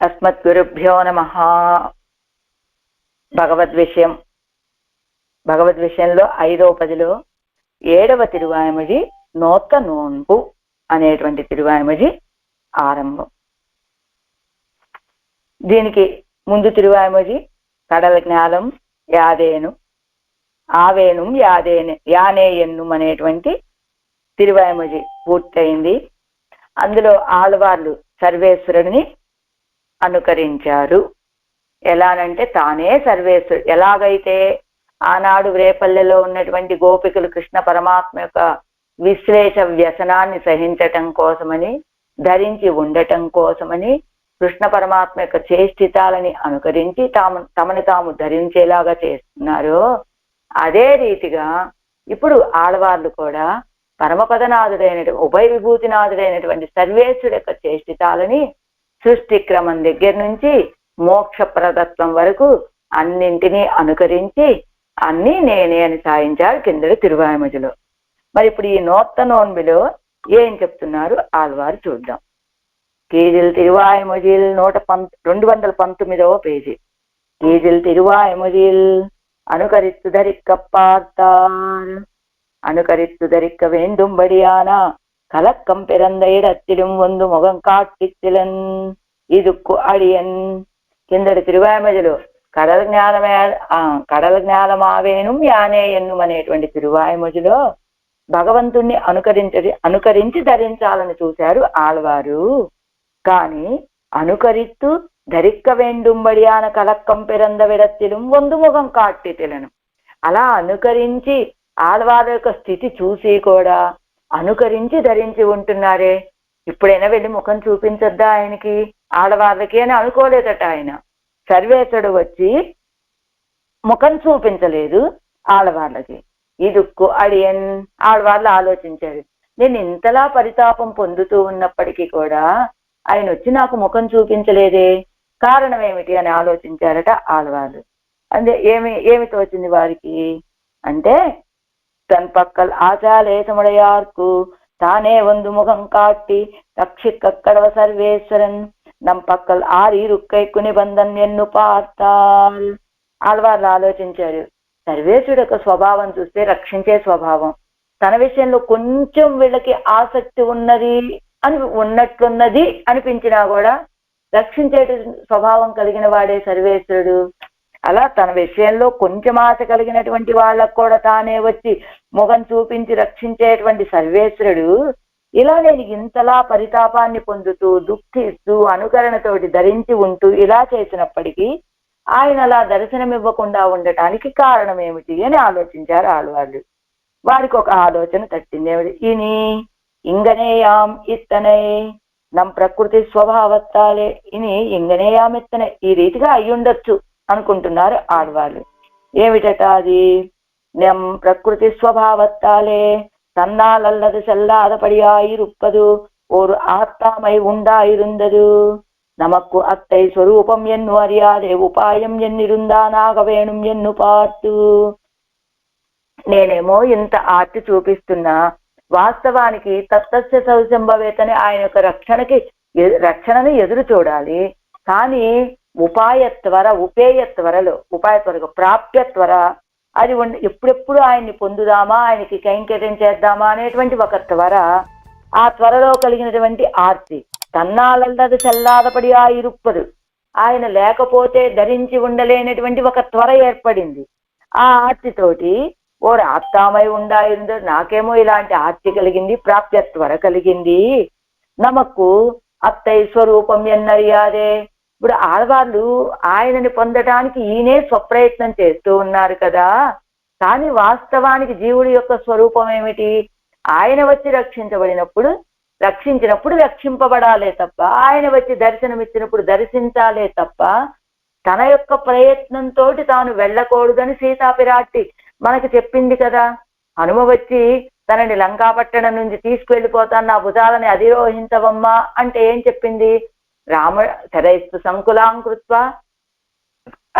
అస్మద్గురుభ్యో నమః. భగవద్విషయంలో 5వ పదిలో 7వ తిరువాయిమొഴി నోత్త నోన్పు అనేటువంటి తిరువాయిమొഴి ఆరంభం. దీనికి ముందు తిరువాయిమొഴి కడల జ్ఞాలం యాదేను ఆవేను యానే ఎన్ను అనేటువంటి తిరువాయిమొഴి పూర్తయింది. అందులో ఆళ్వార్లు సర్వేశ్వరుడిని అనుకరించారు. ఎలానంటే తానే సర్వేశ్వరుడు. ఎలాగైతే ఆనాడు రేపల్లెలో ఉన్నటువంటి గోపికలు కృష్ణ పరమాత్మ యొక్క విశ్లేష వ్యసనాన్ని సహించటం కోసమని, ధరించి ఉండటం కోసమని కృష్ణ పరమాత్మ యొక్క చేష్టితాలని అనుకరించి తమని తాము ధరించేలాగా చేస్తున్నారో, అదే రీతిగా ఇప్పుడు ఆడవాళ్ళు కూడా పరమపదనాథుడైన ఉభయ విభూతినాథుడైనటువంటి సర్వేశ్వరుడు యొక్క చేష్టితాలని సృష్టి క్రమం దగ్గర నుంచి మోక్షప్రదత్వం వరకు అన్నింటినీ అనుకరించి అన్నీ నేనే అని సాయించారు కిందటి తిరువాయిమొഴിలో. మరి ఇప్పుడు ఈ నోత్త నోన్బిలో ఏం చెప్తున్నారు ఆళ్వారు చూద్దాం. కీజిల్ తిరువాయిమొழியில் 219వ పేజీ. కీజిల్ తిరువాయిమొழியில் అనుకరిస్తుదరిக்கப்பபார்த்தார் అనుకరిస్తుదరిக்க வேண்டும்படியான கலக்கம் பிறந்த இடத்திலும் வந்து முகம் காட்டித்திலன் ఇదుక్కు అడియన్. కిందటి తిరువాయిమొழிలో కడల జ్ఞానమావేను యానే ఎన్ను అనేటువంటి తిరువాయిమొழிలో భగవంతుణ్ణి అనుకరించి ధరించాలని చూశారు ఆళ్వారు. కానీ అనుకరిస్తూ ధరిక్క వేండుంబడియాన కలక్కం పిరంద విడత్తిలు వందు ముఖం కాట్టితిలను, అలా అనుకరించి ఆళ్వారి యొక్క స్థితి చూసి కూడా అనుకరించి ధరించి ఉంటున్నారే. ఇప్పుడైనా వెళ్ళి ముఖం చూపించొద్దా ఆయనకి, ఆడవాళ్ళకి అని అనుకోలేదట ఆయన. సర్వేశ్వరుడు వచ్చి ముఖం చూపించలేదు ఆడవాళ్ళకి. ఇదుక్కు అడియన్. ఆడవాళ్ళు ఆలోచించారు, నేను ఇంతలా పరితాపం పొందుతూ ఉన్నప్పటికీ కూడా ఆయన వచ్చి నాకు ముఖం చూపించలేదే, కారణం ఏమిటి అని ఆలోచించారట ఆడవాళ్ళు. అంటే ఏమి తోచింది వారికి అంటే, తన్ పక్కల్ ఆచాలేశముడయార్కు தானே வந்து முகம் காட்டி ரட்சிக்கடவ சர்வேஸ்வரன் நம் పక్కల్ ఆరిరుక్కైకు నిబంధన్ ఎన్ను పార్తాల్. ఆళ్వార్లు ఆలోచించారు, సర్వేశ్వరుడు యొక్క స్వభావం చూస్తే రక్షించే స్వభావం, తన విషయంలో కొంచెం వీళ్ళకి ఆసక్తి ఉన్నట్లున్నది అనిపించినా కూడా రక్షించే స్వభావం కలిగిన వాడే సర్వేశ్వరుడు. అలా తన విషయంలో కొంచెం ఆశ కలిగినటువంటి వాళ్ళకు కూడా తానే వచ్చి ముఖం చూపించి రక్షించేటువంటి సర్వేశ్వరుడు ఇలా నేను ఇంతలా పరితాపాన్ని పొందుతూ దుఃఖిస్తూ అనుకరణతోటి ధరించి ఉంటూ ఇలా చేసినప్పటికీ ఆయన అలా దర్శనమివ్వకుండా ఉండటానికి కారణం ఏమిటి అని ఆలోచించారు ఆళ్వాళ్ళు. వారికి ఒక ఆలోచన తట్టింది. ఏమిటి? ఇని ఇంగనేయాం ఇత్తనే నమ్ ప్రకృతి స్వభావత్తాలే ఇని ఇంగనేయాం ఇత్తనే, ఈ రీతిగా అయ్యుండొచ్చు అనుకుంటున్నారు ఆళ్వాళ్ళు. ఏమిటట అది? நம் பிரகிருதி ஸ்வபாவத்தாலே தன்னால் அல்லது செல்லாதபடியாயிருப்பது ஒரு ஆத்தாமை உண்டாயிருந்தது. நமக்கு அத்தை ஸ்வரூபம் என்னு அறியாதே ఉపాయం ఎన్నిరుందానాగ వేణుం ఎన్ను పార్తు. నేనేమో ఇంత ఆర్తి చూపిస్తున్నా, వాస్తవానికి తత్తస్య సౌసంభవేతని ఆయన యొక్క రక్షణను ఎదురు చూడాలి. కానీ ఉపాయత్వరలో ప్రాప్యత్వర అది ఎప్పుడెప్పుడు ఆయన్ని పొందుదామా, ఆయనకి కైంకర్యం చేద్దామా అనేటువంటి ఒక త్వర, ఆ త్వరలో కలిగినటువంటి ఆర్తి తన్నాలల్లది చల్లాదపడి ఇరుప్పదు, ఆయన లేకపోతే ధరించి ఉండలేనటువంటి ఒక త్వర ఏర్పడింది. ఆ ఆర్తితోటి ఓ ఆప్తామై ఉండాయిందో, నాకేమో ఇలాంటి ఆర్తి కలిగింది, ప్రాప్యత్వర కలిగింది. నమకు అత్తై స్వరూపం ఎన్నరియాదే. ఇప్పుడు ఆడవాళ్ళు ఆయనని పొందటానికి ఈయనే స్వప్రయత్నం చేస్తూ ఉన్నారు కదా, కానీ వాస్తవానికి జీవుడి యొక్క స్వరూపం ఏమిటి? ఆయన వచ్చి రక్షించినప్పుడు రక్షింపబడాలే తప్ప, ఆయన వచ్చి దర్శనమిచ్చినప్పుడు దర్శించాలే తప్ప తన యొక్క ప్రయత్నంతో తాను వెళ్ళకూడదని సీతాపిరాట్టి మనకి చెప్పింది కదా. హనుమ వచ్చి తనని లంకాపట్టణం నుంచి తీసుకువెళ్ళిపోతాను, నా భుజాలని అధిరోహించవమ్మా అంటే ఏం చెప్పింది? శరైస్తు సంకులాంకృత్వ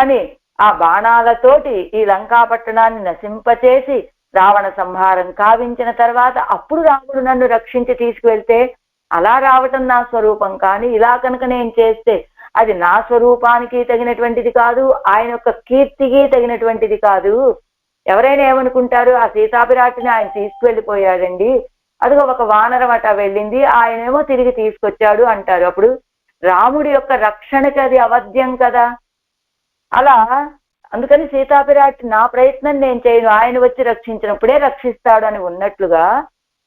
అని ఆ బాణాలతోటి ఈ లంకాపట్టణాన్ని నశింపచేసి రావణ సంహారం కావించిన తర్వాత అప్పుడు రాముడు నన్ను రక్షించి తీసుకువెళ్తే అలా రావటం నా స్వరూపం, కానీ ఇలా కనుక నేను చేస్తే అది నా స్వరూపానికి తగినటువంటిది కాదు, ఆయన యొక్క కీర్తికి తగినటువంటిది కాదు. ఎవరైనా ఏమనుకుంటారు, ఆ సీతాభిరాటిని ఆయన తీసుకువెళ్ళిపోయాడండి, అదిగో ఒక వానరం అట వెళ్ళింది, ఆయనేమో తిరిగి తీసుకొచ్చాడు అంటారు. అప్పుడు రాముడి యొక్క రక్షణకి అది అవధ్యం కదా. అలా అందుకని సీతాభిరాటి నా ప్రయత్నం నేను చేయను, ఆయన వచ్చి రక్షించినప్పుడే రక్షిస్తాడు అని ఉన్నట్లుగా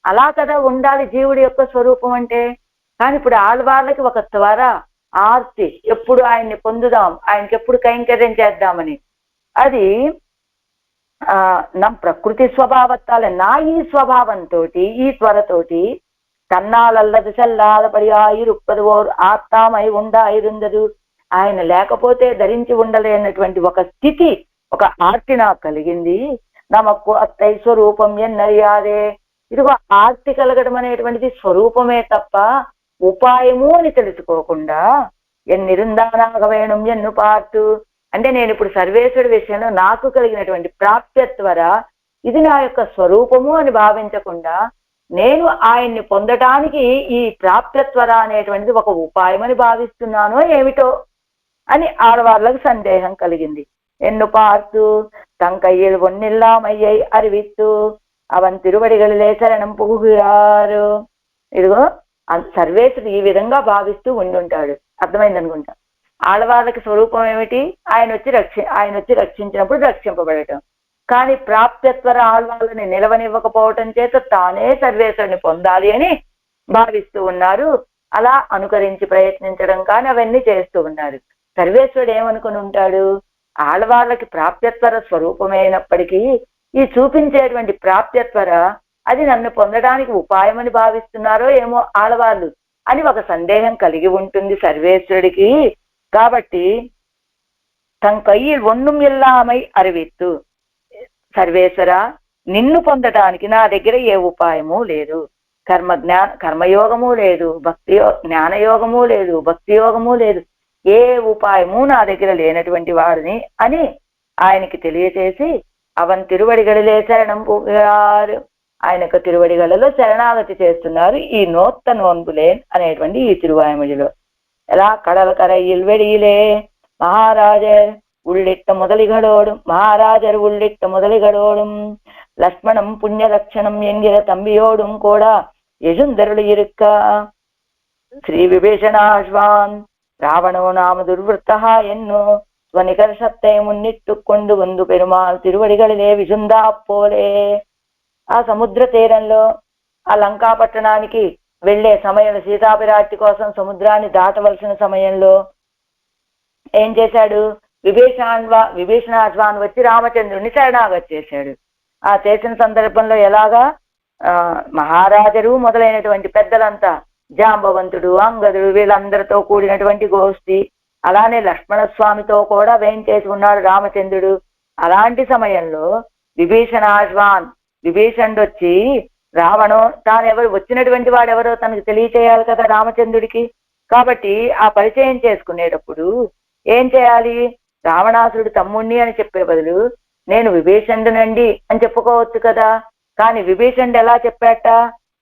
అలా కదా ఉండాలి జీవుడి యొక్క స్వరూపం అంటే. కానీ ఇప్పుడు ఆళ్వార్లకి ఒక త్వర, ఆర్తి, ఎప్పుడు ఆయన్ని పొందుదాం, ఆయనకి ఎప్పుడు కైంకర్యం చేద్దామని. అది నా ప్రకృతి స్వభావత్తాల నా ఈ స్వభావంతో, ఈ త్వరతోటి కన్నాలల్లదు చెల్లాల పరియాయిరుప్పదు ఓరు ఆత్తామై ఉండాయిరుందదు, ఆయన లేకపోతే ధరించి ఉండలేనటువంటి ఒక స్థితి, ఒక ఆర్తి నాకు కలిగింది. నమక్కు అత్తై స్వరూపం ఎన్నరియాదే. ఇదిగో ఆర్తి కలగడం అనేటువంటిది స్వరూపమే తప్ప ఉపాయము అని తెలుసుకోకుండా ఎన్నిరుందానాగవేణం ఎన్ను పార్టు అంటే, నేను ఇప్పుడు సర్వేశ్వరుడి విషయంలో నాకు కలిగినటువంటి ప్రాప్త్యత్వర ఇది నా యొక్క స్వరూపము అని భావించకుండా నేను ఆయన్ని పొందటానికి ఈ ప్రాప్త్యత్వర అనేటువంటిది ఒక ఉపాయం అని భావిస్తున్నానో ఏమిటో అని ఆడవాళ్ళకు సందేహం కలిగింది. ఎన్ను పార్తు తంకయ్యలు ఒన్నిల్లామయ్యై అరివిత్తు అవన్ తిరువడిగలిలే శరణం పుగురారు. ఇదిగో సర్వేశ్వరుడు ఈ విధంగా భావిస్తూ ఉండుంటాడు. అర్థమైంది అనుకుంటా. ఆడవాళ్ళకి స్వరూపం ఏమిటి, ఆయన వచ్చి రక్షించినప్పుడు రక్షింపబడటం. కానీ ప్రాప్త్యత్వర ఆళ్వాళ్ళని నిలవనివ్వకపోవటం చేత తానే సర్వేశ్వరుని పొందాలి అని భావిస్తూ ఉన్నారు. అలా అనుకరించి ప్రయత్నించడం కానీ అవన్నీ చేస్తూ ఉన్నారు. సర్వేశ్వరుడు ఏమనుకుని ఉంటాడు, ఆడవాళ్ళకి ప్రాప్త్యత్వర స్వరూపమైనప్పటికీ ఈ చూపించేటువంటి ప్రాప్త్యత్వర అది నన్ను పొందడానికి ఉపాయం అని భావిస్తున్నారో ఏమో ఆడవాళ్ళు అని ఒక సందేహం కలిగి ఉంటుంది సర్వేశ్వరుడికి. కాబట్టి తన కయ్యి ఒన్నుం ఎల్లామై అరివిత్తు, సర్వేశ్వర నిన్ను పొందటానికి నా దగ్గర ఏ ఉపాయము లేదు, కర్మయోగము లేదు, జ్ఞానయోగము లేదు, భక్తి యోగము లేదు, ఏ ఉపాయము నా దగ్గర లేనటువంటి వాడిని అని ఆయనకి తెలియచేసి అవన్ తిరువడిగడిలే శరణం పుగారు, ఆయన యొక్క తిరువడిగలలో శరణాగతి చేస్తున్నారు ఈ నోత్త నోన్పులే అనేటువంటి ఈ తిరువాయమొழிలో. ఎలా కడల కరైயில் వెడిயிலே மகாராஜர் உள்ளிட்ட முதலிகளோடும் மகாராஜர் உள்ளிட்ட முதலிகளோடும் லக்ஷ்மணம் புண்ணிய லட்சணம் என்கிற தம்பியோடும் கூட எழுந்தருளி இருக்க ஸ்ரீ விபீஷணாஸ்வான் ராவணோ நாம துர்வృத்தா என்னோ స్వనికర్షத்தை మున్నిట్టు కొండు వందు పెరుమాళ్ తిరువడిగలిలే విజుందా పోలే. ఆ సముద్ర తీరంలో ఆ లంకా పట్టణానికి వెళ్లే సమయంలో సీతాభిరాటి కోసం సముద్రాన్ని దాటవలసిన సమయంలో ఏం చేశాడు, విభీషణాశ్వాన్ వచ్చి రామచంద్రుడిని శరణాగతి చేశాడు. ఆ చేసిన సందర్భంలో ఎలాగా మహారాజరు మొదలైనటువంటి పెద్దలంతా, జాంబవంతుడు, అంగదుడు, వీళ్ళందరితో కూడినటువంటి గోష్ఠి, అలానే లక్ష్మణస్వామితో కూడా వేయించేసి ఉన్నాడు రామచంద్రుడు. అలాంటి సమయంలో విభీషణుడు వచ్చి తానెవరు వచ్చినటువంటి వాడెవరో తనకు తెలియచేయాలి కదా రామచంద్రుడికి. కాబట్టి ఆ పరిచయం చేసుకునేటప్పుడు ఏం చేయాలి, రావణాసురుడు తమ్ముణ్ణి అని చెప్పే బదులు నేను విభీషణుడినండి అని చెప్పుకోవచ్చు కదా. కానీ విభీషణుడు ఎలా చెప్పాట,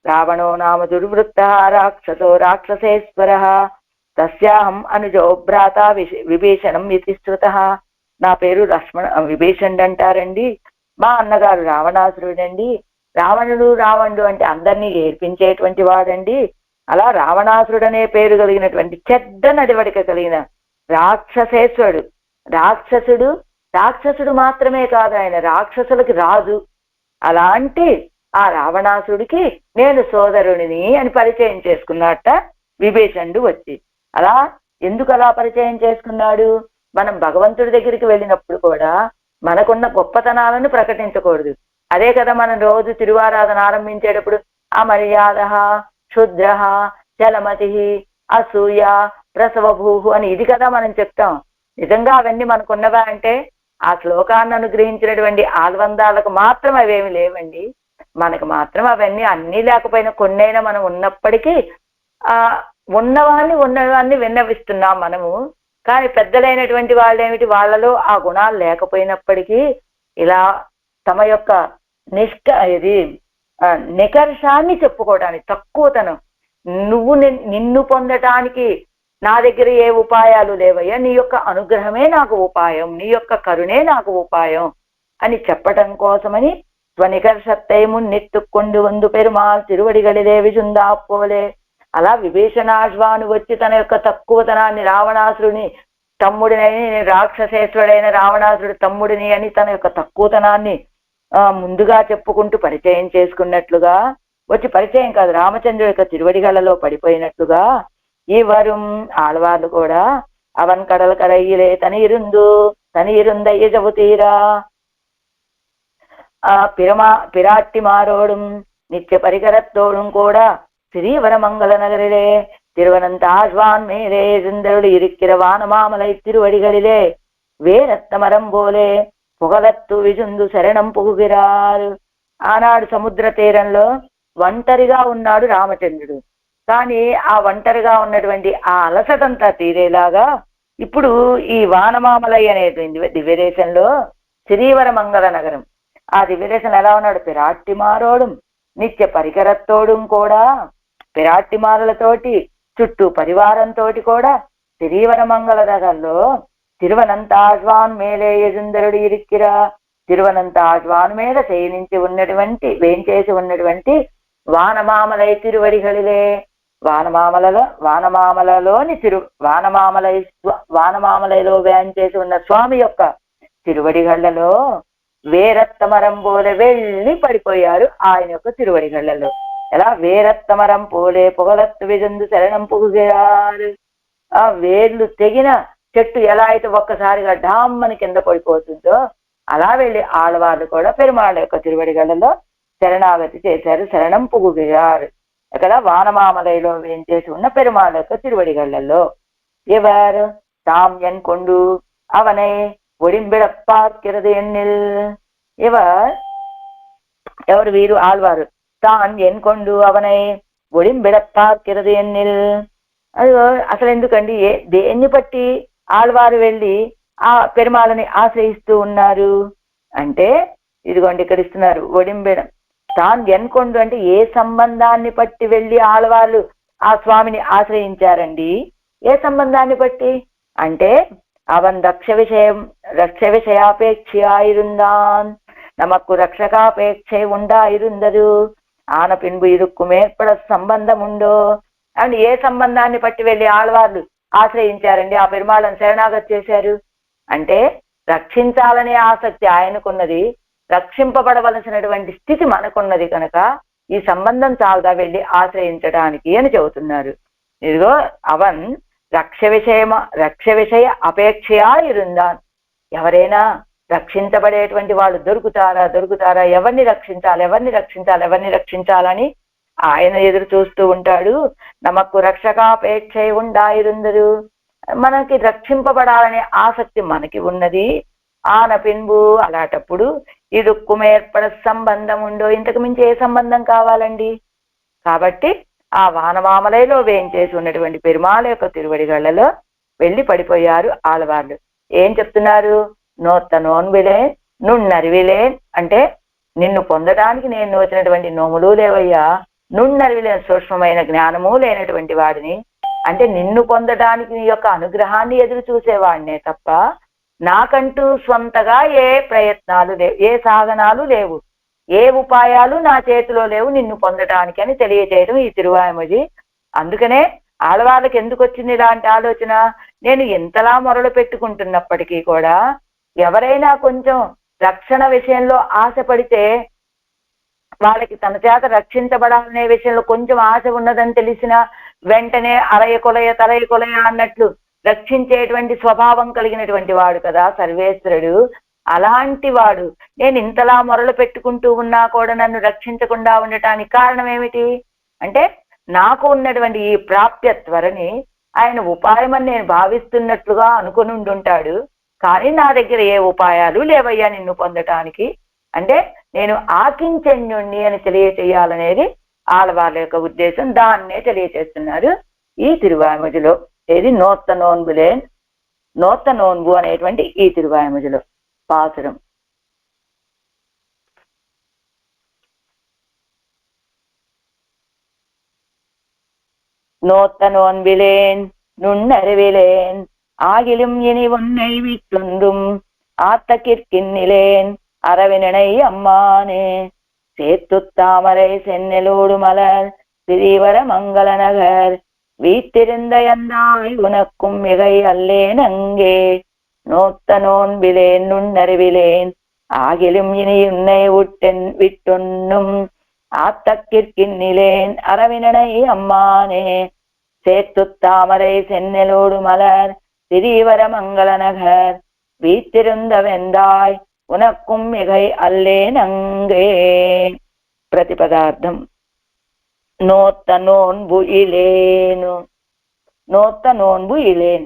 రావణో నామ దుర్వృత్త రాక్షసో రాక్షసేశ్వర తస్యాహం అనుజో భ్రాత విభీషణం ఇది శ్రుత. నా పేరు విభీషణుడు అంటారండి, మా అన్నగారు రావణాసురుడండి. రావణుడు అంటే అందరినీ ఏర్పించేటువంటి వాడండి. అలా రావణాసురుడు అనే పేరు కలిగినటువంటి చెడ్డ నడివడిక కలిగిన రాక్షసేశ్వరుడు. రాక్షసుడు మాత్రమే కాదు, ఆయన రాక్షసులకి రాజు. అలాంటి ఆ రావణాసుడికి నేను సోదరుడిని అని పరిచయం చేసుకున్నట్ట విభీషణుడు వచ్చి. అలా ఎందుకు అలా పరిచయం చేసుకున్నాడు, మనం భగవంతుడి దగ్గరికి వెళ్ళినప్పుడు కూడా మనకున్న గొప్పతనాలను ప్రకటించకూడదు. అదే కదా మనం రోజు తిరువారాధన ఆరంభించేటప్పుడు అమర్యాద, క్షుద్ర, చలమతి, అసూయ, ప్రసవభూహు అని ఇది కదా మనం చెప్తాం. నిజంగా అవన్నీ మనకున్నవా అంటే ఆ శ్లోకాన్ని అనుగ్రహించినటువంటి ఆల్వందాలకు మాత్రం అవేమి లేవండి. మనకు మాత్రం అవన్నీ అన్నీ లేకపోయినా కొన్నైనా మనం ఉన్నప్పటికీ ఉన్నవాన్ని విన్నవిస్తున్నాం మనము. కానీ పెద్దలైనటువంటి వాళ్ళేమిటి, వాళ్ళలో ఆ గుణాలు లేకపోయినప్పటికీ ఇలా తమ యొక్క నికర్షాన్ని చెప్పుకోవడానికి, తక్కువతనం, నిన్ను పొందటానికి నా దగ్గర ఏ ఉపాయాలు లేవయ్యా, నీ యొక్క అనుగ్రహమే నాకు ఉపాయం, నీ యొక్క కరుణే నాకు ఉపాయం అని చెప్పటం కోసమని స్వనికర్షத்தை మున్నిట్టు కొండు వందు పెరుమాள் తిరువడిగళిలే విజుందా పోలే. అలా విభీషణాశ్వాను వచ్చి తన యొక్క తక్కువతనాన్ని, రావణాసురుని తమ్ముడిని, రాక్షసేశ్వరుడైన రావణాసురుడి తమ్ముడిని అని తన యొక్క తక్కువతనాన్ని ముందుగా చెప్పుకుంటూ పరిచయం చేసుకున్నట్లుగా వచ్చి, పరిచయం కాదు, రామచంద్రుడి యొక్క తిరువడిగళ్ళలో పడిపోయినట్లుగా ఇవరు ఆళ్వార్లు కూడా అవన్ కడల్ కడయిలే తనిరుందయ్య జబుతీరా பிராட்டிமாரோடும் நித்திய பரிகரத்தோடும் கூட ஸ்ரீவரமங்கல நகரிலே திருவனந்தாழ்வான் மேலே இருந்தருள் இருக்கிற வானமாமலை திருவடிகளிலே వేరత్త మరం పోలే పొగలత్తు విజుందు శరణం పుగుగిరారు. ఆనాడు సముద్ర తీరంలో ఒంటరిగా ఉన్నాడు రామచంద్రుడు. కానీ ఆ ఒంటరిగా ఉన్నటువంటి ఆ అలసటంతా తీరేలాగా ఇప్పుడు ఈ వానమామలై అనేటువంటి దివ్యదేశంలో శ్రీవరమంగళ నగరం, ఆ దివ్యదేశంలో ఎలా ఉన్నాడు? పిరాట్టిమారోడు నిత్య పరికరత్తోడు కూడా, పిరాట్టిమారులతోటి చుట్టూ పరివారంతో కూడా శ్రీవరమంగళ నగర్లో తిరువనంతాழ்వాన్ మేలే ఎజుందరుడు ఇరిక్కిరా, తిరువనంతాழ்వాన్ మీద శయనించి ఉన్నటువంటి, వేంచేసి ఉన్నటువంటి వానమామలై తిరువడిகளிலே, వానమామలలోని వానమామలైలో వేంచేసి ఉన్న స్వామి యొక్క తిరువడిగళ్లలో వేరత్తమరం పోలే వెళ్ళి పడిపోయారు ఆయన యొక్క తిరువడిగళ్లలో. ఎలా? వేరత్తమరం పోలే పొగలత్తు విజందు శరణం పుగుగారు. ఆ వేర్లు తెగిన చెట్టు ఎలా అయితే ఒక్కసారిగా డామ్మని కింద పడిపోతుందో అలా వెళ్ళి ఆళ్వార్లు కూడా పెరుమాళ యొక్క తిరువడిగళ్లలో శరణాగతి చేశారు, శరణం పుగుగారు. ఇక్కడ వానమామలైలో వేంచేసి ఉన్న పెరుమాళ యొక్క తిరువడిగళ్లలో ఇవర్ తాం ఎన్కొండు అవనై ఒడింబిడప్పార్కిరది ఎన్నిల్. ఎవరు? వీరు ఆళ్వారు. తాన్ ఎన్కొండు అవనై ఒడింబిడప్పార్కిరది ఎన్నిల్. అసలు ఎందుకండి, దేన్ని బట్టి ఆళ్వారు వెళ్ళి ఆ పెరుమాళని ఆశ్రయిస్తూ ఉన్నారు అంటే, ఇదిగోండి ఇక్కడ ఇస్తున్నారు. ఒడింబిడం తాన్ ఎన్కొండు అంటే ఏ సంబంధాన్ని బట్టి వెళ్ళి ఆళ్వార్లు ఆ స్వామిని ఆశ్రయించారండి? ఏ సంబంధాన్ని బట్టి అంటే, அவன் ரட்ச விஷயாபேட்சையாயிருந்தான், நமக்கு ரட்சகாபேட்சை உண்டாயிருந்தது, ఆన పిన్బు ఇరుక్కు మేర్పడ సంబంధం ఉండో అని ఏ సంబంధాన్ని బట్టి వెళ్ళి ఆళ్వార్లు ఆశ్రయించారండి, ఆ పెరుమాళను శరణాగతి చేశారు అంటే, రక్షించాలనే ఆసక్తి ఆయనకున్నది, రక్షింపబడవలసినటువంటి స్థితి మనకున్నది కనుక ఈ సంబంధం చాలుగా వెళ్ళి ఆశ్రయించడానికి అని చెబుతున్నారు. ఇదిగో అవన్ రక్ష విషయ అపేక్షయా ఇరుందాన్. ఎవరైనా రక్షించబడేటువంటి వాళ్ళు దొరుకుతారా, ఎవరిని రక్షించాలని ఆయన ఎదురు చూస్తూ ఉంటాడు. నమకు రక్షకాపేక్ష ఉండాయిరుందరు, మనకి రక్షింపబడాలనే ఆసక్తి మనకి ఉన్నది. ఆన పిన్బు అలాంటప్పుడు ఇరుక్కు ఏర్పడ సంబంధం ఉండో, ఇంతకు మించి ఏ సంబంధం కావాలండి? కాబట్టి ఆ వానమామలైలో వేయించేసి ఉన్నటువంటి పెరుమాళ యొక్క తిరువడిగళ్లలో వెళ్ళి పడిపోయారు ఆళ్వార్లు. ఏం చెప్తున్నారు? నోత్త నోన్విలే నున్నరివిలే అంటే, నిన్ను పొందడానికి నేను వచ్చినటువంటి నోములు లేవయ్యా, నున్నరివిలే సూక్ష్మమైన జ్ఞానము లేనటువంటి వాడిని, అంటే నిన్ను పొందడానికి నీ యొక్క అనుగ్రహాన్ని ఎదురు చూసేవాడినే తప్ప నాకంటూ స్వంతగా ఏ ప్రయత్నాలు లేవు, ఏ సాధనాలు లేవు, ఏ ఉపాయాలు నా చేతిలో లేవు నిన్ను పొందటానికి అని తెలియజేయడం ఈ తిరువాయిమొഴി. అందుకనే ఆడవాళ్ళకి ఎందుకు వచ్చింది ఇలాంటి ఆలోచన? నేను ఎంతలా మొరలు పెట్టుకుంటున్నప్పటికీ కూడా ఎవరైనా కొంచెం రక్షణ విషయంలో ఆశపడితే, వాళ్ళకి తన చేత రక్షించబడాలనే విషయంలో కొంచెం ఆశ ఉన్నదని తెలిసిన వెంటనే అలయ కొలయ తలయ కొలయ అన్నట్లు రక్షించేటువంటి స్వభావం కలిగినటువంటి వాడు కదా సర్వేశ్వరుడు. అలాంటి వాడు నేను ఇంతలా మొరలు పెట్టుకుంటూ ఉన్నా కూడా నన్ను రక్షించకుండా ఉండటానికి కారణం ఏమిటి అంటే, నాకు ఉన్నటువంటి ఈ ప్రాప్యత్వరని ఆయన ఉపాయమని నేను భావిస్తున్నట్లుగా అనుకుని ఉండుంటాడు. కానీ నా దగ్గర ఏ ఉపాయాలు లేవయ్యా నిన్ను పొందటానికి, అంటే నేను ఆకించన్యుణ్ణి అని తెలియచేయాలనేది ఆళ్వార్ల యొక్క ఉద్దేశం. దాన్నే తెలియచేస్తున్నారు ఈ తిరువాయిమొഴിలో. ఏది? నోత్త నోన్బు అనేటువంటి ఈ తిరువాయిమొഴിలో పాసురం. నోత్త నోన్బిలేన్ நுண்ணறிவிலேன் ஆகிலும் இனி உன்னை விட்டுண்டும் ஆத்தக்கிற்கின்னிலேன் அரவினனை அம்மானே சேத்துத்தாமரை சென்னலோடு மலர் திரிவர மங்கள நகர் வீத்திருந்த எந்தாய் உனக்கும் மிகை அல்லேன் அங்கே நோத்த நோன்பிலேன் நுண்ணறிவிலேன் ஆகிலும் இனி உன்னை விட்டொன்னும் ஆத்தக்கிற்கின்னிலேன் அரவினனை அம்மானே சேத்துத்தாமரை சென்னலோடு மலர் திரிவர மங்கள நகர் வீத்திருந்த வெந்தாய் உனக்கும் மிகை அல்லேன் அங்கே. ప్రతిపదార్థం నోత్త నోన్బు ఇలేను. నోత్త నోన్బు ఇలేన్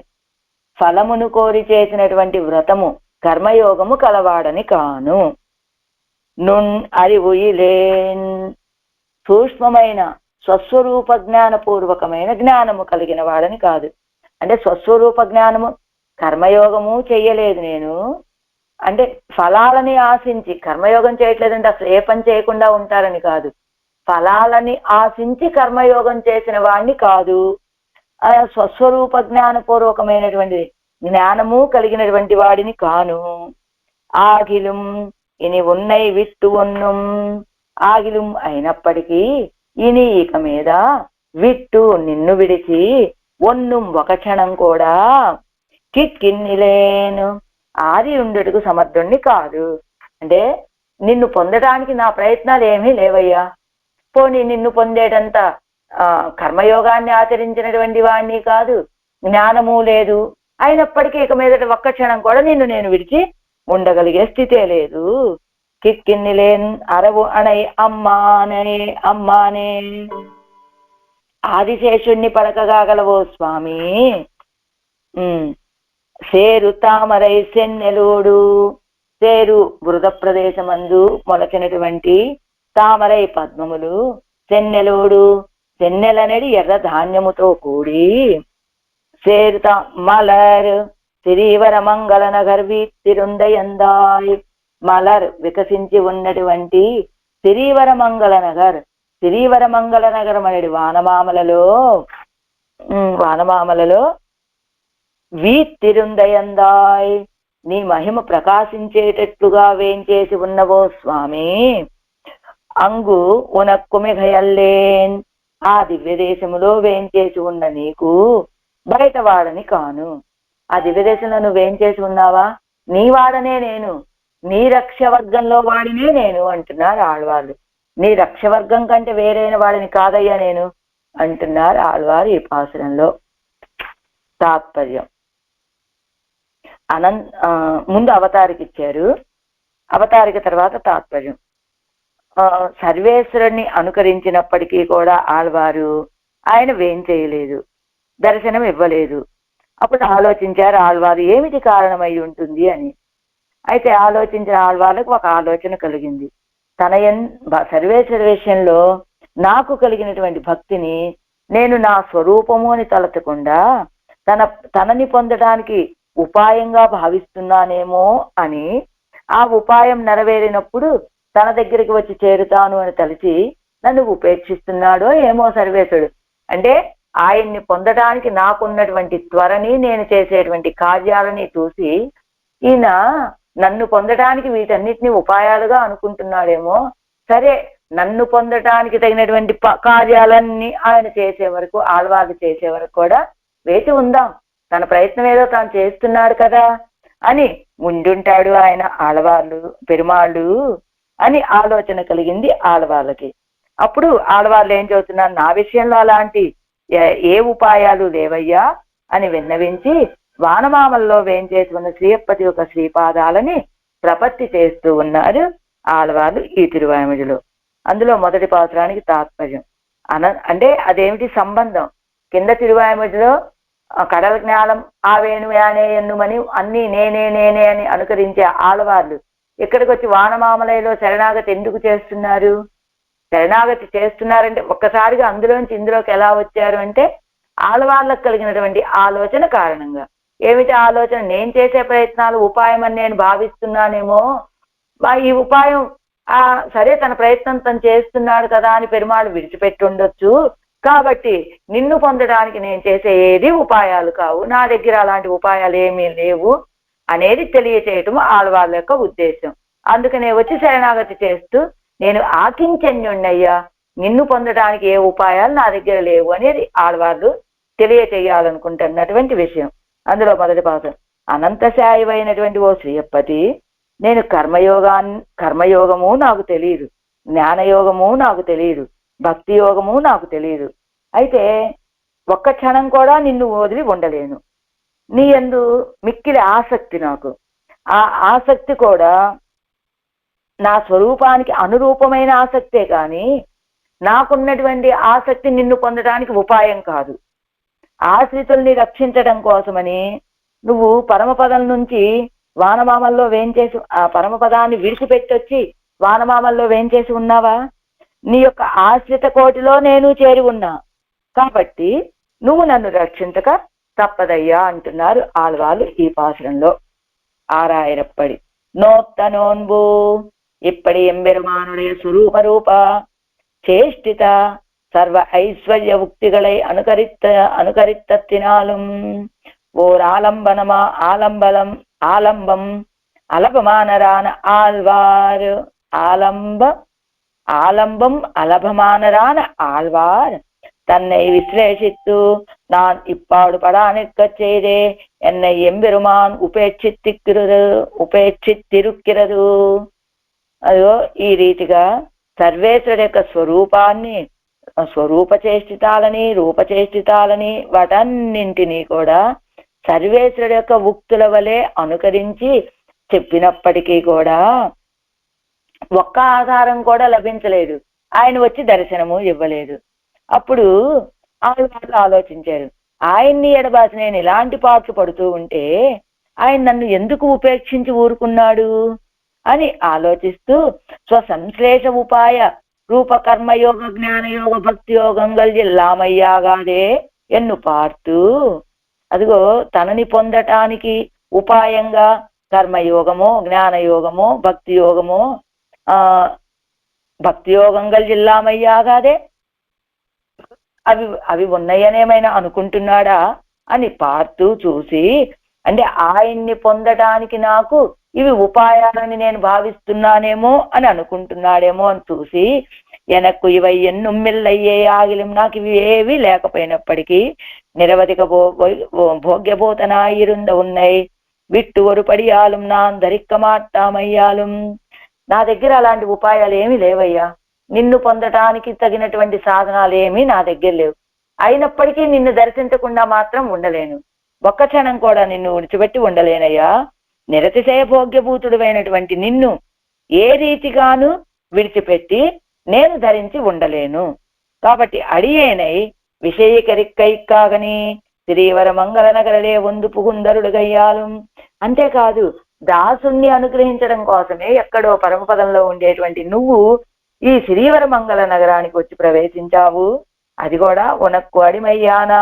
ఫలమును కోరి చేసినటువంటి వ్రతము కర్మయోగము కలవాడని కాను. నున్ అరివు ఇలేన్ సూక్ష్మమైన స్వస్వరూప జ్ఞానపూర్వకమైన జ్ఞానము కలిగిన వాడని కాదు. అంటే స్వస్వరూప జ్ఞానము కర్మయోగము చెయ్యలేదు నేను, అంటే ఫలాలని ఆశించి కర్మయోగం చేయట్లేదంటే అసలు ఏ పని చేయకుండా ఉంటారని కాదు, ఫలాలని ఆశించి కర్మయోగం చేసిన వాడిని కాదు. స్వస్వరూప జ్ఞానపూర్వకమైనటువంటి జ్ఞానము కలిగినటువంటి వాడిని కాను. ఆగిலும் ఇని ఉన్నై విట్టు ఒన్నుం ఆగిலும் అయినప్పటికీ ఇని ఇక మీద విట్టు నిన్ను విడిచి ఒన్నుం ఒక క్షణం కూడా కిట్కిన్నిలేను ఆది ఉండేటుకు సమర్థుణ్ణి కాదు. అంటే నిన్ను పొందడానికి నా ప్రయత్నాలు ఏమీ లేవయ్యా, పోనీ నిన్ను పొందేటంత కర్మయోగాన్ని ఆచరించినటువంటి వాడిని కాదు, జ్ఞానము లేదు, అయినప్పటికీ ఇక మీదట ఒక్క క్షణం కూడా నిన్ను నేను విడిచి ఉండగలిగే స్థితే లేదు. కిక్కిన్నిలేన్ అరవు అణై అమ్మానే అమ్మానే ఆదిశేషుణ్ణి పలకగాగలవో స్వామి. సేరు తామరై సెన్నెలోడు, సేరు బృద ప్రదేశమందు మొలచినటువంటి తామరై పద్మములు, సెన్నెలోడు సెన్నెలనడి ఎర్ర ధాన్యముతో కూడి, సేరుతా మలర్ శ్రీవర మంగళ నగర్ వీతిరుందయందాయ్ మలర్ వికసించి ఉన్నటువంటి శ్రీవర మంగళ నగర్, శ్రీవర మంగళ నగరం అనేది వానమామలలో వీతిరుందయందాయ్ నీ మహిమ ప్రకాశించేటట్లుగా వేంచేసి ఉన్నవో స్వామి. అంగు ఉనక్కుమిఘయల్లేన్ ఆ దివ్య దేశములో వేంచేసి ఉన్న నీకు బయట వాడని కాను. ఆ దివ్య దేశంలో నువ్వు వేంచేసి ఉన్నావా, నీ వాడనే నేను, నీ రక్షవర్గంలో వాడినే నేను అంటున్నారు ఆళ్వారు. నీ రక్షవర్గం కంటే వేరైన వాడిని కాదయ్యా నేను అంటున్నారు ఆళ్వారు ఈ పాసురంలో. తాత్పర్యం ముందు అవతారిక ఇచ్చారు, అవతారిక తర్వాత తాత్పర్యం. సర్వేశ్వరుణ్ణి అనుకరించినప్పటికీ కూడా ఆళ్వారు ఆయన వేం చేయలేదు, దర్శనం ఇవ్వలేదు. అప్పుడు ఆలోచించారు ఆళ్వారు ఏమిటి కారణమై ఉంటుంది అని. అయితే ఆలోచించిన ఆళ్వార్లకు ఒక ఆలోచన కలిగింది. సర్వేశ్వర విషయంలో నాకు కలిగినటువంటి భక్తిని నేను నా స్వరూపము అని తలచకుండా తనని పొందడానికి ఉపాయంగా భావిస్తున్నానేమో అని, ఆ ఉపాయం నెరవేరినప్పుడు తన దగ్గరికి వచ్చి చేరుతాను అని తలిచి నన్ను ఉపేక్షిస్తున్నాడో ఏమో సర్వేశ్వరుడు. అంటే ఆయన్ని పొందడానికి నాకున్నటువంటి త్వరని, నేను చేసేటువంటి కార్యాలని చూసి ఈయన నన్ను పొందడానికి వీటన్నిటిని ఉపాయాలుగా అనుకుంటున్నాడేమో, సరే నన్ను పొందటానికి తగినటువంటి కార్యాలన్నీ ఆయన చేసే వరకు, ఆళ్వారు చేసే వరకు కూడా వేచి ఉందాం, తన ప్రయత్నం ఏదో తాను చేస్తున్నాడు కదా అని ముందుంటాడు ఆయన ఆళ్వార్లు పెరుమాళ్ళు అని ఆలోచన కలిగింది ఆళ్వార్లకి. అప్పుడు ఆళ్వార్లు ఏం చెబుతున్నారు, నా విషయంలో అలాంటి ఏ ఉపాయాలు లేవయ్యా అని విన్నవించి వానమామల్లో వేంచేసి ఉన్న శ్రీయప్పతి యొక్క శ్రీపాదాలని ప్రపత్తి చేస్తూ ఉన్నారు ఆళ్వార్లు ఈ తిరువాయిమడిలో. అందులో మొదటి పాత్రానికి తాత్పర్యం అంటే అదేమిటి సంబంధం. కింద తిరువాయిమడిలో కడల జ్ఞానం ఆవేణు యానే ఎన్నుమని అన్ని నేనే నేనే అని అనుకరించే ఆళ్వార్లు ఇక్కడికి వచ్చి వానమామలయలో శరణాగతి ఎందుకు చేస్తున్నారు? శరణాగతి చేస్తున్నారంటే ఒక్కసారిగా అందులోంచి ఇందులోకి ఎలా వచ్చారు అంటే ఆళ్వార్లకు కలిగినటువంటి ఆలోచన కారణంగా. ఏమిటి ఆలోచన? నేను చేసే ప్రయత్నాలు ఉపాయం అని నేను భావిస్తున్నానేమో, ఈ ఉపాయం సరే తన ప్రయత్నం తను చేస్తున్నాడు కదా అని పెరుమాళ్ళు విడిచిపెట్టి ఉండొచ్చు, కాబట్టి నిన్ను పొందడానికి నేను చేసే ఏది ఉపాయాలు కావు, నా దగ్గర అలాంటి ఉపాయాలు ఏమీ లేవు అనేది తెలియచేయటం ఆళ్వార్ల యొక్క ఉద్దేశం. అందుకనే వచ్చి శరణాగతి చేస్తూ నేను ఆకించన్యుణ్ణయ్యా, నిన్ను పొందడానికి ఏ ఉపాయాలు నా దగ్గర లేవు అనేది ఆళ్వార్లు తెలియచేయాలనుకుంటున్నటువంటి విషయం. అందులో మొదటి పాఠం, అనంతశాయివైనటువంటి ఓ శ్రీయప్పతి, నేను కర్మయోగము నాకు తెలియదు, జ్ఞానయోగము నాకు తెలియదు, భక్తి యోగము నాకు తెలియదు. అయితే ఒక్క క్షణం కూడా నిన్ను వదిలి ఉండలేను. నీ యందు మిక్కిలి ఆసక్తి నాకు. ఆ ఆసక్తి కూడా నా స్వరూపానికి అనురూపమైన ఆసక్తే కానీ నాకున్నటువంటి ఆసక్తి నిన్ను పొందడానికి ఉపాయం కాదు. ఆశ్రితుల్ని రక్షించడం కోసమని నువ్వు పరమపదం నుంచి వానమామల్లో వేంచేసి ఆ పరమపదాన్ని విడిచిపెట్టొచ్చి వానమామల్లో వేంచేసి ఉన్నావా? నీ యొక్క ఆశ్రిత కోటిలో నేను చేరి ఉన్నా కాబట్టి నువ్వు నన్ను రక్షించక తప్పదయ్యా అంటున్నారు ఆళ్వార్లు ఈ పాసురంలో. ఆరాయిరప్పడి నోత్తనోన్బు ఇప్పటి ఎంబెరుమానుடைய స్వరూపరూప சேஷ்டித சர்வ ஐஸ்வர்ய உக்திகளை அனுகரித்தத்தினாலும் ஓர் ஆலம்பம் அலபமானரான ஆலம்பம் அலபமானரான ஆழ்வார் தன்னை விசிலேஷித்து நான் இப்பாடு படாநிற்க செய்தே என்னை எம்பெருமான் ఉపేక్షిత్తిరుక్కిరదు. అదో ఈ రీతిగా సర్వేశ్వరుడి యొక్క స్వరూపాన్ని, స్వరూపచేష్టితాలని, రూపచేష్టితాలని వాటన్నింటినీ కూడా సర్వేశ్వరుడి యొక్క ఉక్తుల వలె అనుకరించి చెప్పినప్పటికీ కూడా ఒక్క ఆధారం కూడా లభించలేదు. ఆయన వచ్చి దర్శనము ఇవ్వలేదు. అప్పుడు వాళ్ళు ఆలోచించారు, ఆయన్ని ఎడబాసి నేను ఇలాంటి పాటలు పడుతూ ఉంటే ఆయన నన్ను ఎందుకు ఉపేక్షించి ఊరుకున్నాడు అని ఆలోచిస్తూ స్వసంశ్లేష ఉపాయ రూప కర్మయోగ జ్ఞానయోగ భక్తి యోగంగల్ జిల్లామయ్యాగాదే ఎన్ను పార్తూ, అదిగో తనని పొందటానికి ఉపాయంగా కర్మయోగమో జ్ఞానయోగమో భక్తి యోగమో భక్తి యోగంగల్ జిల్లామయ్యాగాదే అవి ఉన్నాయనేమైనా అనుకుంటున్నాడా అని పార్తూ చూసి, అంటే ఆయన్ని పొందటానికి నాకు ఇవి ఉపాయాలని నేను భావిస్తున్నానేమో అని అనుకుంటున్నాడేమో అని చూసి, ఎనక్కు ఇవై ఎన్నుమ్మిల్లయ్యే ఆగిలం, నాకు ఇవి ఏవి లేకపోయినప్పటికీ నిరవధిక భోగ్యభూతనాయిరుంద ఉన్నాయి విట్టు ఒరుపడియాలం నా ధరిక్క మాట్టామయ్యాలం. నా దగ్గర అలాంటి ఉపాయాలు ఏమి లేవయ్యా, నిన్ను పొందటానికి తగినటువంటి సాధనాలు ఏమీ నా దగ్గర లేవు. అయినప్పటికీ నిన్ను దర్శించకుండా మాత్రం ఉండలేను, ఒక్క క్షణం కూడా నిన్ను విడిచిపెట్టి ఉండలేనయ్యా. నిరతిశయ భోగ్యభూతుడైనటువంటి నిన్ను ఏ రీతిగాను విడిచిపెట్టి నేను ధరించి ఉండలేను. కాబట్టి అడియేనై విషయకరిక్కైక్కాగని శ్రీవర మంగళ నగరలే వందు పుగుందరుడు గయ్యాలు. అంతేకాదు దాసుణ్ణి అనుగ్రహించడం కోసమే ఎక్కడో పరమపదంలో ఉండేటువంటి నువ్వు ఈ శ్రీవర మంగళ నగరానికి వచ్చి ప్రవేశించావు. అది కూడా ఉనక్కు అడిమయ్యానా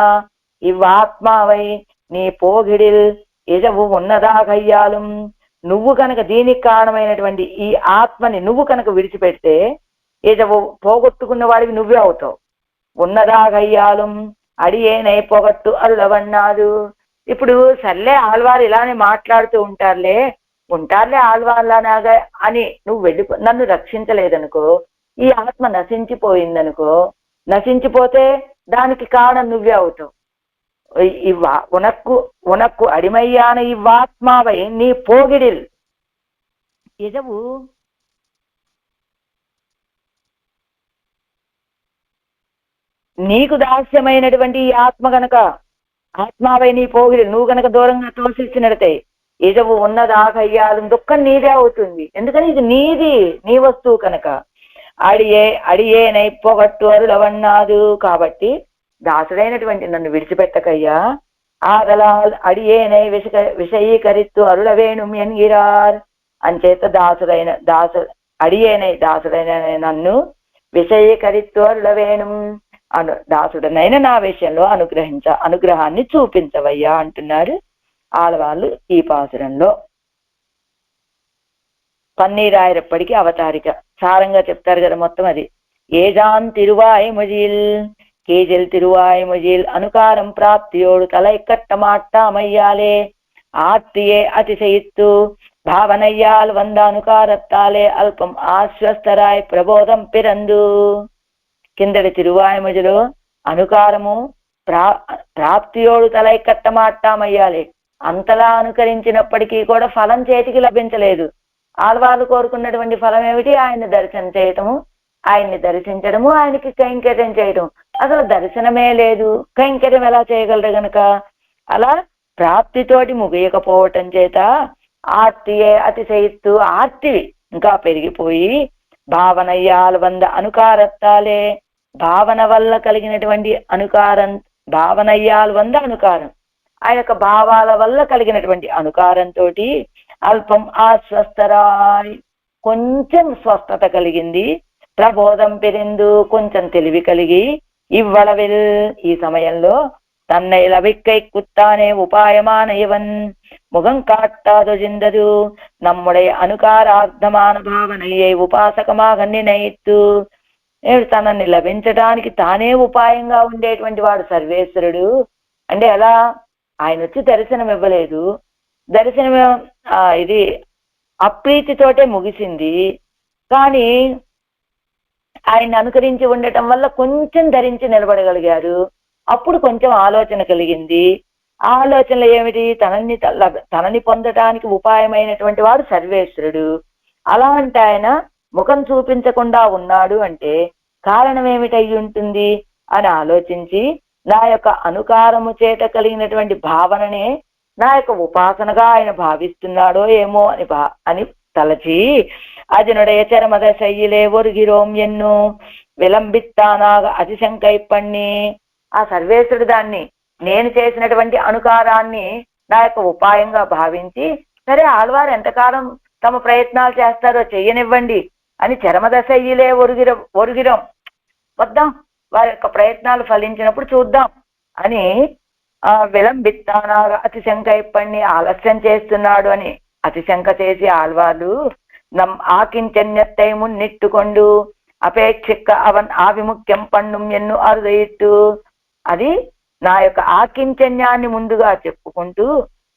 ఇవ్వాత్మావై నీ పోగిడిల్ ఇజవు ఉన్నదాగయ్యాలు. నువ్వు కనుక దీనికి కారణమైనటువంటి ఈ ఆత్మని నువ్వు కనుక విడిచిపెడితే ఇజవు పోగొట్టుకున్న వాడికి నువ్వే అవుతావు. ఉన్నదాగయ్యాలు అడియేనై పొగట్టు అరులవన్నాడు. ఇప్పుడు సర్లే ఆళ్వారు ఇలానే మాట్లాడుతూ ఉంటారులే ఆళ్వార్లాగా అని నువ్వు నన్ను రక్షించలేదనుకో, ఈ ఆత్మ నశించిపోయిందనుకో, నశించిపోతే దానికి కారణం నువ్వే అవుతావు. ఉనక్కు అడిమయ్యాన ఇవ్వాత్మావై నీ పోగిడిల్ ఇజవు నీకు దాస్యమైనటువంటి ఈ ఆత్మ గనక, ఆత్మావై నీ పోగిడిల్ నువ్వు గనక దూరంగా తోసిచ్చినడతే ఇజవు ఉన్నదాగయ్యాలు, దుఃఖం నీదే అవుతుంది. ఎందుకని ఇది నీది, నీ వస్తువు కనుక. అడియేనై పొగట్టు అరులవన్నాదు. కాబట్టి దాసుడైనటువంటి నన్ను విడిచిపెట్టకయ్యా. ఆదలాల్ అడియేనై విషయీకరిత్తు అరులవేణు ఎన్గిరార్. అంచేత దాసుడైన నన్ను విషయీకరిత్తు అరులవేణు దాసుడనైన నా విషయంలో అనుగ్రహాన్ని చూపించవయ్యా అంటున్నారు ఆళ్వార్లు ఈ పాసురంలో. పన్నీరాయిరప్పటికి అవతారిక సారంగా చెప్తారు కదా మొత్తం. అది ఏజాన్ తిరువాయి ముజిల్ கீஜில் திருவாய்மொழியில் அனுகாரம் பிராப்தியோடு தலை கட்டமாட்டாமையாலே ஆர்த்தியே அதிசயித்து భావనయ్యాల్ వంద అనుకారత్తాలే అల్పం ఆశ్వస్తరాయ్ ప్రబోధం పిరందు. కిందటి తిరువాయుమొழிలో అనుకారము ప్రాప్తియోడు తలై కట్టమాట్టామయ్యాలి. అంతలా అనుకరించినప్పటికీ కూడా ఫలం చేతికి లభించలేదు. ఆళ్వార్లు కోరుకున్నటువంటి ఫలం ఏమిటి? ఆయన్ని దర్శనం చేయటము, ఆయన్ని దర్శించడము, ఆయనకి కైంకర్యం చేయటం. అసలు దర్శనమే లేదు, కైంకర్యం ఎలా చేయగలరు గనక? అలా ప్రాప్తితోటి ముగియకపోవటం చేత ఆర్తియే అతిశయిత్తు, ఆర్తి ఇంకా పెరిగిపోయి భావనయ్యాలు వంద అనుకారత్తాలే, భావన వల్ల కలిగినటువంటి అనుకారం, భావనయ్యాలు వంద అనుకారం, ఆ యొక్క భావాల వల్ల కలిగినటువంటి అనుకారంతో అల్పం ఆశ్వస్తరాయ్, కొంచెం స్వస్థత కలిగింది. ప్రబోధం పెరిందు, కొంచెం తెలివి కలిగి. ఇవ్వళవిల్, ఈ సమయంలో தன்னை லபிக்கை குத்தானே உபாயமான இவன் முகம் காட்டாது జిందదు நம்முடைய అనుకారార్థమాన భావనయ్యే ఉపాసకమాగ నినయిత్తు. తనని లభించడానికి తానే ఉపాయంగా ఉండేటువంటి వాడు సర్వేశ్వరుడు. అంటే ఎలా? ఆయన వచ్చి దర్శనం ఇవ్వలేదు, దర్శనం ఇది అప్రీతితోటే ముగిసింది. కానీ ఆయన అనుకరించి ఉండటం వల్ల కొంచెం ధరించి నిలబడగలిగారు. అప్పుడు కొంచెం ఆలోచన కలిగింది. ఆలోచనలు ఏమిటి? తనని పొందటానికి ఉపాయమైనటువంటి వాడు సర్వేశ్వరుడు. అలాంటి ఆయన ముఖం చూపించకుండా ఉన్నాడు అంటే కారణం ఏమిటయి ఉంటుంది అని ఆలోచించి, నా యొక్క అనుకారము చేత కలిగినటువంటి భావననే నా యొక్క ఉపాసనగా ఆయన భావిస్తున్నాడో ఏమో అని తలచి, అజనుடைய చరమద శయ్యిలే ఒరుగిరోం ఎన్ను విలంబిత్తానాగ అతిశంకై పణ్ణి. ఆ సర్వేశ్వరుడు దాన్ని, నేను చేసినటువంటి అనుకారాన్ని నా యొక్క ఉపాయంగా భావించి, సరే ఆళ్వారు ఎంతకాలం తమ ప్రయత్నాలు చేస్తారో చెయ్యనివ్వండి అని చరమదశయ్యిలే ఒరుగిరం, వద్దాం వారి యొక్క ప్రయత్నాలు ఫలించినప్పుడు చూద్దాం అని విలంబిత్తానాగా అతిశంక ఇప్పటిని ఆలస్యం చేస్తున్నాడు అని అతిశంక చేసి ఆళ్వార్లు ఆకించన్యత్తై మున్నిట్టుకొండు అపేక్షిక్క అవన్ ఆవిముఖ్యం పన్నుం ఎన్ను అరుదయిట్టు. అది నా యొక్క ఆకించన్యాన్ని ముందుగా చెప్పుకుంటూ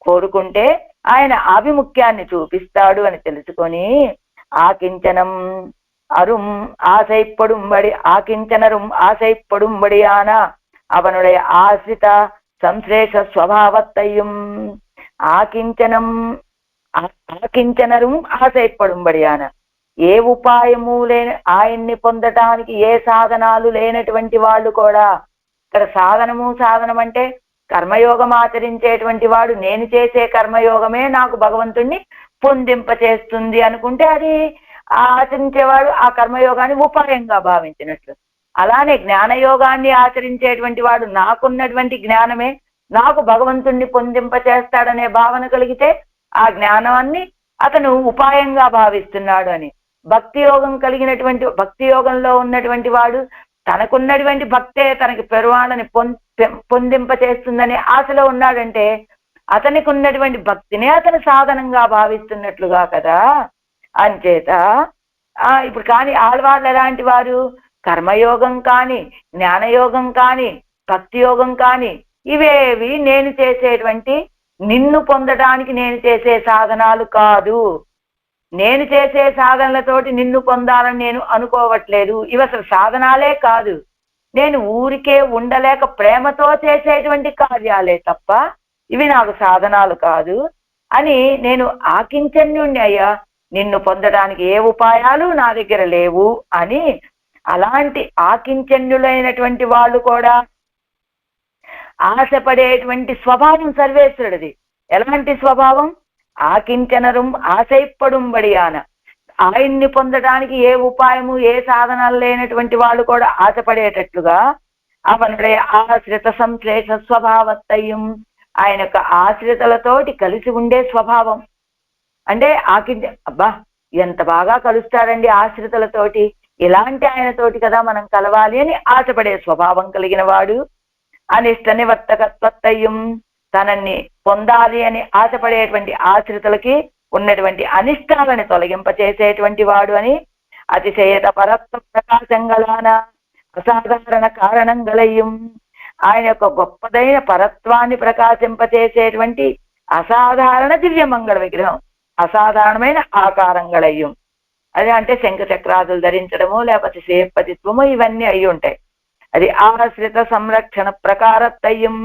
కోరుకుంటే ఆయన ఆభిముఖ్యాన్ని చూపిస్తాడు అని తెలుసుకొని, ఆకించనం అరుం ఆశైప్పడుంబడి ఆకించనరుం ఆశైప్పడుంబడియాన అవనుடைய ఆశ్రిత సంశ్లేష స్వభావత్తయ్యం. ఆకించనరుం ఆశైప్పడుంబడియాన, ఏ ఉపాయము లేని ఆయన్ని పొందటానికి ఏ సాధనాలు లేనటువంటి వాళ్ళు కూడా. ఇక్కడ సాధనం అంటే కర్మయోగం ఆచరించేటువంటి వాడు నేను చేసే కర్మయోగమే నాకు భగవంతుణ్ణి పొందింపచేస్తుంది అనుకుంటే అది ఆచరించేవాడు ఆ కర్మయోగాన్ని ఉపాయంగా భావించినట్లు. అలానే జ్ఞానయోగాన్ని ఆచరించేటువంటి వాడు నాకున్నటువంటి జ్ఞానమే నాకు భగవంతుణ్ణి పొందింపచేస్తాడనే భావన కలిగితే ఆ జ్ఞానాన్ని అతను ఉపాయంగా భావిస్తున్నాడు అని. భక్తి యోగంలో ఉన్నటువంటి వాడు తనకున్నటువంటి భక్తే తనకి పెరువాళ్ళని పొందింపచేస్తుందనే ఆశలో ఉన్నాడంటే అతనికి ఉన్నటువంటి భక్తినే అతను సాధనంగా భావిస్తున్నట్లుగా కదా. అంచేత ఇప్పుడు కానీ ఆళ్వార్లు ఎలాంటి వారు? కర్మయోగం కానీ, జ్ఞానయోగం కానీ, భక్తి యోగం కానీ ఇవేవి నేను చేసేటువంటి, నిన్ను పొందడానికి నేను చేసే సాధనాలు కాదు. నేను చేసే సాధనలతోటి నిన్ను పొందాలని నేను అనుకోవట్లేదు. ఇవి అసలు సాధనాలే కాదు, నేను ఊరికే ఉండలేక ప్రేమతో చేసేటువంటి కార్యాలే తప్ప ఇవి నాకు సాధనాలు కాదు అని నేను ఆకించన్యుణ్ణి అయ్యా, నిన్ను పొందడానికి ఏ ఉపాయాలు నా దగ్గర లేవు అని. అలాంటి ఆకించన్యులైనటువంటి వాళ్ళు కూడా ఆశపడేటువంటి స్వభావం సర్వేశ్వరుడిది. ఎలాంటి స్వభావం? ఆకించనరుం ఆశైప్పడుంబడియాన, ఆయన్ని పొందడానికి ఏ ఉపాయము ఏ సాధనాలు లేనటువంటి వాళ్ళు కూడా ఆశపడేటట్లుగా అవనుడే ఆశ్రిత సంశ్లేష స్వభావత్తయ్యం, ఆయన యొక్క ఆశ్రితలతోటి కలిసి ఉండే స్వభావం. అంటే అబ్బా ఎంత బాగా కలుస్తాడండి ఆశ్రితలతోటి, ఇలాంటి ఆయనతోటి కదా మనం కలవాలి అని ఆశపడే స్వభావం కలిగిన వాడు. అనిష్ట నివర్తకత్వత్తయ్యం, తనని పొందాలి అని ఆశపడేటువంటి ఆశ్రితలకి ఉన్నటువంటి అనిష్టాలని తొలగింపచేసేటువంటి వాడు అని. అతిశయత పరత్వ ప్రకాశం గలాన, అసాధారణ కారణంగలయ్యం, ఆయన యొక్క గొప్పదైన పరత్వాన్ని ప్రకాశింపచేసేటువంటి అసాధారణ దివ్యమంగళ విగ్రహం, అసాధారణమైన ఆకారంగలయ్యం. అదే అంటే శంఖ చక్రాదులు ధరించడము లేకపోతే శ్రీపతిత్వము ఇవన్నీ అయి ఉంటాయి. అది ఆశ్రిత సంరక్షణ ప్రకారత్తయ్యం,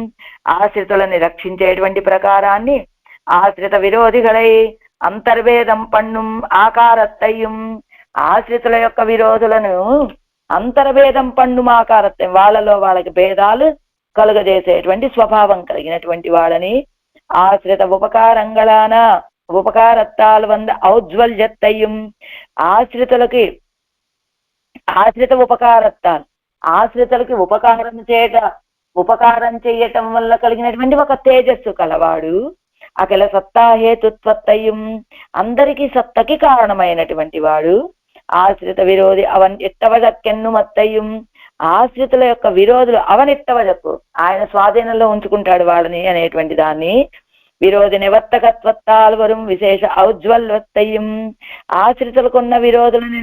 ఆశ్రితులని రక్షించేటువంటి ప్రకారాన్ని, ఆశ్రిత విరోధిகளై అంతర్వేదం పన్నుం ఆకారత్తయ్యం, ఆశ్రితుల యొక్క విరోధులను అంతర్వేదం పన్నుం ఆకారత్తయ్యం, వాళ్ళలో వాళ్ళకి భేదాలు కలుగజేసేటువంటి స్వభావం కలిగినటువంటి వాళ్ళని, ఆశ్రిత ఉపకారంగళాన ఉపకారత్తాలు వంద ఔజ్వల్యత్తయ్యం, ఆశ్రితులకి ఆశ్రిత ఉపకారత్తాలు, ఆశ్రితులకి ఉపకారం చేయటం వల్ల కలిగినటువంటి ఒక తేజస్సు కలవాడు. అఖిల సత్తా హేతుత్వత్తయ్యం, అందరికీ సత్తకి కారణమైనటువంటి వాడు. ఆశ్రిత విరోధి అవన్ ఎట్టవజక్కెన్ను మత్తయ్యం, ఆశ్రితుల యొక్క విరోధులు అవనిట్టవజక్కు, ఆయన స్వాధీనంలో ఉంచుకుంటాడు వాళ్ళని అనేటువంటి దాన్ని. విరోధి నివర్తకత్వత్తాలు వరం విశేష ఔజ్వల్యత్తయ్యం, ఆశ్రితులకున్న విరోధులను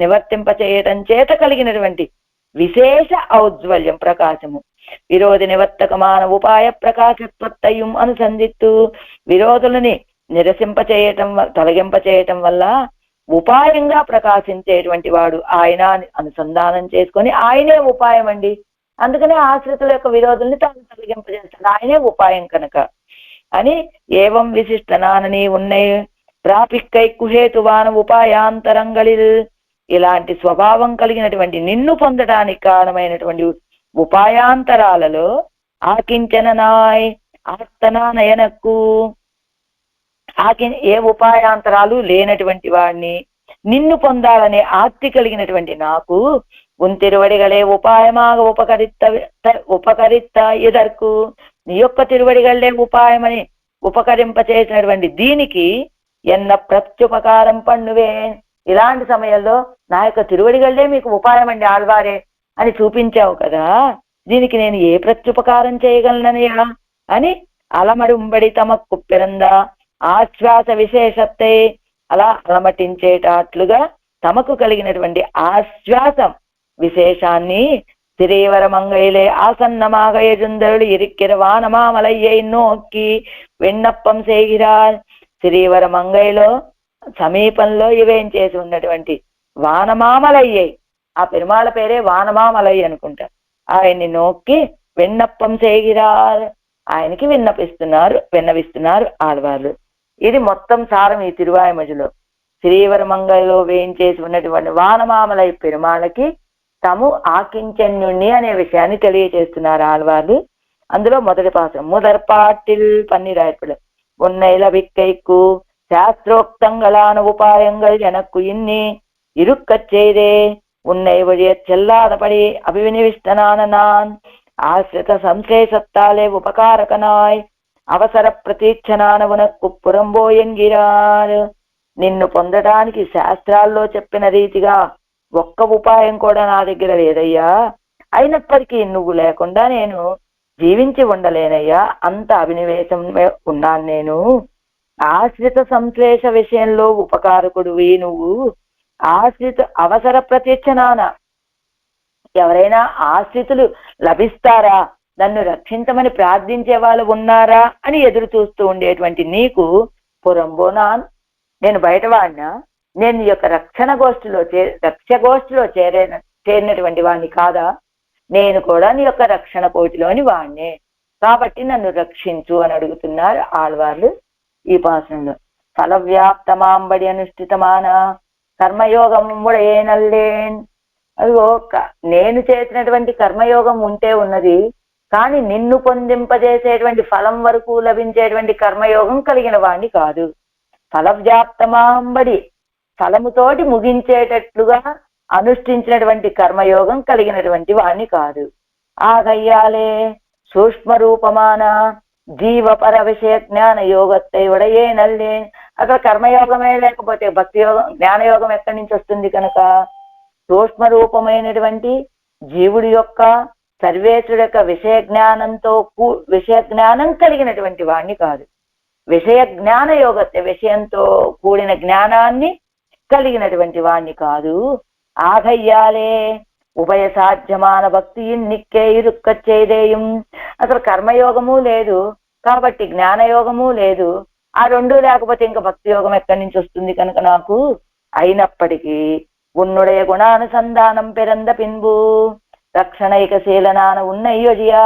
నివర్తింపచేయటం చేత కలిగినటువంటి విశేష ఔజ్వల్యం ప్రకాశము. విరోధి నివర్తకమాన ఉపాయ ప్రకాశత్వత్తయ్యం అనుసంధిత్తు, విరోధులని నిరసింపచేయటం తొలగింపచేయటం వల్ల ఉపాయంగా ప్రకాశించేటువంటి వాడు ఆయన అనుసంధానం చేసుకొని ఆయనే ఉపాయం అండి. అందుకనే ఆశ్రితుల యొక్క విరోధుల్ని తాను తొలగింపజేస్తాడు, ఆయనే ఉపాయం కనుక అని. ఏవం విశిష్టనానని ఉన్నాయి ప్రాపిక్కై కుహేతువాన ఉపాయాంతరంగళిల్, ఇలాంటి స్వభావం కలిగినటువంటి నిన్ను పొందడానికి కారణమైనటువంటి ఉపాయాంతరాలలో ఆకించననాయ్ ఆర్తనానయనకు, ఏ ఉపాయాంతరాలు లేనటువంటి వాడిని, నిన్ను పొందాలనే ఆర్తి కలిగినటువంటి నాకు తిరువడిగలే ఉపాయమాగ ఉపకరిత్త ఎదర్కు, నీ యొక్క తిరువడిగలే ఉపాయమని ఉపకరింపచేసినటువంటి దీనికి ఎన్న ప్రత్యుపకారం పన్నువే, ఇలాంటి సమయంలో నా యొక్క తిరువడిగలే మీకు ఉపాయం అండి ఆళ్వారే అని చూపించావు కదా, దీనికి నేను ఏ ప్రత్యుపకారం చేయగలనయ్యా అని అలమడుంబడి తమకు పిరందా ఆశ్వాస విశేషత్తే, అలా అలమటించేటట్లుగా తమకు కలిగినటువంటి ఆశ్వాసం విశేషాన్ని తిరేవర మంగైలే ఆసన్నమాగ ఎజుందరుడు ఇరిక్కిర వానమామలయ్యై నోక్కి విన్నప్పం సేగిరాల్, శ్రీవర మంగైలో సమీపంలో ఇవేం చేసి ఉన్నటువంటి వానమామలయ్యై, ఆ పెరుమాళ పేరే వానమామలయ్య అనుకుంటా, ఆయన్ని నోక్కి విన్నప్పం సేగిరాల్, ఆయనకి విన్నవిస్తున్నారు ఆళ్వార్లు. ఇది మొత్తం సారం ఈ తిరువాయిమొழிలో. శ్రీవర మంగళలో వేయించేసి ఉన్నటువంటి వానమామలై పెరుమాళకి తాము ఆకించన్యుణ్ణి అనే విషయాన్ని తెలియజేస్తున్నారు ఆళ్వార్లు. అందులో మొదటి పాత్ర முதற்பாட்டில் பன்னிராய்ப்பில் உன்னைல விக்கைக்கு சாஸ்திரோக்தங்களான உபாயங்கள் எனக்கு இன்னி இருக்கச் செய்தே, உன்னை வழிய செல்லாதபடி அபிவினிவிஷ்டனான நான் ஆசிரித சம்சேஷத்தாலே ఉపకారకనాయ్ అవసర ప్రతీక్షణాన ఉనక్కు పురంబో ఎన్గిరారు. నిన్ను పొందడానికి శాస్త్రాల్లో చెప్పిన రీతిగా ఒక్క ఉపాయం కూడా నా దగ్గర లేదయ్యా, అయినప్పటికీ నువ్వు లేకుండా నేను జీవించి ఉండలేనయ్యా, అంత అభినివేశం ఉన్నాను నేను. ఆశ్రిత సంశ్లేష విషయంలో ఉపకారకుడివి నువ్వు. ఆశ్రిత అవసర ప్రతీక్షణాన, ఎవరైనా ఆశ్రితులు లభిస్తారా, నన్ను రక్షించమని ప్రార్థించే వాళ్ళు ఉన్నారా అని ఎదురు చూస్తూ ఉండేటువంటి నీకు పురంబోనాన్, నేను బయటవాడినా, నేను నీ యొక్క రక్షగోష్ఠిలో చేరినటువంటి వాడిని కాదా, నేను కూడా నీ యొక్క రక్షణ కోటిలోని వాడినే, కాబట్టి నన్ను రక్షించు అని అడుగుతున్నారు ఆళ్వార్లు ఈ పాసంలో. ఫలవ్యాప్తమాంబడి అనుష్ఠితమాన కర్మయోగం కూడా ఏనల్లేన్, అదిగో నేను చేసినటువంటి కర్మయోగం ఉంటే ఉన్నది, కానీ నిన్ను పొందింపజేసేటువంటి ఫలం వరకు లభించేటువంటి కర్మయోగం కలిగిన వాణ్ణి కాదు. ఫలవ్యాప్తమాంబడి, ఫలముతోటి ముగించేటట్లుగా అనుష్ఠించినటువంటి కర్మయోగం కలిగినటువంటి వాణ్ణి కాదు. ఆగయ్యాలే సూక్ష్మ రూపమాన జీవపర విషయ జ్ఞాన యోగత్తై వడయే నల్లే, అక్కడ కర్మయోగమే లేకపోతే భక్తి యోగం జ్ఞానయోగం ఎక్కడి నుంచి వస్తుంది కనుక, సూక్ష్మ రూపమైనటువంటి జీవుడి యొక్క సర్వేశ్వరుడు యొక్క విషయ జ్ఞానం కలిగినటువంటి వాణ్ణి కాదు. విషయ జ్ఞాన యోగత్తే, విషయంతో కూడిన జ్ఞానాన్ని కలిగినటువంటి వాణ్ణి కాదు. ఆగయ్యాలే ఉభయ సాధ్యమాన భక్తి నిక్కే ఇరుక్కచ్చేదేయం. అసలు కర్మయోగము లేదు కాబట్టి జ్ఞానయోగము లేదు. ఆ రెండు లేకపోతే ఇంకా భక్తి యోగం ఎక్కడి నుంచి వస్తుంది కనుక నాకు? అయినప్పటికీ ఉన్నుடைய గుణానుసంధానం పెరంద పిన్బు రక్షణైక శీలనాన ఉన్నయ్యొజియా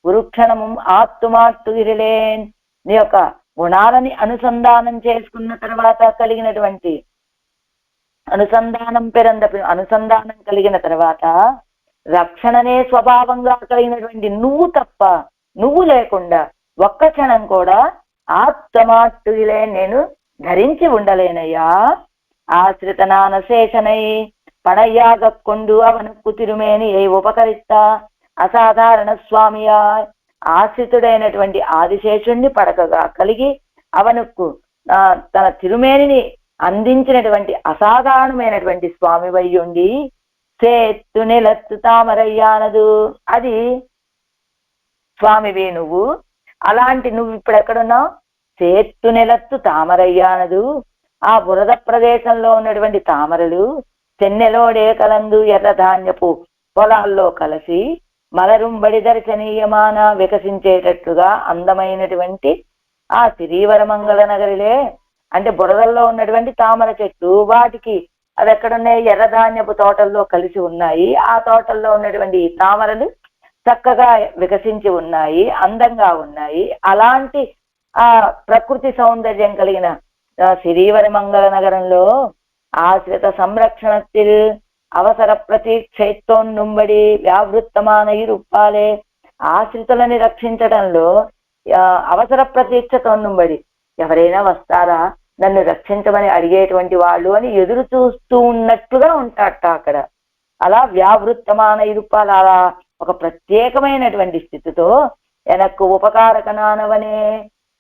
గురుక్షణము ఆత్తుమాట్టు ఇరిలేన్. నీ యొక్క గుణాలని అనుసంధానం చేసుకున్న తర్వాత కలిగినటువంటి అనుసంధానం అనుసంధానం కలిగిన తర్వాత రక్షణనే స్వభావంగా కలిగినటువంటి నువ్వు తప్ప, నువ్వు లేకుండా ఒక్క క్షణం కూడా ఆత్మాట్టులే నేను ధరించి ఉండలేనయ్యా. ఆశ్రిత నానశేషనై పణయ్యాగక్కొండు అవనక్కు తిరుమేని ఏ ఉపకరిస్తా అసాధారణ స్వామియా. ఆశ్రితుడైనటువంటి ఆదిశేషుణ్ణి పడకగా కలిగి అవనుక్కు తన తిరుమేనిని అందించినటువంటి అసాధారణమైనటువంటి స్వామి వయ్యుండి సేత్తు నిలత్తు తామరయ్యానదు. అది స్వామివే నువ్వు. అలాంటి నువ్వు ఇప్పుడు ఎక్కడున్నావు? సేత్తు నిలత్తు తామరయ్యానదు. ఆ బురద ప్రదేశంలో ఉన్నటువంటి తామరలు చెన్నెలోడే కలందు ఎర్రధాన్యపు పొలాల్లో కలిసి మలరుంబడి దర్శనీయమాన వికసించేటట్లుగా అందమైనటువంటి ఆ శ్రీవరమంగళ నగరిలే. అంటే బురదల్లో ఉన్నటువంటి తామర చెట్లు, వాటికి అవి ఎక్కడున్నాయి? ఎర్రధాన్యపు తోటల్లో కలిసి ఉన్నాయి. ఆ తోటల్లో ఉన్నటువంటి తామరలు చక్కగా వికసించి ఉన్నాయి, అందంగా ఉన్నాయి. అలాంటి ఆ ప్రకృతి సౌందర్యం కలిగిన శ్రీవరమంగళ నగరంలో ఆశ్రిత సంరక్షణத்தில் అవసర ప్రతీక్షైత్తోన్నుంబడి వ్యావృత్తమాన ఇరుప్పాలే. ఆశ్రితులని రక్షించడంలో అవసర ప్రతీక్షతోన్నుంబడి, ఎవరైనా వస్తారా నన్ను రక్షించమని అడిగేటువంటి వాళ్ళు అని ఎదురు చూస్తూ ఉన్నట్టుగా ఉంటాట అక్కడ. అలా వ్యావృత్తమాన ఇరుప్పాల, అలా ఒక ప్రత్యేకమైనటువంటి స్థితితో ఎనక్కు ఉపకారకనానవనే,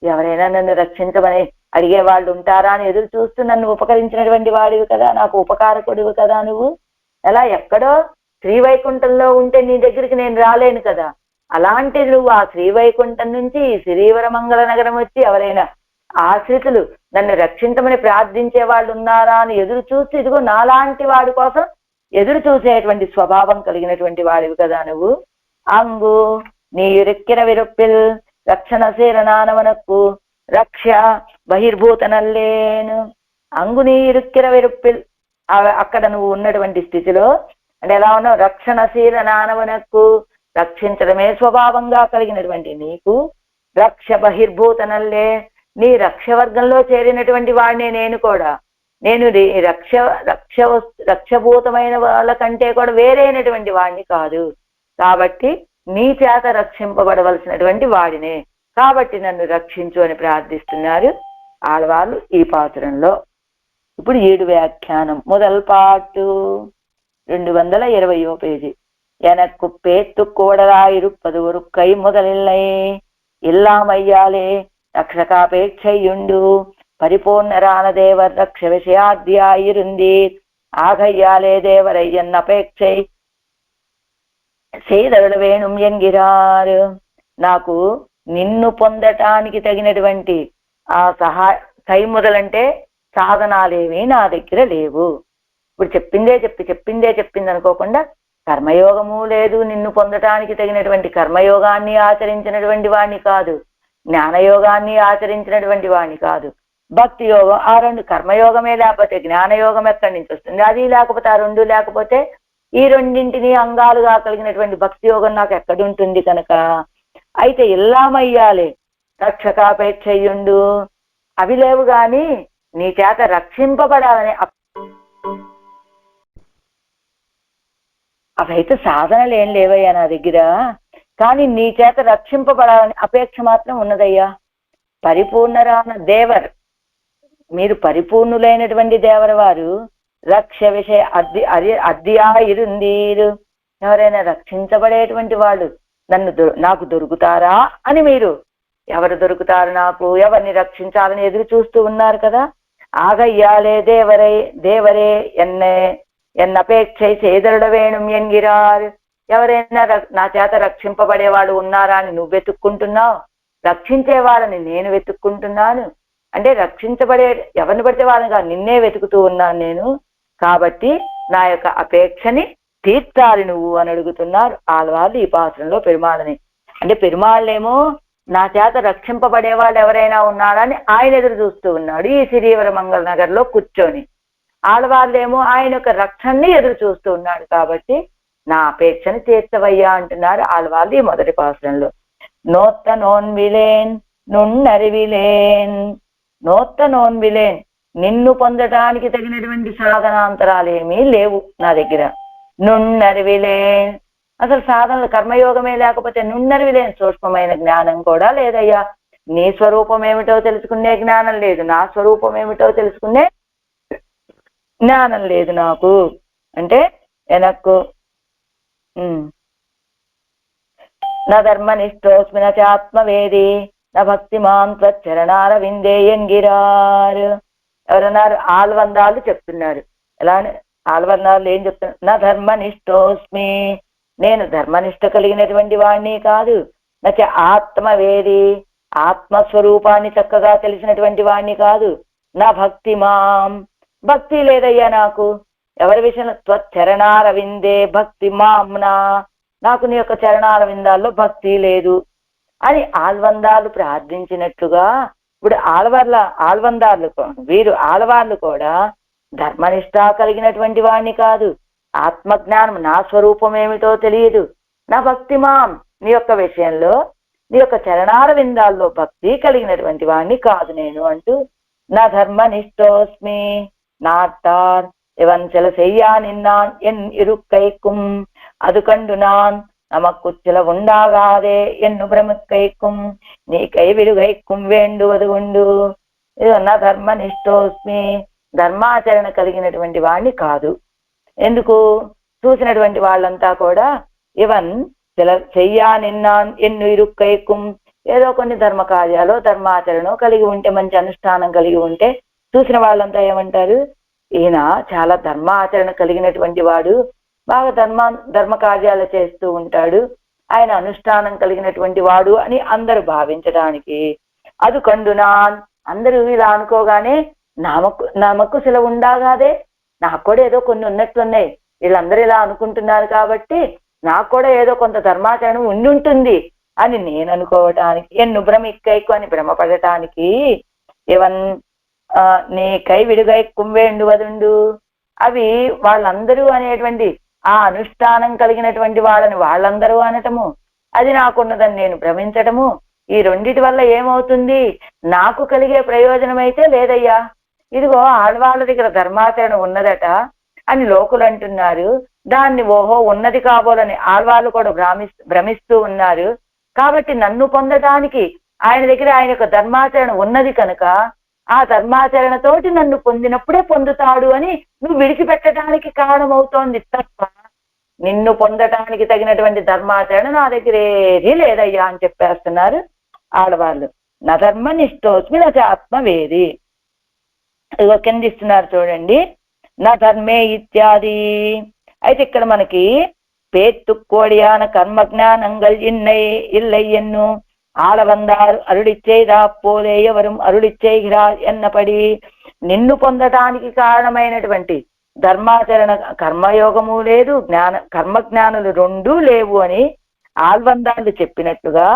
ఎవరైనా నన్ను రక్షించమని అడిగే వాళ్ళు ఉంటారా అని ఎదురు చూస్తూ నన్ను ఉపకరించినటువంటి వాడివి కదా, నాకు ఉపకారకుడివి కదా నువ్వు. అలా ఎక్కడో శ్రీవైకుంఠంలో ఉంటే నీ దగ్గరికి నేను రాలేను కదా. అలాంటి నువ్వు ఆ శ్రీవైకుంఠం నుంచి శ్రీవరమంగళ నగరం వచ్చి ఎవరైనా ఆశ్రితులు నన్ను రక్షించమని ప్రార్థించే వాళ్ళు ఉన్నారా అని ఎదురు చూసి, ఇదిగో నాలాంటి వాడి కోసం ఎదురు చూసేటువంటి స్వభావం కలిగినటువంటి వాడివి కదా నువ్వు. అంగు నీ ఇరుక్కిన విరుప్పిల్ రక్షణ శీలనానవనక్కు రక్ష బహిర్భూతనల్లేను. అంగు నీ ఇరుక్కిన విరుప్పిల్, అక్కడ నువ్వు ఉన్నటువంటి స్థితిలో అంటే ఎలా ఉన్నావు? రక్షణ శీలనానవనక్కు, రక్షించడమే స్వభావంగా కలిగినటువంటి నీకు రక్ష బహిర్భూతనల్లే, నీ రక్షవర్గంలో చేరినటువంటి వాడినే నేను కూడా. నేను రక్షభూతమైన వాళ్ళ కంటే కూడా వేరైనటువంటి వాడిని కాదు. కాబట్టి నీ చేత రక్షింపబడవలసినటువంటి వాడినే. కాబట్టి నన్ను రక్షించు అని ప్రార్థిస్తున్నారు ఆడవాళ్ళు ఈ పాత్రంలో. ఇప్పుడు 7 వ్యాఖ్యానం మొదల్ పాటు 220వ పేజీ. ఎనక్కు పేత్తు కూడలా ఇరుప్పదు ஒரு கை முதலில்லை இல்லாமையாலே ரக்ஷகாபேட்சையுண்டு பரிபூர்ணரான தேவர் ரக்ஷ விஷயாத்தியாயிருந்தீர் ஆகையாலே தேவரை என் அபேட்சை செய்தరుడ వేణుం ఎన్గిరారు. నాకు నిన్ను పొందటానికి తగినటువంటి ఆ కై మొదలంటే సాధనాలేవి నా దగ్గర లేవు. ఇప్పుడు చెప్పిందే చెప్పింది అనుకోకుండా కర్మయోగము లేదు, నిన్ను పొందటానికి తగినటువంటి కర్మయోగాన్ని ఆచరించినటువంటి వాణ్ణి కాదు, జ్ఞానయోగాన్ని ఆచరించినటువంటి వాణ్ణి కాదు, భక్తి యోగం. ఆ రెండు కర్మయోగమే లేకపోతే జ్ఞానయోగం ఎక్కడి నుంచి వస్తుంది? అది లేకపోతే ఆ రెండు లేకపోతే ఈ రెండింటిని అంగాలుగా కలిగినటువంటి భక్తి యోగం నాకు ఎక్కడి ఉంటుంది కనుక. అయితే ఇల్లామయ్యాలే రక్షకాపేక్షయుండు, అవి లేవు గాని నీ చేత రక్షింపబడాలని. అవైతే సాధనలు ఏం లేవయ్యా నా దగ్గర, కానీ నీ చేత రక్షింపబడాలని అపేక్ష మాత్రం ఉన్నదయ్యా. పరిపూర్ణరాన దేవర్, మీరు పరిపూర్ణులైనటువంటి దేవర వారు రక్ష విషయ అద్యాయిరుందీరు, ఎవరైనా రక్షించబడేటువంటి వాళ్ళు నాకు దొరుకుతారా అని మీరు, ఎవరు దొరుకుతారు నాకు, ఎవరిని రక్షించాలని ఎదురు చూస్తూ ఉన్నారు కదా. ఆగయ్యాలే దేవరే ఎన్నపేక్ష చేదరుడ వేణుం ఎన్గిరారు, ఎవరైనా నా చేత రక్షింపబడేవాడు ఉన్నారా అని నువ్వు వెతుక్కుంటున్నావు, రక్షించే వాళ్ళని నేను వెతుక్కుంటున్నాను. అంటే రక్షించబడే ఎవరిని పడితే వాళ్ళని కాదు, నిన్నే వెతుకుతూ ఉన్నాను నేను. కాబట్టి నా యొక్క అపేక్షని తీర్చాలి నువ్వు అని అడుగుతున్నారు ఆళ్వార్లు ఈ పాత్రంలో పెరుమాళ్ళని. అంటే పెరుమాళ్ళేమో నా చేత రక్షింపబడే వాళ్ళు ఎవరైనా ఉన్నారని ఆయన ఎదురు చూస్తూ ఉన్నాడు ఈ శ్రీవర మంగళ నగర్లో కూర్చొని. ఆళ్వార్లేమో ఆయన యొక్క రక్షణని ఎదురు చూస్తూ ఉన్నాడు. కాబట్టి నా అపేక్షను తీర్చవయ్యా అంటున్నారు ఆళ్వార్లు ఈ మొదటి పాత్రంలో. నోత్త నోన్విలేన్ నున్నరివిలేన్. నోత్త నోన్విలేన్, నిన్ను పొందటానికి తగినటువంటి సాధనాంతరాలు ఏమీ లేవు నా దగ్గర. నున్నరివిలేన్, అసలు సాధనలు కర్మయోగమే లేకపోతే నున్నరివిలేన్ సూక్ష్మమైన జ్ఞానం కూడా లేదయ్యా. నీ స్వరూపం ఏమిటో తెలుసుకునే జ్ఞానం లేదు, నా స్వరూపం ఏమిటో తెలుసుకునే జ్ఞానం లేదు నాకు అంటే వెనక్కు. నా ధర్మనిష్టోస్మి నాత్మవేది నా భక్తిమాన్ త్వచ్చరణారవిందే ఎంగిరారు. ఎవరన్నారు? ఆళ్వందాలు చెప్తున్నారు. ఎలా ఆళ్వందాలు ఏం చెప్తున్నారు? నా ధర్మనిష్టోస్మి, నేను ధర్మనిష్ట కలిగినటువంటి వాణ్ణి కాదు. నచ ఆత్మవేది, ఆత్మస్వరూపాన్ని చక్కగా తెలిసినటువంటి వాణ్ణి కాదు. నా భక్తిమాం, భక్తి లేదయ్యా నాకు. ఎవరి విషయంలో? త్వచ్చరణారవిందే భక్తి మాంనా, నాకు నీ యొక్క చరణారవిందాల్లో భక్తి లేదు అని ఆళ్వందాలు ప్రార్థించినట్లుగా ఇప్పుడు ఆళ్వందార్లు వీరు ఆళ్వార్లు కూడా ధర్మనిష్ట కలిగినటువంటి వాణ్ణి కాదు, ఆత్మజ్ఞానం నా స్వరూపం ఏమిటో తెలియదు, నా భక్తి మాం, నీ యొక్క విషయంలో నీ యొక్క చరణారవిందాల్లో భక్తి కలిగినటువంటి వాణ్ణి కాదు నేను అంటూ నా ధర్మనిష్టోస్మి நாட்டார் இவன் சில செய்யா நின்னான் என் இருக்கைக்கும் அது கண்டு நான் நமக்கு சில உண்டாகாதே ఎన్ను భ్రమకైకుం నీ కైవిడుగైకుం వేండువదు ఉండు. ఇదన్నా ధర్మనిష్టోస్మి, ధర్మాచరణ కలిగినటువంటి వాణ్ణి కాదు. ఎందుకు? చూసినటువంటి వాళ్ళంతా కూడా ఇవన్ చిల చెయ్యా నిన్నాన్ ఎన్ను ఇరుక్కైకుం, ఏదో కొన్ని ధర్మ కార్యాలు ధర్మాచరణం కలిగి ఉంటే, మంచి అనుష్ఠానం కలిగి ఉంటే చూసిన వాళ్ళంతా ఏమంటారు? ఈయన చాలా ధర్మాచరణ కలిగినటువంటి వాడు, బాగా ధర్మ కార్యాలు చేస్తూ ఉంటాడు, ఆయన అనుష్ఠానం కలిగినటువంటి వాడు అని అందరూ భావించడానికి. అది కండునాన్, అందరూ ఇలా అనుకోగానే నమకు సిల ఉండాగాదే, నాకు కూడా ఏదో కొన్ని ఉన్నట్లున్నాయి, వీళ్ళందరూ ఇలా అనుకుంటున్నారు కాబట్టి నాకు కూడా ఏదో కొంత ధర్మాచరణం ఉండి ఉంటుంది అని నేను అనుకోవటానికి, ఎన్ను భ్రమిక్కైకు అని భ్రమపడటానికి, ఇవన్ నీ కై విడుగై కుంవేండు వదుండు, అవి వాళ్ళందరూ అనేటువంటి ఆ అనుష్ఠానం కలిగినటువంటి వాళ్ళని వాళ్ళందరూ అనటము, అది నాకున్నదని నేను భ్రమించటము, ఈ రెండిటి వల్ల ఏమవుతుంది? నాకు కలిగే ప్రయోజనం అయితే లేదయ్యా. ఇదిగో ఆళ్వాళ్ళ దగ్గర ధర్మాచరణ ఉన్నదట అని లోకులు అంటున్నారు, దాన్ని ఓహో ఉన్నది కాబోలని ఆళ్వాళ్ళు కూడా భ్రమిస్తూ ఉన్నారు. కాబట్టి నన్ను పొందడానికి ఆయన దగ్గర ఆయన యొక్క ధర్మాచరణ ఉన్నది కనుక ఆ ధర్మాచరణతోటి నన్ను పొందినప్పుడే పొందుతాడు అని నువ్వు విడిచిపెట్టడానికి కారణమవుతోంది తప్ప నిన్ను పొందటానికి తగినటువంటి ధర్మాచరణ నా దగ్గర ఏదీ లేదయ్యా అని చెప్పేస్తున్నారు ఆడవాళ్ళు. నా ధర్మనిష్టోస్మి నా ఆత్మవేది. ఇదిగో కింద ఇస్తున్నారు చూడండి, నా ధర్మే ఇత్యాది. అయితే ఇక్కడ మనకి பேத்துக்கோடியான கர்ம ஞானங்கள் இல்லை என்னும் ఆడవందారు అరుడిచ్చేదా పోలేయ వరం అరుడిచ్చేగిరార్ ఎన్నపడి, నిన్ను పొందటానికి కారణమైనటువంటి ధర్మాచరణ కర్మయోగము లేదు, కర్మజ్ఞానులు రెండూ లేవు అని ఆళ్వందాళ్ళు చెప్పినట్టుగా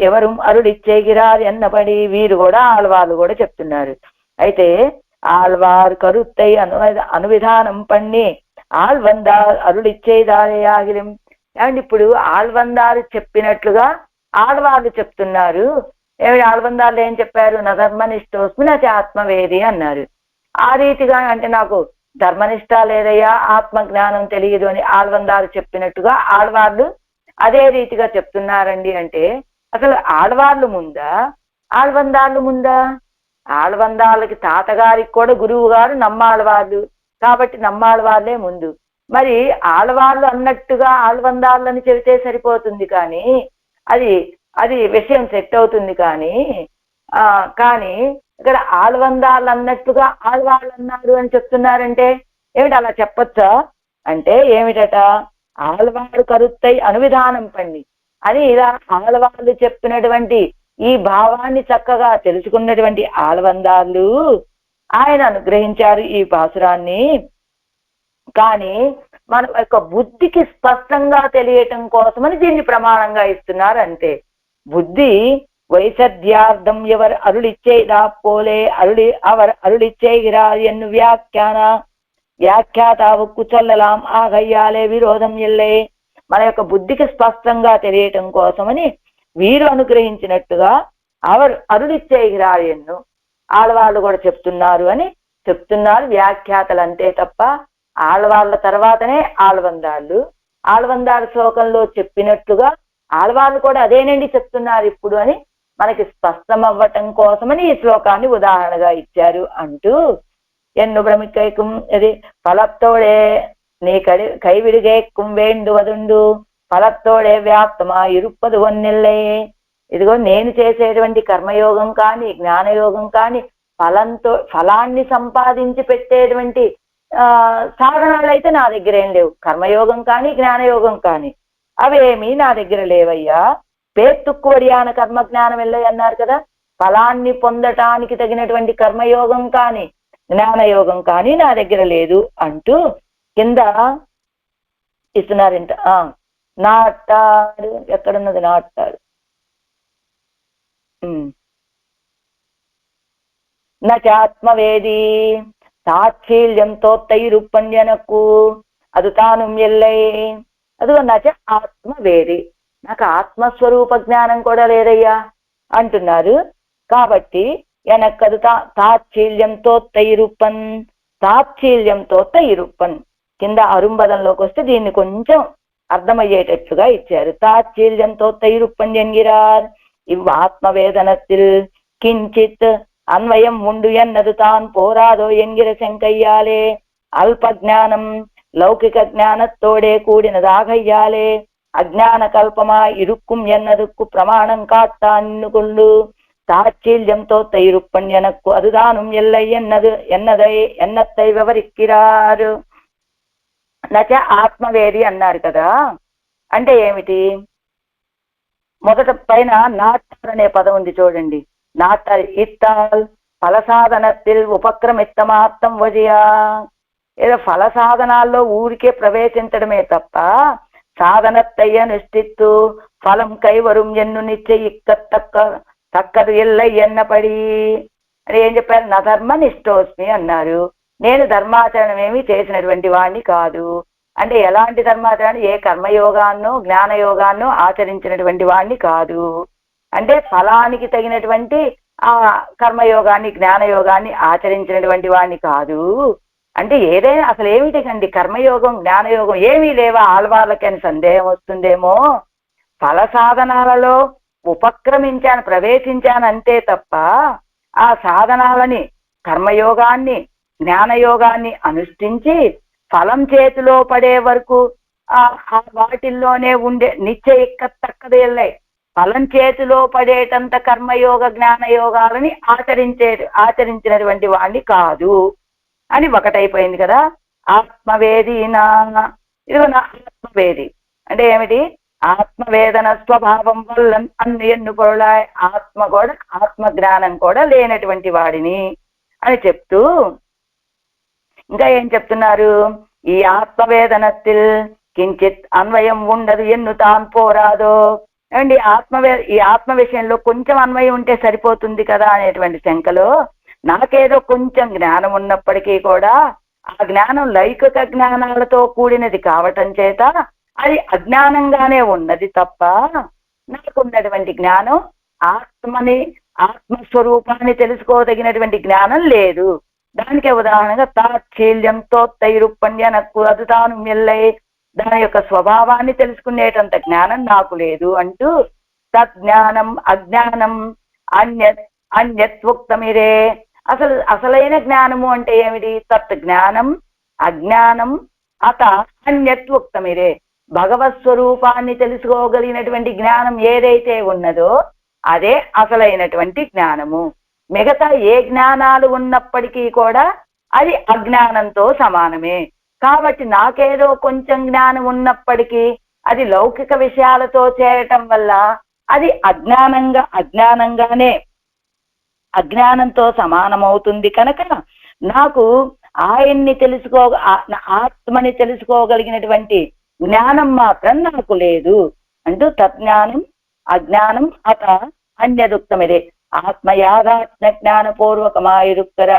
ఎవరు అరుడిచ్చేగిరార్ ఎన్నపడి వీరు కూడా ఆళ్వాళ్ళు కూడా చెప్తున్నారు. అయితే ఆళ్వార్ కరుత్తై అనువిధానం పన్ని ఆళ్వందార్ అరుడిచ్చేదారేయాగిలం. ఏమంటే ఇప్పుడు ఆళ్వందారు చెప్పినట్లుగా ఆళ్వాళ్ళు చెప్తున్నారు. ఏమిటి ఆళ్వందాళ్ళు ఏం చెప్పారు? నా ధర్మనిష్టోస్మి నా ఆత్మవేది అన్నారు. ఆ రీతిగా అంటే నాకు ధర్మనిష్ట లేదయ్యా, ఆత్మజ్ఞానం తెలియదు అని ఆళ్వందారు చెప్పినట్టుగా ఆళ్వాళ్ళు అదే రీతిగా చెప్తున్నారండి. అంటే అసలు ఆళ్వాళ్ళు ముందా ఆళ్వందాళ్ళు ముందా? ఆళ్వందాళ్ళకి తాతగారికి కూడా గురువు గారు నమ్మాళ్వాళ్ళు కాబట్టి నమ్మాళ్వాళ్ళే ముందు. మరి ఆళ్వాళ్ళు అన్నట్టుగా ఆళ్వందాళ్ళని చెబితే సరిపోతుంది, కానీ అది విషయం సెట్ అవుతుంది. కానీ ఇక్కడ ఆళ్వందాళ్ళు అన్నట్టుగా ఆళ్వాళ్ళు అన్నారు అని చెప్తున్నారంటే ఏమిటి? అలా చెప్పొచ్చా? అంటే ఏమిటట? ఆళ్వాళ్ళు కరుత్తై అనువిధానం పండి అని ఇలా ఆళ్వాళ్ళు చెప్పినటువంటి ఈ భావాన్ని చక్కగా తెలుసుకున్నటువంటి ఆళ్వందాళ్ళు ఆయన అనుగ్రహించారు ఈ పాసురాన్ని. కానీ మన యొక్క బుద్ధికి స్పష్టంగా తెలియటం కోసమని దీన్ని ప్రమాణంగా ఇస్తున్నారు అంతే. బుద్ధి வைசத்தியார்த்தம் எவர் அருளிச்செய்தா போலே அவர் அருளிச்செய்கிறார் என்னும் వ్యాఖ్యాతావుకు చల్లలాం ఆగయ్యాలే విరోధం ఎల్లే. మన యొక్క బుద్ధికి స్పష్టంగా తెలియటం కోసమని వీరు అనుగ్రహించినట్టుగా అవరు అరుளிచ్చేగిరారు ఎన్ను ఆడవాళ్ళు కూడా చెప్తున్నారు అని చెప్తున్నారు వ్యాఖ్యాతలు అంతే తప్ప ఆడవాళ్ళ తర్వాతనే ఆళ్వందాళ్ళు. ఆళ్వందాళ్ళ శ్లోకంలో చెప్పినట్టుగా ఆళ్వాళ్ళు కూడా అదేనండి చెప్తున్నారు ఇప్పుడు అని మనకి స్పష్టం అవ్వటం కోసమని ఈ శ్లోకాన్ని ఉదాహరణగా ఇచ్చారు అంటూ ఎన్ను భ్రమికైకుం ఇది ఫలత్తోడే నీ కైవిడిగేక్కుం వేండువదుండు ఫలత్తోడే వ్యాప్తమా ఇరుప్పదు వన్నెల్లే. ఇదిగో నేను చేసేటువంటి కర్మయోగం కానీ జ్ఞానయోగం కానీ ఫలాన్ని సంపాదించి పెట్టేటువంటి సాధనాలు అయితే నా దగ్గర ఏం లేవు. కర్మయోగం కానీ జ్ఞానయోగం కానీ అవేమీ నా దగ్గర లేవయ్యా. పేర్తుక్కువడియాన కర్మ జ్ఞానం వెళ్ళయి అన్నారు కదా. ఫలాన్ని పొందటానికి తగినటువంటి కర్మయోగం కానీ జ్ఞానయోగం కానీ నా దగ్గర లేదు అంటూ కింద ఇస్తున్నారంట. నాటాడు ఎక్కడున్నది నాటాడు నాత్మవేది సాక్షీల్యంతో తైరుప్పండ్యనకు అది తాను ఎల్లై. అదిగో నచ ఆత్మవేది నాకు ఆత్మస్వరూప జ్ఞానం కూడా లేదయ్యా అంటున్నారు. కాబట్టి ఎనక్కదు తాచ్ఛీల్యంతో తైరుప్పన్ తాచ్ఛీల్యంతో తైరుప్పన్ కింద అరుంబదంలోకి వస్తే దీన్ని కొంచెం అర్థమయ్యేటట్లుగా ఇచ్చారు. తాచ్ఛీల్యంతో తైరుప్పన్ ఎన్గిరార్ ఇవ్ ఆత్మవేదనத்தில் కించిత్ అన్వయం ఉండు ఎన్నదు తాన్ పోరాదో ఎన్గిర శంకయ్యాలే. అల్ప జ్ఞానం లౌకిక జ్ఞానத்தோடே కూడినదాగయ్యాలే. అజ్ఞాన కల్పమా ఇరుక్కుం ఎన్నదుక్కు ప్రమాణం కాట్టాన్ను కొల్లు தாட்சீல்யம்தோ தைருப்பன் எனக்கு அதுதானும் எல்லை ఎన్నத்தை వివరిక్కిరారు. నచ ఆత్మవేది అన్నారు కదా. అంటే ఏమిటి? మొదట పైన నాటార్ అనే పదం ఉంది చూడండి. నాటార్ ఇత్తాల్ ఫలసాధనத்தில் ఉపక్రమిత్తమాత్తం వజియా. ఏదో ఫల సాధనాల్లో ఊరికే ప్రవేశించడమే తప్ప సాధనత్తయ్య నిష్ఠిత్తు ఫలం కైవరం ఎన్ను నిశ్చయిక్క తక్కదు ఎల్లై ఎన్నపడి అని ఏం చెప్పారు? నా ధర్మ నిష్ఠోస్మి అన్నారు. నేను ధర్మాచరణం ఏమి చేసినటువంటి వాడిని కాదు. అంటే ఎలాంటి ధర్మాచరణ? ఏ కర్మయోగాన్నో జ్ఞానయోగాన్నో ఆచరించినటువంటి వాడిని కాదు. అంటే ఫలానికి తగినటువంటి ఆ కర్మయోగాన్ని జ్ఞానయోగాన్ని ఆచరించినటువంటి వాడిని కాదు. అంటే ఏదైనా అసలు ఏమిటికండి కర్మయోగం జ్ఞానయోగం ఏమీ లేవా ఆళ్వాళ్ళకని సందేహం వస్తుందేమో. ఫల సాధనాలలో ఉపక్రమించాను ప్రవేశించాను అంతే తప్ప ఆ సాధనాలని కర్మయోగాన్ని జ్ఞానయోగాన్ని అనుష్ఠించి ఫలం చేతిలో పడే వరకు వాటిల్లోనే ఉండే నిశ్చయిక్క తక్కదేళ్ళై ఫలం చేతిలో పడేటంత కర్మయోగ జ్ఞానయోగాలని ఆచరించినటువంటి వాణ్ణి కాదు అని ఒకటైపోయింది కదా. ఆత్మవేది ఇదిగో నా ఆత్మవేది అంటే ఏమిటి? ఆత్మవేదన స్వభావం వల్ల అన్ని ఎన్నుకొరలాయ్ ఆత్మ జ్ఞానం కూడా లేనటువంటి వాడిని అని చెప్తూ ఇంకా ఏం చెప్తున్నారు? ఈ ఆత్మవేదనத்தில் కించిత్ అన్వయం ఉండదు ఎన్ను తాను పోరాదో. అండి ఈ ఆత్మ విషయంలో కొంచెం అన్వయం ఉంటే సరిపోతుంది కదా అనేటువంటి శంకలో నాకేదో కొంచెం జ్ఞానం ఉన్నప్పటికీ కూడా ఆ జ్ఞానం లౌకిక జ్ఞానాలతో కూడినది కావటం చేత అది అజ్ఞానంగానే ఉన్నది తప్ప నాకున్నటువంటి జ్ఞానం ఆత్మస్వరూపాన్ని తెలుసుకోదగినటువంటి జ్ఞానం లేదు. దానికే ఉదాహరణగా తాచ్ఛీల్యంతో తైరుప్పండ్య నాకు అది తాను మెల్లై దాని యొక్క స్వభావాన్ని తెలుసుకునేటంత జ్ఞానం నాకు లేదు అంటూ తజ్ఞానం అజ్ఞానం అన్యత్వక్తమిరే. అసలైన జ్ఞానము అంటే ఏమిటి? తత్ జ్ఞానం అజ్ఞానం అత అన్యత్వక్తమిరే. భగవత్ స్వరూపాన్ని తెలుసుకోగలిగినటువంటి జ్ఞానం ఏదైతే ఉన్నదో అదే అసలైనటువంటి జ్ఞానము. మిగతా ఏ జ్ఞానాలు ఉన్నప్పటికీ కూడా అది అజ్ఞానంతో సమానమే. కాబట్టి నాకేదో కొంచెం జ్ఞానం ఉన్నప్పటికీ అది లౌకిక విషయాలతో చేరటం వల్ల అది అజ్ఞానంగానే అజ్ఞానంతో సమానమవుతుంది కనుక నాకు ఆయన్ని ఆత్మని తెలుసుకోగలిగినటువంటి జ్ఞానం మాత్రం నాకు లేదు అంటూ తజ్ఞానం అజ్ఞానం అత అన్యదుక్తమిదే ఆత్మయాదాత్మ జ్ఞానపూర్వకమాయురుక్కర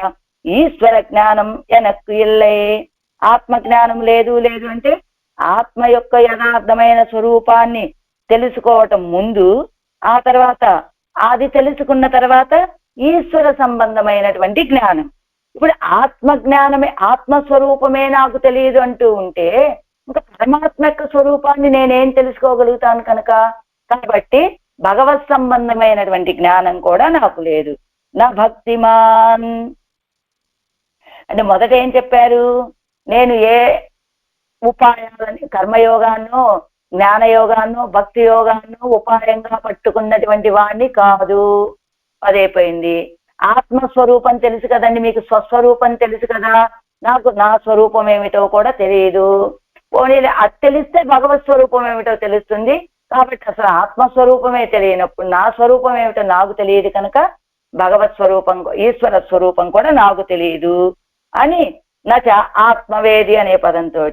ఈశ్వర జ్ఞానం ఎనక్కు ఇల్లే. ఆత్మజ్ఞానం లేదు లేదు అంటే ఆత్మ యొక్క యథార్థమైన స్వరూపాన్ని తెలుసుకోవటం ముందు, ఆ తర్వాత అది తెలుసుకున్న తర్వాత ఈశ్వర సంబంధమైనటువంటి జ్ఞానం. ఇప్పుడు ఆత్మజ్ఞానమే ఆత్మస్వరూపమే నాకు తెలియదు అంటూ ఉంటే ఇంకా పరమాత్మ యొక్క స్వరూపాన్ని నేనేం తెలుసుకోగలుగుతాను కనుక, కాబట్టి భగవత్ సంబంధమైనటువంటి జ్ఞానం కూడా నాకు లేదు. నా భక్తిమాన్ అంటే మొదట ఏం చెప్పారు, నేను ఏ ఉపాయాలని కర్మయోగాన్నో జ్ఞానయోగాన్నో భక్తి యోగాన్నో ఉపాయంగా పట్టుకున్నటువంటి వాడిని కాదు. అదైపోయింది. ఆత్మస్వరూపం తెలుసు కదండి, మీకు స్వస్వరూపం తెలుసు కదా, నాకు నా స్వరూపం ఏమిటో కూడా తెలియదు. పోనీ అది తెలిస్తే భగవత్ స్వరూపం ఏమిటో తెలుస్తుంది. కాబట్టి అసలు ఆత్మస్వరూపమే తెలియనప్పుడు నా స్వరూపం ఏమిటో నాకు తెలియదు కనుక భగవత్ స్వరూపం ఈశ్వర స్వరూపం కూడా నాకు తెలియదు అని నచ ఆత్మవేది అనే పదంతో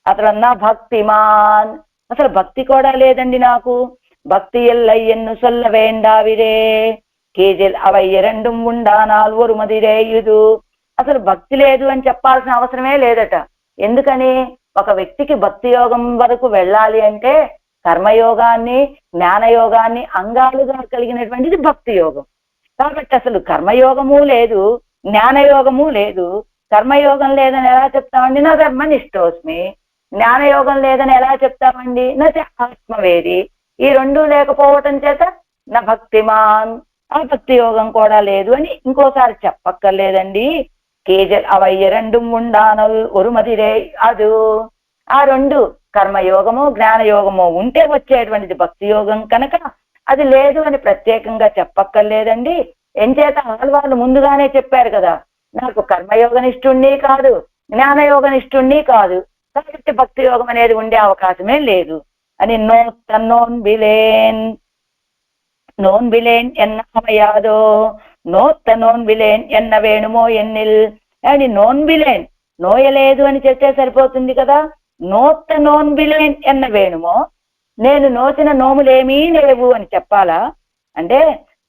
అసలు నా భక్తిమాన్ అసలు భక్తి కూడా లేదండి నాకు. భక్తి ఎల్లయ్యన్ను సొల్ల వేండావిరే కేజిల్ అవయ్య రెండుం ఉండానాల్ ஒரு మదిరేయుదు. అసలు భక్తి లేదు అని చెప్పాల్సిన అవసరమే లేదట. ఎందుకని, ఒక వ్యక్తికి భక్తి యోగం వరకు వెళ్ళాలి అంటే కర్మయోగాన్ని జ్ఞానయోగాన్ని అంగాలుగా కలిగినటువంటిది భక్తి యోగం. కాబట్టి అసలు కర్మయోగము లేదు, జ్ఞానయోగము లేదు. కర్మయోగం లేదని ఎలా చెప్తామండి, నా ధర్మనిష్టోస్మి. జ్ఞానయోగం లేదని ఎలా చెప్తామండి, నా ఆత్మవేది. ఈ రెండూ లేకపోవటం చేత నా భక్తిమాన్, ఆ భక్తి యోగం కూడా లేదు అని ఇంకోసారి చెప్పక్కర్లేదండి. కేజల్ అవయ్య రెండు ఉండానల్ ఒరుమదిరే అదు. ఆ రెండు కర్మయోగము జ్ఞానయోగము ఉంటే వచ్చేటువంటిది భక్తి యోగం కనుక అది లేదు అని ప్రత్యేకంగా చెప్పక్కర్లేదండి. ఎంచేత ఆళ్వాళ్ళు ముందుగానే చెప్పారు కదా, నాకు కర్మయోగనిష్ఠుణ్ణి కాదు జ్ఞానయోగనిష్ఠుణ్ణి కాదు, కాబట్టి భక్తి యోగం అనేది ఉండే అవకాశమే లేదు అని నోన్ బిలేన్ ఎన్న అమయాదో నోత్త నోన్ బిలేన్ ఎన్న వేణుమో ఎన్నిల్ అని నోన్ బిలేన్ నోయలేదు అని చెప్తే సరిపోతుంది కదా. నోత్త నోన్ బిలేన్ ఎన్న వేణుమో, నేను నోచిన నోములేమీ లేవు అని చెప్పాలా అంటే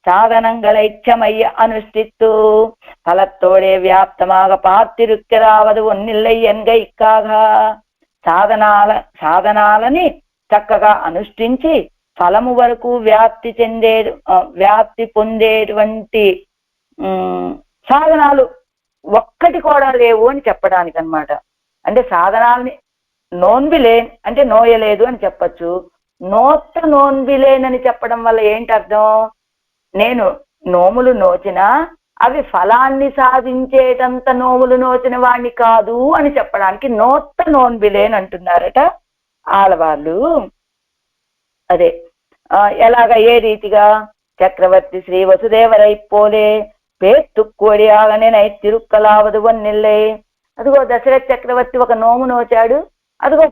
సాధనంగల ఇచ్చమయ్య అనుష్ఠిత్తు ఫలత్తోడే వ్యాప్తమాగ పార్తిరుక్కెరావదు ఒన్నిల్లై ఎన్గ ఇక్కాగా. సాధనాలని చక్కగా అనుష్ఠించి ఫలము వరకు వ్యాప్తి పొందేటువంటి సాధనాలు ఒక్కటి కూడా లేవు అని చెప్పడానికి అన్నమాట. అంటే సాధనాలని నోన్బిలేన్ అంటే నోయలేదు అని చెప్పచ్చు. నోత్త నోన్బిలేన్ అని చెప్పడం వల్ల ఏంటి అర్థం, నేను నోములు నోచినా అవి ఫలాన్ని సాధించేటంత నోములు నోచిన వాణ్ణి కాదు అని చెప్పడానికి నోత్త నోన్బిలేన్ అంటున్నారట ఆడవాళ్ళు. అదే ఎలాగ ఏ రీతిగా చక్రవర్తి శ్రీ వసుదేవరై పోలే పేత్తుక్కోడియాగనే తిరుక్కలావదు వన్నెల్లే. అదిగో దశరథ చక్రవర్తి ఒక నోము నోచాడు, అదిగో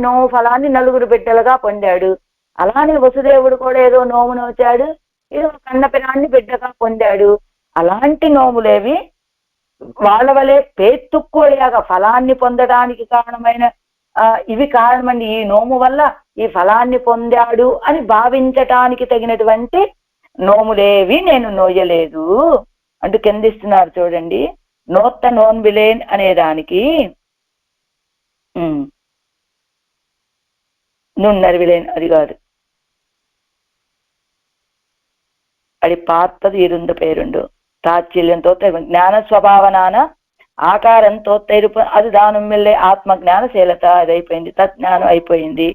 నోము ఫలాన్ని నలుగురు బిడ్డలుగా పొందాడు. అలానే వసుదేవుడు కూడా ఏదో నోము నోచాడు, ఏదో కన్నపిరాన్ని బిడ్డగా పొందాడు. అలాంటి నోములేవి వాళ్ళ వలె పేత్తుక్కోడియాగా ఫలాన్ని పొందడానికి కారణమైన ఇవి కారణమండి. ఈ నోము వల్ల ఈ ఫలాన్ని పొందాడు అని భావించటానికి తగినటువంటి నోములేవి నేను నోయలేదు అంటూ కిందిస్తున్నారు చూడండి. నోత్త నోన్ బిలేన్ అనే దానికి నున్నర్ విలేన్ అది కాదు, అది పాతది ఇరుంద పేరుండు తాచ్ఛల్యంతో జ్ఞాన స్వభావనాన ఆకారంతో తెరుపు అది దానం మిల్లే ఆత్మజ్ఞానశీలత అది అయిపోయింది, తజ్ఞానం అయిపోయింది.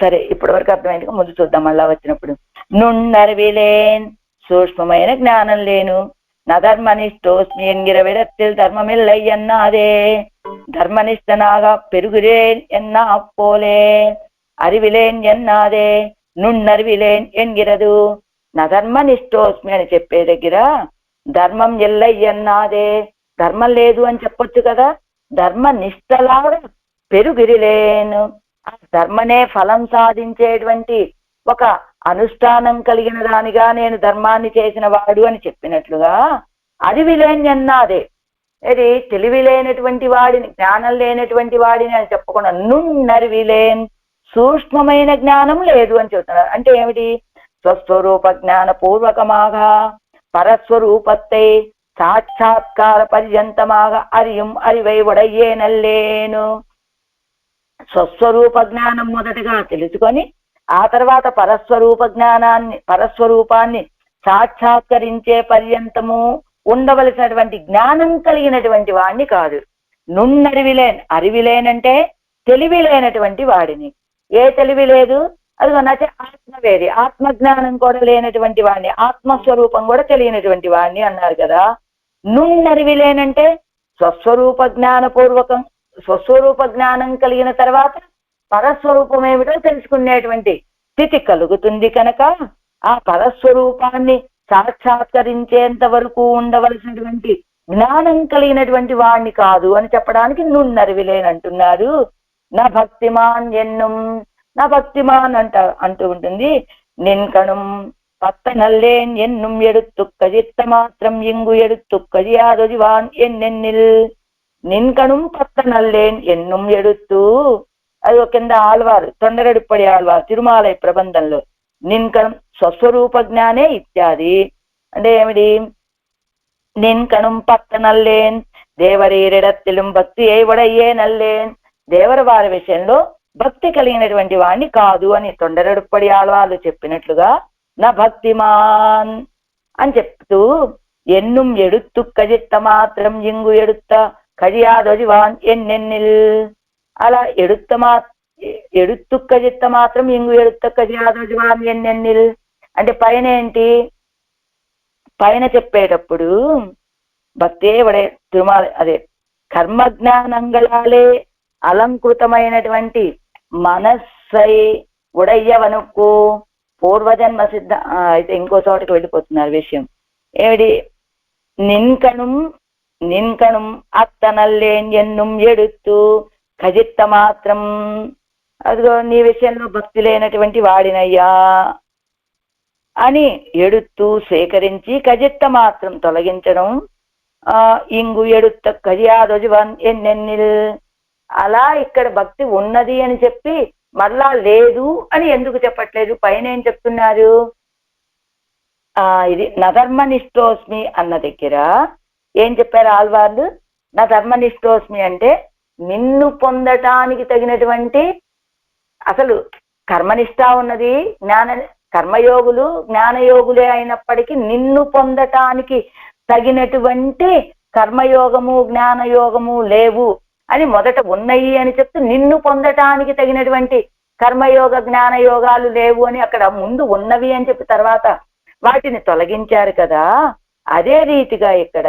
సరే ఇప్పటి వరకు అర్థమైంది, ముందు చూద్దాం మళ్ళా వచ్చినప్పుడు. నున్నర్విలేన్ సూక్ష్మమైన జ్ఞానం లేను, నధర్మనిష్టోస్మి ఎన్గిర విడத்தில் ధర్మమిల్లై అన్నాదే. ధర్మనిష్టనాగా పెరుగులేన్ ఎన్న అప్పోలే అరివిలేన్ ఎన్నాదే నున్నర్విలేన్ ఎన్గిరదు. నధర్మనిష్టోస్మి అని చెప్పే దగ్గర ధర్మం ఎల్లై అన్నాదే, ధర్మం లేదు అని చెప్పొచ్చు కదా. ధర్మ నిష్టలాగా పెరుగిరిలేను, ఆ ధర్మనే ఫలం సాధించేటువంటి ఒక అనుష్ఠానం కలిగిన దానిగా నేను ధర్మాన్ని చేసిన వాడు అని చెప్పినట్లుగా అది విలేన్యన్నాదే. ఇది తెలివి లేనటువంటి వాడిని, జ్ఞానం లేనటువంటి వాడిని అని చెప్పకుండా నున్నరివిలేన్, సూక్ష్మమైన జ్ఞానం లేదు అని చెబుతున్నారు. అంటే ఏమిటి? స్వస్వరూప జ్ఞాన పూర్వకమాగా పరస్వరూపத்தை సాక్షాత్కార పర్యంతమాగా అరియం అరివై ఉడయ్యేనల్లేను. స్వస్వరూప జ్ఞానం మొదటగా తెలుసుకొని ఆ తర్వాత పరస్వరూపాన్ని సాక్షాత్కరించే పర్యంతము ఉండవలసినటువంటి జ్ఞానం కలిగినటువంటి వాడిని కాదు. అరివిలేనంటే తెలివి లేనటువంటి వాడిని. ఏ తెలివి లేదు? అది నచ్చే ఆత్మ వేరే, ఆత్మజ్ఞానం కూడా లేనటువంటి వాడిని, ఆత్మస్వరూపం కూడా తెలియనటువంటి వాడిని అన్నారు కదా. నున్నరివిలేనంటే స్వస్వరూప జ్ఞానం కలిగిన తర్వాత పరస్వరూపం ఏమిటో తెలుసుకునేటువంటి స్థితి కలుగుతుంది కనుక ఆ పరస్వరూపాన్ని సాక్షాత్కరించేంత వరకు ఉండవలసినటువంటి జ్ఞానం కలిగినటువంటి వాణ్ణి కాదు అని చెప్పడానికి నున్నరివిలేనంటున్నారు. నా భక్తిమాన్ ఎన్నుం, నా భక్తిమాన్ అంటూ ఉంటుంది. నిన్కణం பத்தநல்லேன் என்னும் எடுத்துக்கதித்த மாத்திரம் இங்கு எடுத்துக்கதியாதொழிவான் என்னென்னில். నిన్కణుం పత్తనల్లేన్ ఎన్నుం ఎడుతూ, అది ఒక కింద ఆళ్వారు, తొండరెడుప్పడి ఆళ్వారు తిరుమాలై ప్రబంధంలో. నిన్కణం స్వస్వరూప జ్ఞానే ఇత్యాది అంటే ఏమిటి? నిన్కణుం పత్తనల్లేన్ దేవరీరిడత్తిலும் భక్తిயை உடையேனல்லேன், దేవర వారి విషయంలో భక్తి కలిగినటువంటి వాణ్ణి కాదు అని తొండరెడుప్పడి ఆళ్వార్లు చెప్పినట్లుగా నా భక్తిమాన్ అని చెప్తూ ఎన్నుం ఎడుత్తు కజిత్త మాత్రం ఇంగు ఎడుత్త కజియాదొజివాన్ ఎన్నెన్నిల్, అలా ఎడుత్తు కజిత్త మాత్రం ఇంగు ఎడుత్త కజియాదొజివాన్ ఎన్నెన్నిల్ అంటే పైన ఏంటి? పైన చెప్పేటప్పుడు భక్తే వడే తిరుమల అదే కర్మజ్ఞానంగళాలే అలంకృతమైనటువంటి మనస్సై ఉడయ్యవనుకు పూర్వజన్మ సిద్ధ. అయితే ఇంకో చోటకి వెళ్ళిపోతున్నారు విషయం. ఏమిటి? నిన్కణుం అత్తనల్లేన్ ఎన్నుం ఎడుత్తు ఖజిత్త మాత్రం, అదిగో నీ విషయంలో భక్తి లేనటువంటి వాడినయ్యా అని ఎడుత్తు సేకరించి ఖజిత్త మాత్రం తొలగించడం. ఇంగు ఎడుత్త ఖజియాదొజివన్ ఎన్నెన్నిల్, అలా ఇక్కడ భక్తి ఉన్నది అని చెప్పి మళ్ళా లేదు అని ఎందుకు చెప్పట్లేదు? పైన ఏం చెప్తున్నారు? ఇది నధర్మనిష్టోస్మి అన్న దగ్గర ఏం చెప్పారు ఆళ్వార్లు? నధర్మనిష్టోస్మి అంటే నిన్ను పొందటానికి తగినటువంటి, అసలు కర్మనిష్ట ఉన్నది కర్మయోగులు జ్ఞానయోగులే అయినప్పటికీ నిన్ను పొందటానికి తగినటువంటి కర్మయోగము జ్ఞానయోగము లేవు అని మొదట ఉన్నాయి అని చెప్తూ నిన్ను పొందటానికి తగినటువంటి కర్మయోగ జ్ఞానయోగాలు లేవు అని అక్కడ ముందు ఉన్నవి అని చెప్పి తర్వాత వాటిని తొలగించారు కదా. అదే రీతిగా ఇక్కడ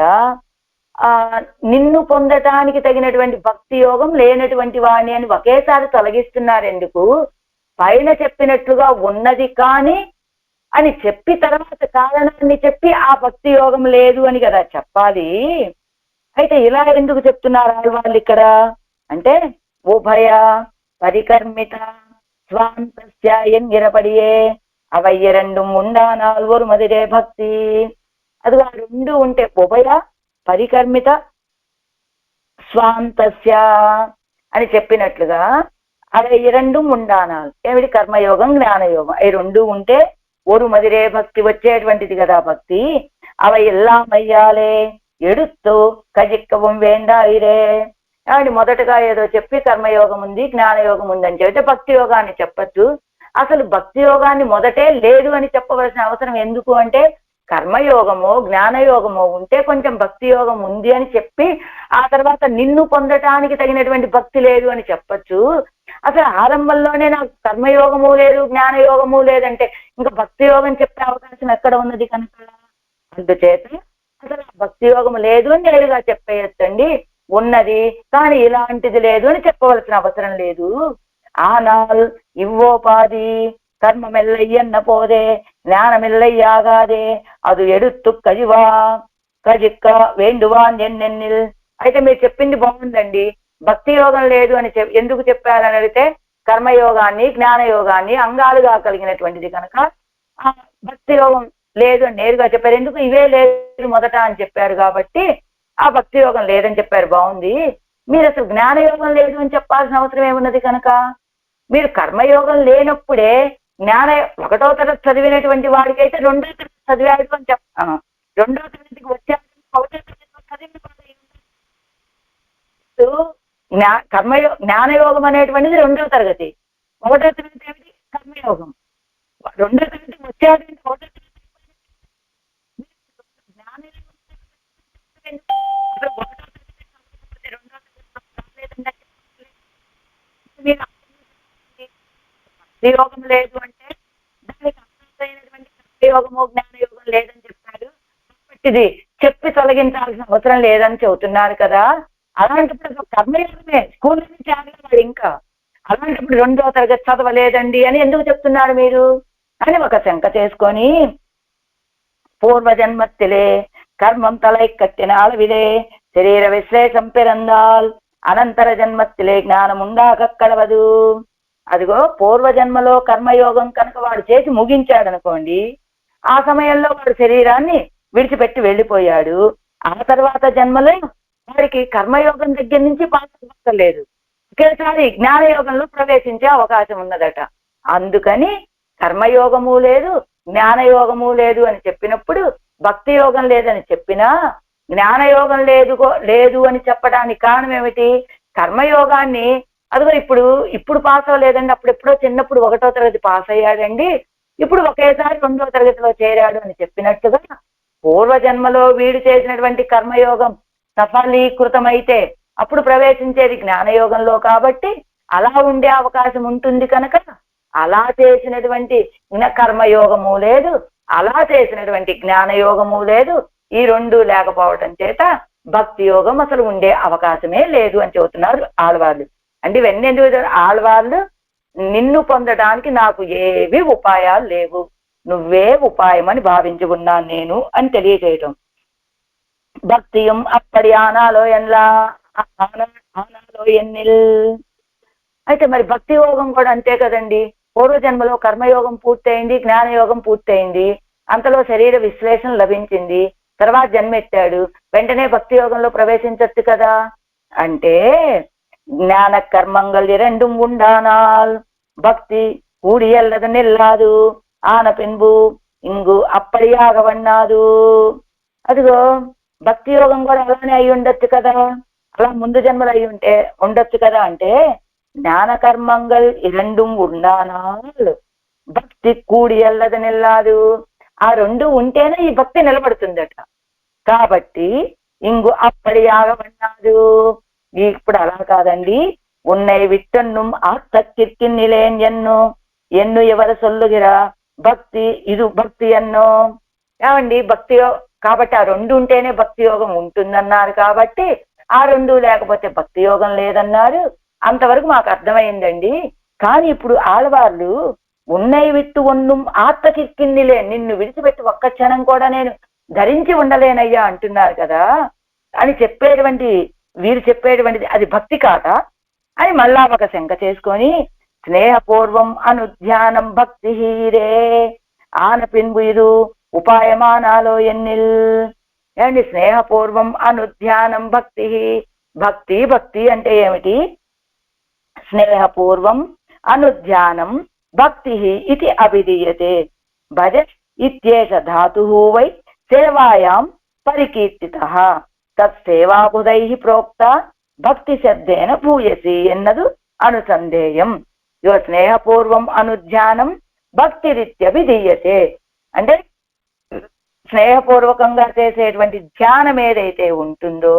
నిన్ను పొందటానికి తగినటువంటి భక్తి యోగం లేనటువంటి వాణి అని ఒకేసారి తొలగిస్తున్నారు. ఎందుకు? పైన చెప్పినట్లుగా ఉన్నది కానీ అని చెప్పి తర్వాత కారణాన్ని చెప్పి ఆ భక్తి యోగం లేదు అని కదా చెప్పాలి. అయితే ఇలా ఎందుకు చెప్తున్నారు వాళ్ళు ఇక్కడ అంటే ఉభయ పరికర్మిత స్వాంతస్య ఎంగిరపడియే అవయ్య రెంடும் ఉండానాల్ ஒரு మదిరే భక్తి. అది ఆ రెండు ఉంటే ఉభయ పరికర్మిత స్వాంతస్య అని చెప్పినట్లుగా అవి రెండు ఉండానాలు ఏమిటి? కర్మయోగం జ్ఞానయోగం ఈ రెండు ఉంటే ஒரு మదిరే భక్తి వచ్చేటువంటిది కదా భక్తి. అవి ఎల్లాం అయ్యాలే ఎడుత్తు కజిక్కవం వేండాయిరే అని మొదటగా ఏదో చెప్పి కర్మయోగం ఉంది జ్ఞానయోగం ఉందని చెబితే భక్తి యోగాన్ని చెప్పచ్చు. అసలు భక్తి యోగాన్ని మొదటే లేదు అని చెప్పవలసిన అవసరం ఎందుకు అంటే కర్మయోగము జ్ఞానయోగము ఉంటే కొంచెం భక్తి యోగం ఉంది అని చెప్పి ఆ తర్వాత నిన్ను పొందటానికి తగినటువంటి భక్తి లేదు అని చెప్పచ్చు. అసలు ఆరంభంలోనే నాకు కర్మయోగము లేదు జ్ఞానయోగము లేదంటే ఇంకా భక్తి యోగం చెప్పే అవకాశం ఎక్కడ ఉన్నది కనుక అందుచేత అసలు భక్తి యోగం లేదు అని నేరుగా చెప్పేయచ్చండి. ఉన్నది కానీ ఇలాంటిది లేదు అని చెప్పవలసిన అవసరం లేదు. ஆனால் இவ்வோபாதி கர்மமெல்லையன்ன போதே ஞானமில்லையாகாதே அது எடுத்து కజిక్క వేండువాన్ ఎన్నెన్నిల్. అయితే మీరు చెప్పింది బాగుందండి, భక్తి యోగం లేదు అని ఎందుకు చెప్పారని అడిగితే కర్మయోగాన్ని జ్ఞానయోగాన్ని అంగాలుగా కలిగినటువంటిది కనుక భక్తి యోగం లేదు అని నేరుగా చెప్పారు. ఎందుకు? ఇవే లేదు మొదట అని చెప్పారు కాబట్టి ఆ భక్తి యోగం లేదని చెప్పారు, బాగుంది. మీరు అసలు జ్ఞానయోగం లేదు అని చెప్పాల్సిన అవసరం ఏమున్నది కనుక? మీరు కర్మయోగం లేనప్పుడే జ్ఞాన ఒకటో తరగతి చదివినటువంటి వాడికైతే రెండో తరగతి చదివాడు అని రెండో తరగతికి వచ్చాడు, ఒకటో తరగతిలో చదివిన జ్ఞానయోగం అనేటువంటిది రెండో తరగతి, ఒకటో తరగతి ఏమిటి? కర్మయోగం. రెండో తరగతి వచ్చాడంటే ఒకటో తరగతి జ్ఞానయోగం రెండో తరగతి యోగం లేదు అంటే దానికి అర్థమైనటువంటి కర్మయోగము జ్ఞానయోగం లేదని చెప్పాడు. ఇది చెప్పి తొలగించాల్సిన అవసరం లేదని చెబుతున్నారు కదా. అలాంటప్పుడు కర్మయోగమే స్కూల్ నుంచి ఆగలేవాడు ఇంకా. అలాంటప్పుడు రెండో తరగతి చదవలేదండి అని ఎందుకు చెప్తున్నారు మీరు అని ఒక శంక చేసుకొని, పూర్వజన్మత్తిలే కర్మం తలై కట్టిన అలవిదే శరీర విశ్లేషం పిరందాల్ అనంతర జన్మత్తిలే జ్ఞానం ఉండాకక్కడవదు. అదిగో పూర్వజన్మలో కర్మయోగం కనుక వాడు చేసి ముగించాడు అనుకోండి, ఆ సమయంలో వాడు శరీరాన్ని విడిచిపెట్టి వెళ్ళిపోయాడు. ఆ తర్వాత జన్మలో వాడికి కర్మయోగం దగ్గర నుంచి పాల్గొనలేదు, ఒకేసారి జ్ఞానయోగంలో ప్రవేశించే అవకాశం ఉన్నదట. అందుకని కర్మయోగము లేదు జ్ఞానయోగము లేదు అని చెప్పినప్పుడు, భక్తి యోగం లేదని చెప్పినా జ్ఞానయోగం లేదు అని చెప్పడానికి కారణం ఏమిటి? కర్మయోగాన్ని అదిగో ఇప్పుడు పాస్ అవ్వలేదండి, అప్పుడెప్పుడో చిన్నప్పుడు ఒకటో తరగతి పాస్ అయ్యాడండి, ఇప్పుడు ఒకేసారి రెండో తరగతిలో చేరాడు అని చెప్పినట్టుగా పూర్వజన్మలో వీడు చేసినటువంటి కర్మయోగం సఫలీకృతమైతే అప్పుడు ప్రవేశించేది జ్ఞానయోగంలో, కాబట్టి అలా ఉండే అవకాశం ఉంటుంది కనుక అలా చేసినటువంటి కర్మయోగము లేదు, అలా చేసినటువంటి జ్ఞానయోగము లేదు. ఈ రెండు లేకపోవటం చేత భక్తి యోగం అసలు ఉండే అవకాశమే లేదు అని చెబుతున్నారు ఆళ్వార్లు. అంటే ఇవన్నీ ఎందుకు? ఆళ్వార్లు నిన్ను పొందడానికి నాకు ఏవి ఉపాయాలు లేవు, నువ్వే ఉపాయం అని భావించి ఉన్నాను నేను అని తెలియజేయటం. భక్తియం అప్పటి ఆనాలో ఎన్నిల్. అయితే మరి భక్తి యోగం కూడా అంతే కదండి. పూర్వజన్మలో కర్మయోగం పూర్తయింది, జ్ఞానయోగం పూర్తయింది, అంతలో శరీర విశ్లేషణ లభించింది, తర్వాత జన్మెత్తాడు, వెంటనే భక్తి యోగంలో ప్రవేశించచ్చు కదా. అంటే జ్ఞాన కర్మంగల్ రెండు ఉండానాల్ భక్తి కూడియల్లదు నిల్లాదు ఆన పిన్బు ఇంగు అప్పడియాగ వన్నాదు. అదిగో భక్తి యోగం కూడా అలానే అయి ఉండొచ్చు కదా, అలా ముందు జన్మలు అయి ఉండొచ్చు కదా. అంటే జ్ఞాన కర్మంగల్ ఇరెండు ఉండానాల్ భక్తి కూడియల్లదు నిల్లాదు. ఆ రెండు ఉంటేనే ఈ భక్తి నిలబడుతుందట. కాబట్టి ఇంగు అప్పడియాగ వన్నాదు. ఇప్పుడు అలా కాదండి. ఉన్నై విట్టన్నుం ఆస్తక్కిర్కి నిలేన్ ఎన్ను ఎవరు సొల్లుగిరా భక్తి ఇది భక్తి ఎన్నో. ఏమండి భక్తి కాబట్టి ఆ రెండు ఉంటేనే భక్తి యోగం ఉంటుందన్నారు, కాబట్టి ఆ రెండు లేకపోతే భక్తి యోగం లేదన్నారు. అంతవరకు మాకు అర్థమైందండి. కానీ ఇప్పుడు ఆళ్వార్లు ఉన్నై విట్టు ఒన్నుం ఆత్మకిక్కిందిలే, నిన్ను విడిచిపెట్టి ఒక్క క్షణం కూడా నేను ధరించి ఉండలేనయ్యా అంటున్నారు కదా అని వీరు చెప్పేటువంటిది అది భక్తి కాదా అని మళ్ళా ఒక శంక చేసుకొని, స్నేహపూర్వం అనుధ్యానం భక్తి హీరే ఆన పిన్బు ఇది ఉపాయమానాలో ఎన్నిల్. ఏమండి స్నేహపూర్వం అనుధ్యానం భక్తి. భక్తి అంటే ఏమిటి? స్నేహపూర్వం అనుధ్యానం భక్తి ఇది అభిధీయతే. భజ ఇత్యేష ధాతు వై సేవాయాం పరికీర్తితః తత్సేవాబుధై ప్రోక్త భక్తి శబ్దేన భూయసి ఎన్నదు అనుసంధేయం. స్నేహపూర్వం అనుధ్యానం భక్తిరిత్యభిధీయతే. అంటే స్నేహపూర్వకంగా చేసేటువంటి ధ్యానం ఏదైతే ఉంటుందో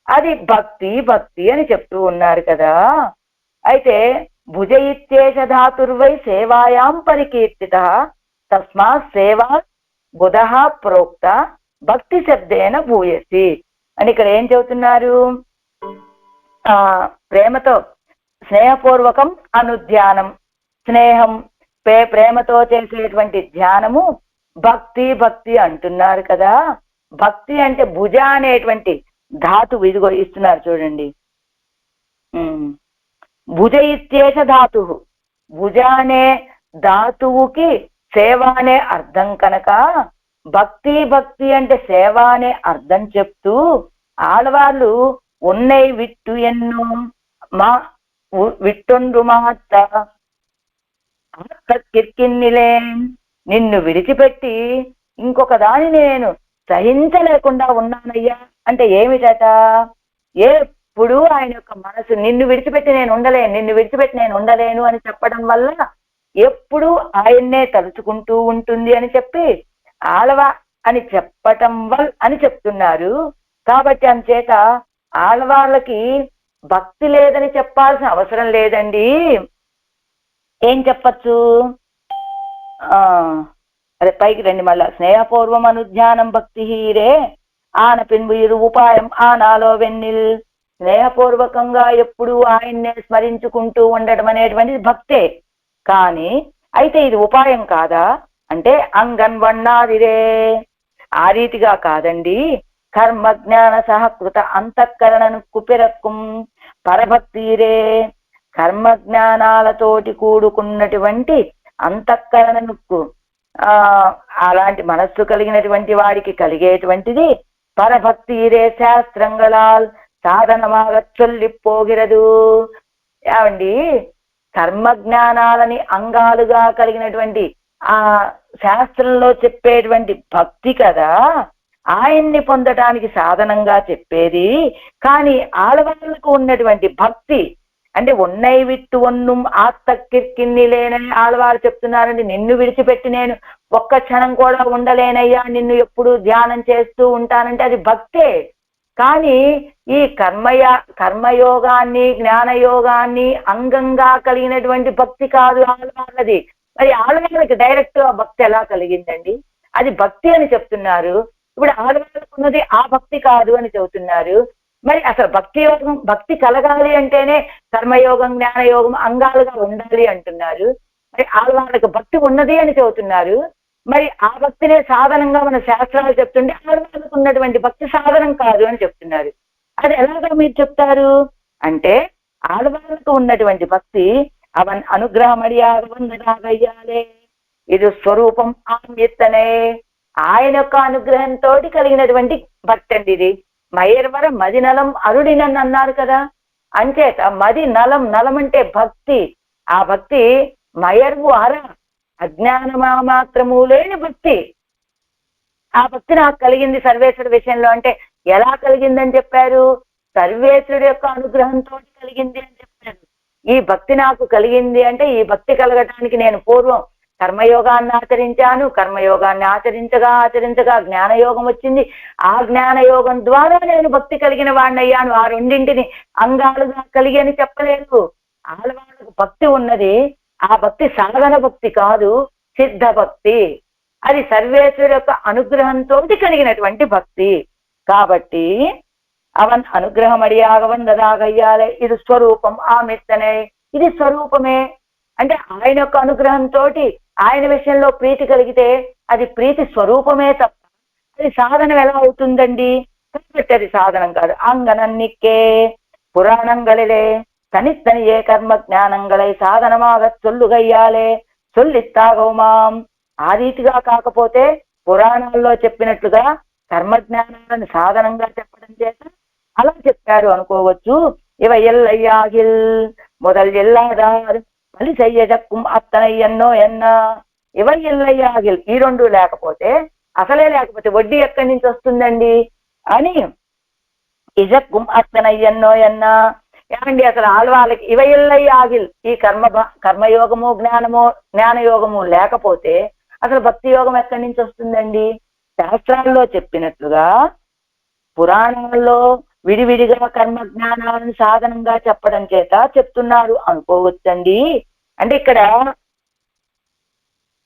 అది భక్తి అని చెప్తూ ఉన్నారు కదా. అయితే భుజ ఇత్యేష ధాతుర్వై సేవాయాం పరికీర్తిత తస్మాత్ సేవా బుధ ప్రోక్త భక్తి శబ్దేన భూయసి అని ఇక్కడ ఏం చెబుతున్నారు? ప్రేమతో స్నేహపూర్వకం అనుధ్యానం, స్నేహం ప్రేమతో చేసేటువంటి ధ్యానము భక్తి అంటున్నారు కదా. భక్తి అంటే భుజ అనేటువంటి ధాతువు ఇదిగో ఇస్తున్నారు చూడండి. భుజ ఇత్యేష ధాతు, భుజ అనే ధాతువుకి సేవ అనే అర్థం కనుక భక్తి అంటే సేవ అనే అర్థం చెప్తూ ఆడవాళ్ళు ఉన్నై విట్టు ఎన్నో మా విట్టొండు మాత్త కిర్కిన్నిలే, నిన్ను విడిచిపెట్టి ఇంకొక దాని నేను సహించలేకుండా ఉన్నానయ్యా అంటే ఏమిటట? ఎప్పుడు ఆయన యొక్క మనసు నిన్ను విడిచిపెట్టి నేను ఉండలేను, నిన్ను విడిచిపెట్టి నేను ఉండలేను అని చెప్పడం వల్ల ఎప్పుడు ఆయన్నే తలుచుకుంటూ ఉంటుంది అని చెప్పి ఆళవ అని చెప్పటం వల్ల అని చెప్తున్నారు. కాబట్టి అంచేత ఆడవాళ్ళకి భక్తి లేదని చెప్పాల్సిన అవసరం లేదండి. ఏం చెప్పచ్చు? అదే పైకి రండి మళ్ళా. స్నేహపూర్వం అనుజ్ఞానం భక్తి హీరే ఆన పిన్బు ఇరు ఉపాయం ఆనాలో వెన్నెల్. స్నేహపూర్వకంగా ఎప్పుడు ఆయన్నే స్మరించుకుంటూ ఉండటం అనేటువంటిది భక్తే. కానీ అయితే ఇది ఉపాయం కాదా అంటే అంగన్వన్నాదిరే, ఆ రీతిగా కాదండి. కర్మ జ్ఞాన సహకృత అంతఃకరణను కుపిరక్కుం పరభక్తిరే, కర్మ జ్ఞానాలతోటి కూడుకున్నటువంటి అంతఃకరణకు అలాంటి మనస్సు కలిగినటువంటి వాడికి కలిగేటువంటిది పరభక్తిరే శాస్త్రంగళాల్ సాధనమాగ చొల్లిపోగిరదు. ఏమండి, కర్మజ్ఞానాలని అంగాలుగా కలిగినటువంటి ఆ శాస్త్రంలో చెప్పేటువంటి భక్తి కదా ఆయన్ని పొందటానికి సాధనంగా చెప్పేది. కానీ ఆడవాళ్ళకు ఉన్నటువంటి భక్తి అంటే ఉన్నై విట్టు ఒన్నుం ఆత్తక్కిర్కిన్ని లేనని ఆడవారు చెప్తున్నారండి. నిన్ను విడిచిపెట్టి నేను ఒక్క క్షణం కూడా ఉండలేనయ్యా, నిన్ను ఎప్పుడు ధ్యానం చేస్తూ ఉంటానంటే అది భక్తే. కానీ ఈ కర్మయోగాన్ని జ్ఞానయోగాన్ని అంగంగా కలిగినటువంటి భక్తి కాదు ఆడవాళ్ళది. మరి ఆడవాళ్ళకి డైరెక్ట్ ఆ భక్తి ఎలా కలిగిందండి? అది భక్తి అని చెప్తున్నారు. ఇప్పుడు ఆడవాళ్ళకు ఉన్నది ఆ భక్తి కాదు అని చెబుతున్నారు. మరి అసలు భక్తి కలగాలి అంటేనే కర్మయోగం జ్ఞానయోగం అంగాలుగా ఉండాలి అంటున్నారు. మరి ఆడవాళ్ళకి భక్తి ఉన్నది అని చెబుతున్నారు. మరి ఆ భక్తినే సాధనంగా మన శాస్త్రాలు చెప్తుంటే ఆడవాళ్ళకు ఉన్నటువంటి భక్తి సాధనం కాదు అని చెప్తున్నారు. అది ఎలాగా మీరు చెప్తారు అంటే ఆడవాళ్ళకు ఉన్నటువంటి భక్తి అవన్ అనుగ్రహమడియాగయ్యాలే, ఇది స్వరూపం ఆమ్యత్తనే, ఆయన యొక్క అనుగ్రహంతో కలిగినటువంటి భక్తి అండి ఇది. మయర్వర మది నలం అరుడినని అన్నారు కదా, అంచేత మది నలం, నలం అంటే భక్తి. ఆ భక్తి మయర్వు అర అజ్ఞానమా మాత్రము లేని భక్తి. ఆ భక్తి నాకు కలిగింది సర్వేశ్వరుడి విషయంలో అంటే ఎలా కలిగిందని చెప్పారు? సర్వేశ్వరుడి యొక్క అనుగ్రహంతో కలిగింది అని చెప్పారు. ఈ భక్తి నాకు కలిగింది అంటే ఈ భక్తి కలగటానికి నేను పూర్వం కర్మయోగాన్ని ఆచరించాను. కర్మయోగాన్ని ఆచరించగా జ్ఞానయోగం వచ్చింది. ఆ జ్ఞానయోగం ద్వారా నేను భక్తి కలిగిన వాడినయ్యాను. ఆ రెండింటిని అంగాలుగా కలిగి అని చెప్పలేదు. ఆడవాళ్ళకు భక్తి ఉన్నది. ఆ భక్తి సాధన భక్తి కాదు, సిద్ధ భక్తి. అది సర్వేశ్వరు యొక్క అనుగ్రహంతో కలిగినటువంటి భక్తి. కాబట్టి అవన్ అనుగ్రహం అడియాగవన్ దదాగయ్యాలే, ఇది స్వరూపం ఆమెత్తనే, ఇది స్వరూపమే. అంటే ఆయన యొక్క అనుగ్రహంతో ఆయన విషయంలో ప్రీతి కలిగితే అది ప్రీతి స్వరూపమే తప్ప అది సాధనం ఎలా అవుతుందండి? కాబట్టి అది సాధనం కాదు. అంగనన్నిక్కే పురాణంగళిలే తనిత్తనియే కర్మ జ్ఞానంగళై సాధనమాగ చొల్లుగయ్యాలే చొల్లిత్తాగౌమాం. ఆ రీతిగా కాకపోతే పురాణాల్లో చెప్పినట్లుగా కర్మజ్ఞానాలను సాధనంగా చెప్పడం చేత అలా చెప్పారు అనుకోవచ్చు. ఇవ ఎల్లయ్యాగిల్ మొదల్ ఎల్లాదార్ పలి చెయ్యజక్కుం అత్తనయ్యన్నో ఎన్న. ఇవ ఎల్లయ్యాగిల్, ఈ రెండు లేకపోతే అసలే లేకపోతే వడ్డీ ఎక్కడి నుంచి వస్తుందండి అని ఇజక్కుం అత్తనయ్యన్నో ఎన్న. ఏమండి, అసలు ఆళ్వాళ్ళకి ఇవ ఎల్లయ్యాగిల్ ఈ కర్మయోగము జ్ఞానయోగము లేకపోతే అసలు భక్తి యోగం ఎక్కడి నుంచి వస్తుందండి? శాస్త్రాల్లో చెప్పినట్లుగా పురాణాల్లో విడివిడిగా కర్మ జ్ఞానాలను సాధనంగా చెప్పడం చేత చెప్తున్నారు అనుకోవచ్చండి. అంటే ఇక్కడ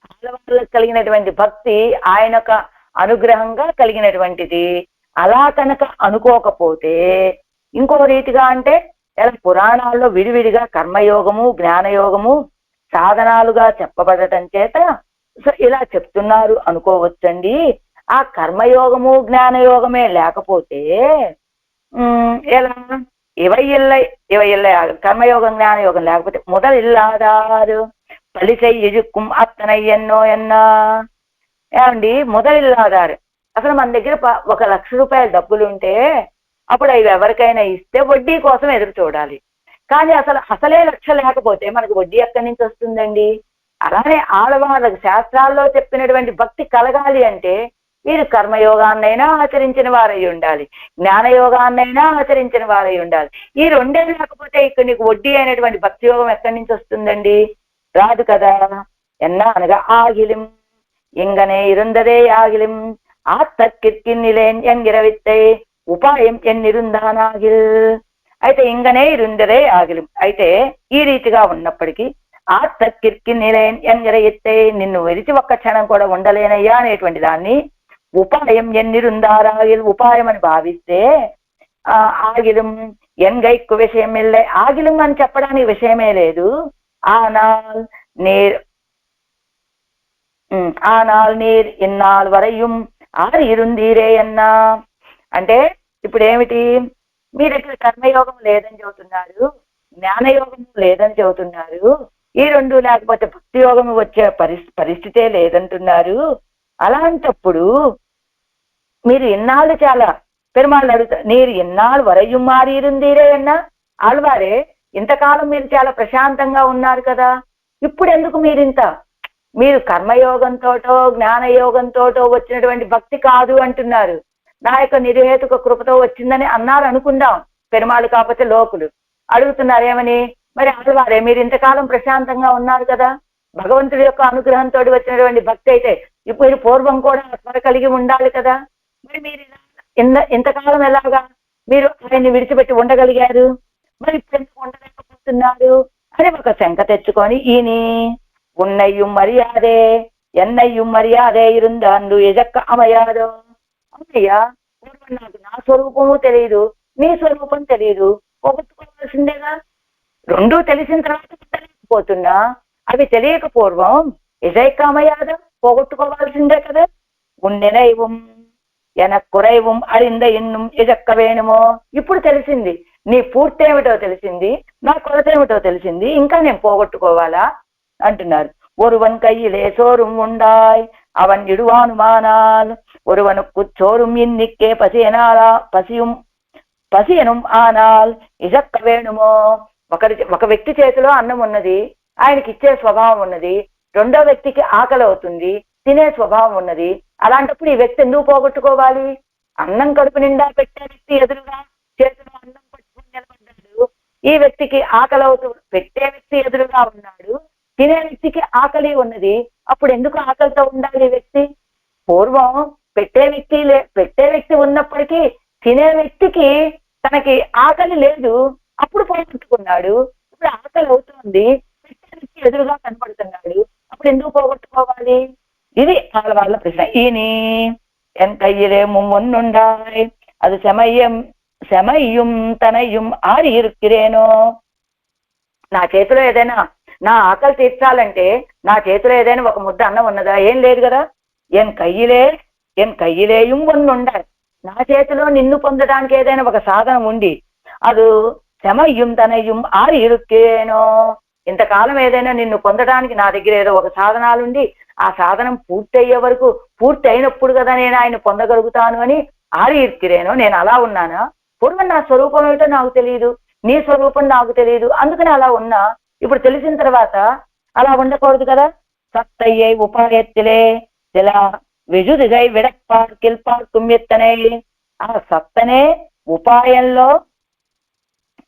ఆడవాళ్ళకి కలిగినటువంటి భక్తి ఆయన యొక్క అనుగ్రహంగా కలిగినటువంటిది. అలా కనుక అనుకోకపోతే ఇంకో రీతిగా అంటే ఇలా పురాణాల్లో విడివిడిగా కర్మయోగము జ్ఞానయోగము సాధనాలుగా చెప్పబడటం చేత ఇలా చెప్తున్నారు అనుకోవచ్చండి. ఆ కర్మయోగము జ్ఞానయోగమే లేకపోతే ఎలా ఇవ ఇల్ల కర్మయోగం జ్ఞానయోగం లేకపోతే முதல் ఇల్లాదారు పలిసై ఎజుక్కుం అత్తనయ్యన్నో ఎన్నా. ఏమండి, முதல் ఇల్లాదారు అసలు మన దగ్గర 1,00,000 రూపాయల డబ్బులుంటే అప్పుడు అవి ఎవరికైనా ఇస్తే వడ్డీ కోసం ఎదురు చూడాలి. కానీ అసలే లక్ష్యం లేకపోతే మనకు వడ్డీ ఎక్కడి నుంచి వస్తుందండి? అలానే ఆడవాళ్ళకు శాస్త్రాల్లో చెప్పినటువంటి భక్తి కలగాలి అంటే వీరు కర్మయోగాన్నైనా ఆచరించిన వారై ఉండాలి, జ్ఞానయోగాన్నైనా ఆచరించిన వారై ఉండాలి. ఈ రెండే లేకపోతే ఇక్కడ నీకు వడ్డీ అయినటువంటి భక్తి యోగం ఎక్కడి నుంచి వస్తుందండి? రాదు కదా. ఎన్నా అనగా ఆగిలిం ఇంగనే ఇరుందదే ఆగిలిం ఆత్తక్కిర్కిన్నిలేన్ ఎంగిరవిత్తే ఉపాయం ఎన్నిరుందానాగిల్. అయితే ఇంగనే ఇరుందదే ఆగిలిం, అయితే ఈ రీతిగా ఉన్నప్పటికీ ఆత్తక్కిర్కిన్నిలేన్ ఎంగిరవిత్తే నిన్ను విడిచి ఒక్క క్షణం కూడా ఉండలేనయ్యా అనేటువంటి దాన్ని ఉపాయం ఎన్నిరుందారాగిల్ ఉపాయం అని భావిస్తే ఆగిలం ఎంగైక్కు విషయం వెళ్ళే ఆగిలం అని చెప్పడానికి విషయమే లేదు. ஆனால் நீர் ఇన్నాళ్ళు వరయం ఆరు ఇరుందీరే అన్నా అంటే ఇప్పుడు ఏమిటి, మీ దగ్గర కర్మయోగం లేదని చెబుతున్నారు, జ్ఞానయోగం లేదని చెబుతున్నారు, ఈ రెండు లేకపోతే భక్తి యోగం వచ్చే పరిస్థితే లేదంటున్నారు. అలాంటప్పుడు మీరు ఇన్నాళ్ళు చాలా పెరుమాళ్ళు అడుగుతారు, నీరు ఇన్నాళ్ళు వరయం మారి ఇరుందీరే అన్నా ఆళ్వారే ఇంతకాలం మీరు చాలా ప్రశాంతంగా ఉన్నారు కదా, ఇప్పుడు ఎందుకు మీరు కర్మయోగంతోటో జ్ఞానయోగంతోటో వచ్చినటువంటి భక్తి కాదు అంటున్నారు, నా యొక్క నిర్హేతుక కృపతో వచ్చిందని అన్నారు అనుకుందాం. పెరుమాళ్ళు కాకపోతే లోకులు అడుగుతున్నారు ఏమని, మరి ఆళ్వారే మీరు ఇంతకాలం ప్రశాంతంగా ఉన్నారు కదా, భగవంతుడి యొక్క అనుగ్రహంతో వచ్చినటువంటి భక్తి అయితే ఇప్పుడు పూర్వం కూడా త్వర కలిగి ఉండాలి కదా, మరి మీరు ఇంతకాలం ఎలాగా మీరు ఆయన్ని విడిచిపెట్టి ఉండగలిగారు, మరి ఇప్పుడు ఎందుకు ఉండలేకపోతున్నారు అని ఒక శంక తెచ్చుకొని ఈయన ఉన్నయ్యం మర్యాదే ఎన్నయ్యం మర్యాదే ఇరుందాండు ఎజక్క అమయాదో. అవునయ్యా, పూర్వం నాకు నా స్వరూపము తెలియదు, నీ స్వరూపం తెలియదు, పోగొట్టుకోవాల్సిందేగా. రెండూ తెలిసిన తర్వాత తెలియకపోతున్నా, అవి తెలియక పూర్వం ఎజైకామయాద పోగొట్టుకోవాల్సిందే కదా. ఉన్నెనైవం ఎనక్కురైవం అరింద ఇన్నం ఎజక్క వేణుమో, ఇప్పుడు తెలిసింది, నీ పూర్తి ఏమిటో తెలిసింది, నా కొరత ఏమిటో తెలిసింది, ఇంకా నేను పోగొట్టుకోవాలా అంటున్నారు. ஒருவன் கையிலே சோறும் உண்டாய் அவன் இடுவானுமானால் ஒருவனுக்கு சோறும் இன்னிக்கே పసియనం ఆనాల్ ఇజక్క వేణుమో. ఒక వ్యక్తి చేతిలో అన్నం ఉన్నది, ఆయనకి ఇచ్చే స్వభావం ఉన్నది, రెండో వ్యక్తికి ఆకలి అవుతుంది, తినే స్వభావం ఉన్నది. అలాంటప్పుడు ఈ వ్యక్తి ఎందుకు పోగొట్టుకోవాలి? అన్నం కడుపు నిండా పెట్టే వ్యక్తి ఎదురుగా చేతిలో అన్నం పట్టుకుని నిలబడ్డాడు, ఈ వ్యక్తికి ఆకలి అవుతూ పెట్టే వ్యక్తి ఎదురుగా ఉన్నాడు, తినే వ్యక్తికి ఆకలి ఉన్నది, అప్పుడు ఎందుకు ఆకలితో ఉండాలి ఈ వ్యక్తి? పూర్వం పెట్టే వ్యక్తి ఉన్నప్పటికీ తినే వ్యక్తికి తనకి ఆకలి లేదు, అప్పుడు పోగొట్టుకున్నాడు. ఇప్పుడు ఆకలి అవుతుంది, పెట్టే వ్యక్తి ఎదురుగా కనపడుతున్నాడు, అప్పుడు ఎందుకు పోగొట్టుకోవాలి? ఇది వాళ్ళ ప్రశ్న. ఈయని ఎన్ కయ్యిలే మున్నుండాయ్ అది శమయ్యం తనయ్యం ఆరి ఇరుక్కిరేనో. నా చేతిలో ఏదైనా నా ఆకలి తీర్చాలంటే నా చేతిలో ఏదైనా ఒక ముద్ద అన్నం ఉన్నదా? ఏం లేదు కదా. ఎన్ కయ్యిలేయం ఉండాలి, నా చేతిలో నిన్ను పొందడానికి ఏదైనా ఒక సాధనం ఉండి అది శమయ్యం తనయ్యం ఆరి ఇరుక్కేనో. ఇంతకాలం ఏదైనా నిన్ను పొందడానికి నా దగ్గర ఏదో ఒక సాధనాలుండి ఆ సాధనం పూర్తయ్యే వరకు, పూర్తి అయినప్పుడు కదా నేను ఆయన పొందగలుగుతాను అని ఆరి ఇరుక్కిరేనో. నేను అలా ఉన్నానా? పూర్వం నా స్వరూపం ఏమిటో నాకు తెలియదు, నీ స్వరూపం నాకు తెలియదు, అందుకని అలా ఉన్నా. ఇప్పుడు తెలిసిన తర్వాత అలా ఉండకూడదు కదా. సత్తయ్యై ఉపాయత్తిలే ఇలా విజుదిగై విడక్పార్కిల్పార్కుం ఎత్తనే. ఆ సత్తనే ఉపాయంలో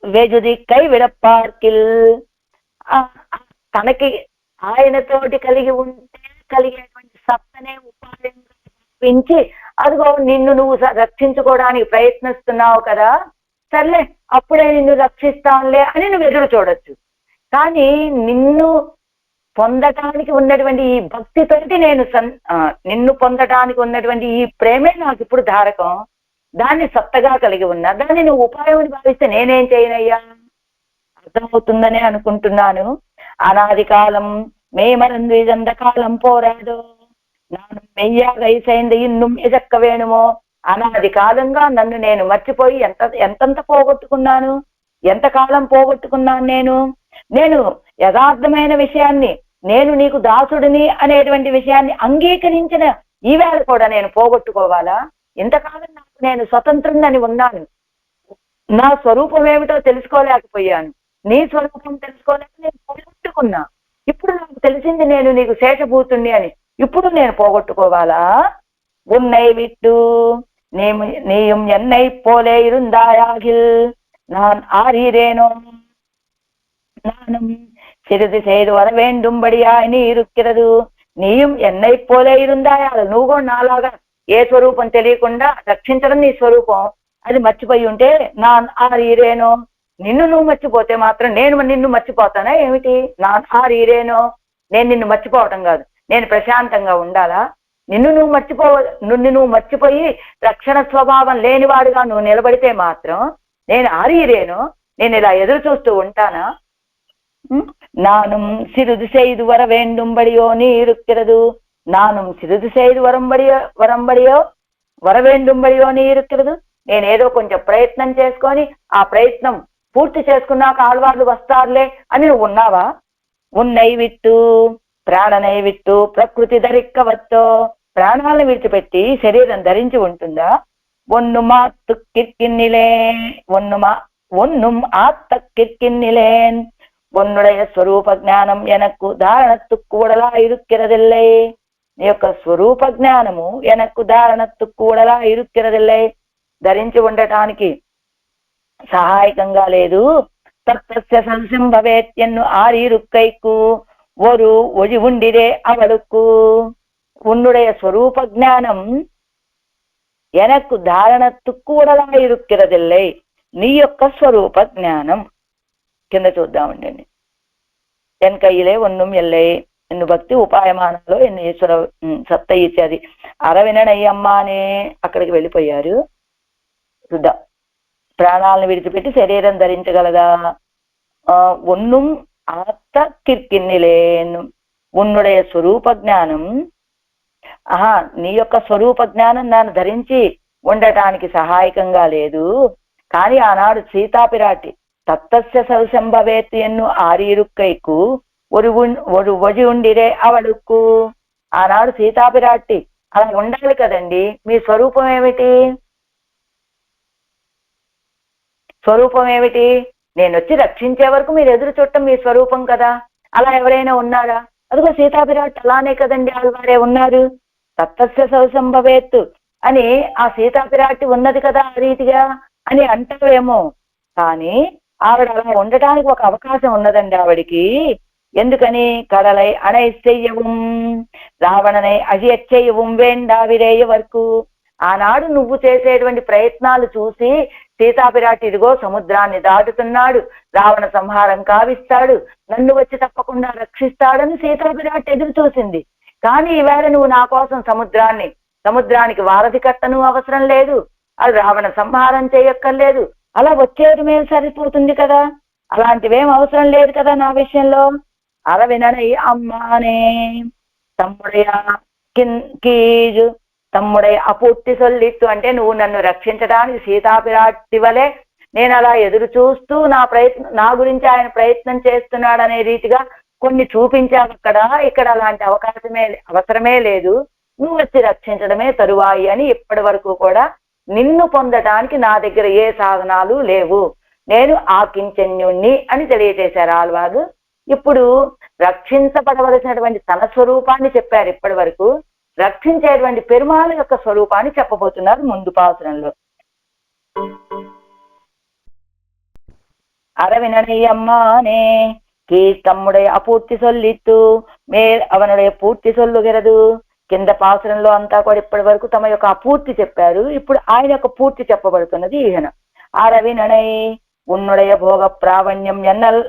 వెజుదిక్కై విడప్పార్కిల్, తనకి ఆయనతోటి కలిగి ఉంటే కలిగేటువంటి సత్తనే ఉపాయంగా పెంచి అదిగో నిన్ను నువ్వు రక్షించుకోవడానికి ప్రయత్నిస్తున్నావు కదా, సర్లే అప్పుడే నిన్ను రక్షిస్తానులే అని నువ్వు ఎదురు చూడొచ్చు. కానీ నిన్ను పొందటానికి ఉన్నటువంటి ఈ భక్తితోటి నిన్ను పొందటానికి ఉన్నటువంటి ఈ ప్రేమే నాకు ఇప్పుడు ధారకం, దాన్ని సత్తగా కలిగి ఉన్నా, దాన్ని నువ్వు ఉపాయం భావిస్తే నేనేం చేయనయ్యా? అర్థమవుతుందనే అనుకుంటున్నాను. అనాది కాలం మేమరందు ఇదంతకాలం పోరాడు నాను మెయ్యాగ ఇసైంది ఇన్నుం ఎజక్క వేణుమో. అనాది కాలంగా నన్ను నేను మర్చిపోయి ఎంతంత పోగొట్టుకున్నాను, ఎంతకాలం పోగొట్టుకున్నాను. నేను యథార్థమైన విషయాన్ని, నేను నీకు దాసుడిని అనేటువంటి విషయాన్ని అంగీకరించిన ఈవేళ కూడా నేను పోగొట్టుకోవాలా? ఇంతకాలం నాకు నేను స్వతంత్రుడని ఉన్నాను, నా స్వరూపం ఏమిటో తెలుసుకోలేకపోయాను. నీ స్వరూపం తెలుసుకోలేక నేను పోగొట్టుకున్నా. ఇప్పుడు నాకు తెలిసింది నేను నీకు శేషభూతుణ్ణి అని. ఇప్పుడు నేను పోగొట్టుకోవాలా? ఉన్నై విట్టు நீயும் என்னை போலே இருந்தாயாகில் நான் ஆறீரேனோ நானும் சிறிது செய்து வர வேண்டும்படியாய் நீ இருக்கிறது. నీయం ఎన్నై పోలే இருந்தாయాలు, నువ్వు కూడా నాలాగా ఏ స్వరూపం తెలియకుండా రక్షించడం నీ స్వరూపం, అది మర్చిపోయి ఉంటే నా ఆరీరేనో, నిన్ను నువ్వు మర్చిపోతే మాత్రం నేను నిన్ను మర్చిపోతానా ఏమిటి? నా ఆరీరేనో, నేను నిన్ను మర్చిపోవటం కాదు, నేను ప్రశాంతంగా ఉండాలా? నిన్ను నువ్వు మర్చిపోయి రక్షణ స్వభావం లేనివాడుగా నువ్వు నిలబడితే మాత్రం నేను ఆరీరేనో, నేను ఇలా ఎదురు చూస్తూ ఉంటానా? நானும் சிறிது செய்து வர வேண்டும்படியோ நீ இருக்கிறது. நானும் சிறிது செய்து వర వేండుంబడియో నీ இருக்கிறது. నేనేదో కొంచెం ప్రయత్నం చేసుకొని ఆ ప్రయత్నం పూర్తి చేసుకున్నాక ఆళ్వార్లు వస్తారులే అని నువ్వు ఉన్నావా? ఉన్నై విట్టు ప్రాణనై విట్టు ప్రకృతి ధరిక్కవచ్చో, ప్రాణాలను విడిచిపెట్టి శరీరం ధరించి ఉంటుందా? ఒన్నుం ஆத்தக்கிற்கின்னிலேன் உன்னுடைய స్వరూప జ్ఞానం ఎనక్కు ధారణత్తు కూడలా ఇరుక్కిరదిల్లై. నీ యొక్క స్వరూప జ్ఞానము ఎనక్కు ధారణత్తు కూడలా ఇరుక్కిరదిల్లై, ధరించి ఉండటానికి సహాయకంగా లేదు. తత్స సంశం భవేత్యన్ను ఆరిరుక్కైకు ஒரு ஒளி உண்டிரே அவளுக்கு. உன்னுடைய స్వరూప జ్ఞానం ఎనక్కు ధారణత్తు కూడలా ఇరుక్కిరదిల్లై, నీ యొక్క స్వరూప జ్ఞానం. కింద చూద్దామండి. ఎన్ కయ్యిలే ఒన్నుం ఎల్లై ఎన్ను భక్తి ఉపాయమానంలో ఎన్ని ఈశ్వర సత్త ఇత్యాది. అరవినయ్యమ్మ అనే అక్కడికి వెళ్ళిపోయారు. చూద్దాం. ప్రాణాలను విడిచిపెట్టి శరీరం ధరించగలదా? ఒన్నుం ఆత్త కిర్కిన్నిలేను, ఉన్నుடைய స్వరూప జ్ఞానం, నీ యొక్క స్వరూప జ్ఞానం నన్ను ధరించి ఉండటానికి సహాయకంగా లేదు. కానీ ఆనాడు సీతాపిరాటి తత్తస్య సౌసంభవేత్ ఎన్ను ఆరీరుక్కైకు ஒரு ఒడి ఉండిరే అవడుక్కు. ఆనాడు సీతాపిరాటి అలా ఉండాలి కదండి. మీ స్వరూపం ఏమిటి? స్వరూపం ఏమిటి? నేను వచ్చి రక్షించే వరకు మీరు ఎదురు చూడటం మీ స్వరూపం కదా. అలా ఎవరైనా ఉన్నారా? అదిగో సీతాపిరాటి అలానే కదండి, ఆళ్వారే ఉన్నారు. తత్తస్య సౌసంభవేత్ అని ఆ సీతాపిరాటి ఉన్నది కదా ఆ రీతిగా అని అంటారేమో, కానీ ఆవిడ అలా ఉండటానికి ఒక అవకాశం ఉన్నదండి ఆవిడికి. ఎందుకని? కడలై అణై చెయ్యவும் రావణనై అజియట్ చెయ్యவும் వేండావిరేయ వరకు. ఆనాడు నువ్వు చేసేటువంటి ప్రయత్నాలు చూసి సీతాపిరాటి ఇదిగో సముద్రాన్ని దాటుతున్నాడు, రావణ సంహారం కావిస్తాడు, నన్ను వచ్చి తప్పకుండా రక్షిస్తాడని సీతాపిరాటి ఎదురు చూసింది. కానీ ఈవేళ నువ్వు నా కోసం సముద్రానికి వారధి కట్టను అవసరం లేదు, అది రావణ సంహారం చేయక్కర్లేదు, అలా వచ్చేయడమే సరిపోతుంది కదా. అలాంటివేం అవసరం లేదు కదా నా విషయంలో. అరవినై అమ్మానే తమ్ముడై అపూర్తి సొల్లిట్టు అంటే నువ్వు నన్ను రక్షించడానికి సీతాపిరాటి వలె నేను అలా ఎదురు చూస్తూ నా గురించి ఆయన ప్రయత్నం చేస్తున్నాడనే రీతిగా కొన్ని చూపించావు అక్కడ. ఇక్కడ అలాంటి అవసరమే లేదు, నువ్వు వచ్చి రక్షించడమే తరువాయి అని ఇప్పటి వరకు కూడా నిన్ను పొందటానికి నా దగ్గర ఏ సాధనాలు లేవు, నేను ఆకించన్యుణ్ణి అని తెలియజేశారు ఆళ్వారు. ఇప్పుడు రక్షించబడవలసినటువంటి తన స్వరూపాన్ని చెప్పారు. ఇప్పటి వరకు రక్షించేటువంటి పెరుమాళ యొక్క స్వరూపాన్ని చెప్పబోతున్నారు ముందు పాసురంలో. அரவினனையம்மானே கீழ் தம்முடைய அபூர்த்தி சொல்லித்து మేల్ అవనుடைய పూర్తి సొల్లుగెరదు. కింద పాసురంలో అంతా కూడా ఇప్పటి వరకు తమ యొక్క అపూర్తి చెప్పారు. ఇప్పుడు ఆయన యొక్క పూర్తి చెప్పబడుతున్నది ఈయన. అరవిననై ఉన్నుடைய భోగ ప్రావణ్యం ఎన్నాల్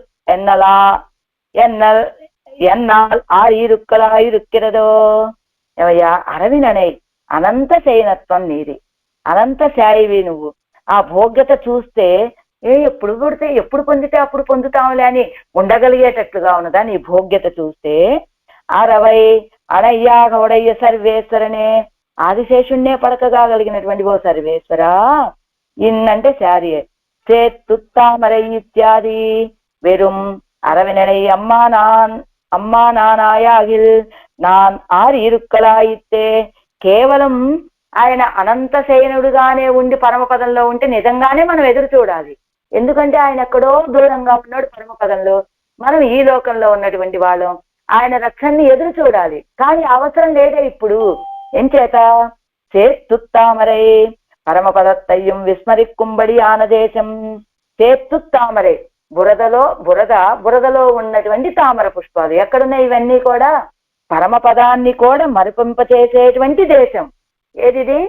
ఆరిరుక్కలాయిరుక్కిరదో. ఏమయ్యా అరవిననై, అనంత శయనత్వం నీది, అనంత శాయివి నువ్వు. ఆ భోగ్యత చూస్తే ఎప్పుడు పొందితే అప్పుడు పొందుతాములే అని ఉండగలిగేటట్లుగా ఉన్నదా నీ భోగ్యత చూస్తే. అరవై అణయ్యాగౌడయ్య సర్వేశ్వరనే, ఆదిశేషుణ్ణే పడకగలిగినటువంటి ఓ సర్వేశ్వరా. ఇన్నంటే శారియే చేత్తుత్తామరై ఇత్యాది వెరుం అరవినై అమ్మా నానాయాగిల్ నాన్ ఆరిరుక్కలాయిత్తే. కేవలం ఆయన అనంత శయనుడుగానే ఉండి పరమపదంలో ఉంటే నిజంగానే మనం ఎదురు చూడాలి. ఎందుకంటే ఆయన ఎక్కడో దూరంగా ఉన్నాడు పరమపదంలో, మనం ఈ లోకంలో ఉన్నటువంటి వాళ్ళం. ఆయన రక్షణని ఎదురు చూడాలి, కానీ అవసరం లేదే ఇప్పుడు. ఎంచేత చేత్తుత్తామరై పరమపదత్తయ్యం విస్మరిక్కుంబడి ఆనదేశం. చేత్తుత్తామరై బురదలో ఉన్నటువంటి తామర పుష్పాలు ఎక్కడున్నాయి? ఇవన్నీ కూడా పరమపదాన్ని కూడా మరిపింపచేసేటువంటి దేశం. ఏదిది?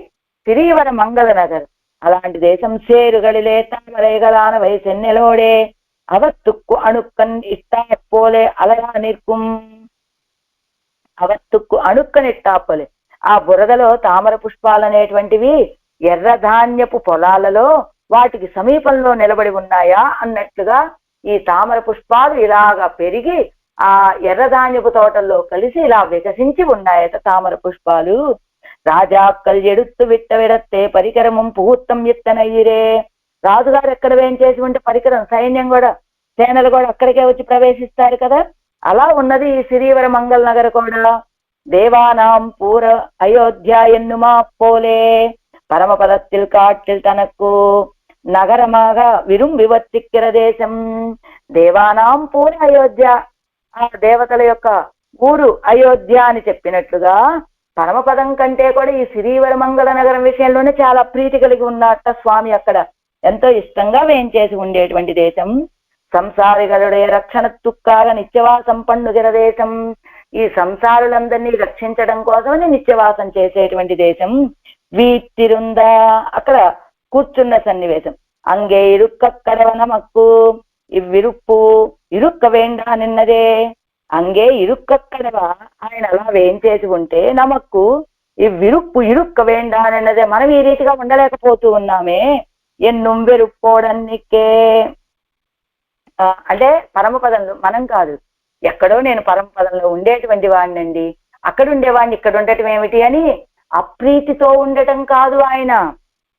శ్రీవర మంగళ నగర్. అలాంటి దేశం சேருகளிலே தாமரைகளான சென்னெலோடே அவத்துக்கு அணுக்கன் இட்டாப்போலே అలగా నిற்கும். అవత్తుక్కు అణుక్కనిట్టాపలే. ఆ బురదలో తామర పుష్పాలు అనేటువంటివి ఎర్ర ధాన్యపు పొలాలలో వాటికి సమీపంలో నిలబడి ఉన్నాయా అన్నట్లుగా ఈ తామర పుష్పాలు ఇలాగా పెరిగి ఆ ఎర్రధాన్యపు తోటల్లో కలిసి ఇలా వికసించి ఉన్నాయట తామర పుష్పాలు. రాజాక్కల్ ఎడుత్తు విట్ట విడత్తే పరికరమం పుహూత్తం ఎత్తనయ్యిరే. రాజుగారు ఎక్కడ వేయించేసి ఉంటే పరికరం, సైన్యం కూడా, సేనలు కూడా అక్కడికే వచ్చి ప్రవేశిస్తారు కదా. అలా ఉన్నది ఈ శ్రీవర మంగళ నగర్ కూడా. దేవానాం పూర అయోధ్య ఎన్నుమా పోలే పరమపదత్తిల్ కాట్టిల్ తనకు నగరమాగ విరుంబి వచ్చిక్కిర దేశం. దేవానాం పూర అయోధ్య, ఆ దేవతల యొక్క ఊరు అయోధ్య అని చెప్పినట్లుగా పరమపదం కంటే కూడా ఈ శ్రీవర మంగళ నగరం విషయంలోనే చాలా ప్రీతి కలిగి ఉన్నట్ట స్వామి. అక్కడ ఎంతో ఇష్టంగా వేయించేసి ఉండేటువంటి దేశం. సంసారిగలుడే రక్షణ తుక్కాగా నిత్యవాసం పండుగర దేశం. ఈ సంసారులందరినీ రక్షించడం కోసమని నిత్యవాసం చేసేటువంటి దేశం. వీతిరుందా, అక్కడ కూర్చున్న సన్నివేశం. అంగే ఇరుక్కక్కడవ నమక్కు ఇవ్విరుప్పు ఇరుక్క వేండా నిన్నదే. అంగే ఇరుక్కక్కడవ, ఆయన అలా వేయించేసి ఉంటే నమక్కు ఈ విరుప్పు ఇరుక్క వేండా నిన్నదే. మనం ఈ రీతిగా ఉండలేకపోతూ ఉన్నామే. ఎన్నుం వెరుక్కోవడానికే అంటే పరమపదంలో మనం కాదు, ఎక్కడో నేను పరమపదంలో ఉండేటువంటి వాడినండి, అక్కడ ఉండేవాడిని ఇక్కడ ఉండటం ఏమిటి అని అప్రీతితో ఉండటం కాదు ఆయన.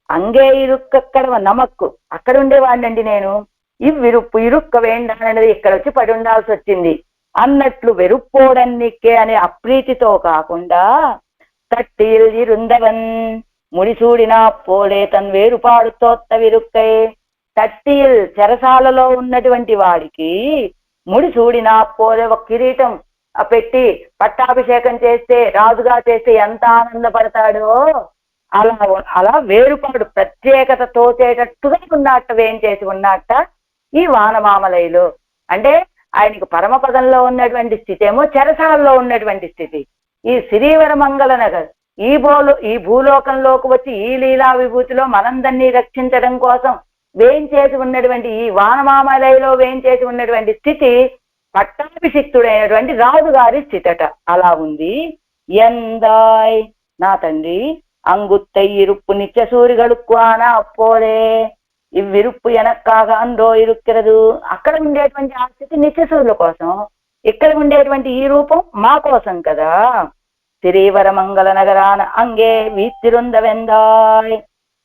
అంగే ఇరుక్కక్కడవ నమక్కు, అక్కడ ఉండేవాడినండి నేను, ఈ విరుప్పు ఇరుక్క వేండా అనేది ఇక్కడ వచ్చి పడి ఉండాల్సి వచ్చింది అన్నట్లు వెరుక్కోవడానికే అనే అప్రీతితో కాకుండా తట్టిల్ ఇరుందవన్ ముడిసూడినా పోలే తన్ వేరుపాడు తోత్త విరుక్కై. తట్టిల్ చెరసాలలో ఉన్నటువంటి వాడికి ముడిసూడినా పోలే ఒక కిరీటం పెట్టి పట్టాభిషేకం చేస్తే, రాజుగా చేస్తే ఎంత ఆనందపడతాడో అలా అలా వేరుపాడు ప్రత్యేకత తోచేటట్టుగా ఉన్నట్ట వేయించేసి ఉన్నట్ట ఈ వానమామలైలో. అంటే ఆయనకు పరమపదంలో ఉన్నటువంటి స్థితి ఏమో చెరసాలలో ఉన్నటువంటి స్థితి. ఈ శ్రీవర మంగళ నగర్ ఈ భూలోకంలోకి వచ్చి ఈ లీలా విభూతిలో మనందరినీ రక్షించడం కోసం వేయించేసి ఉన్నటువంటి ఈ వానమామలైలో వేయించేసి ఉన్నటువంటి స్థితి పట్టాభిషిక్తుడైనటువంటి రాజుగారి స్థితట. అలా ఉంది. ఎందాయ్ నా తండ్రి అంగుత్తై ఇరుప్పు నిత్య సూరిగడుక్కు ఆనా అప్పోలే ఇవ్విరుప్పు ఎనక్కాగా అందో ఇరుక్కిరదు. అక్కడ ఉండేటువంటి ఆ స్థితి నిత్యసూరుల కోసం, ఇక్కడ ఉండేటువంటి ఈ రూపం మా కోసం కదా. శ్రీవర మంగళ నగరాన అంగే వీతిరుంద వెందాయ్.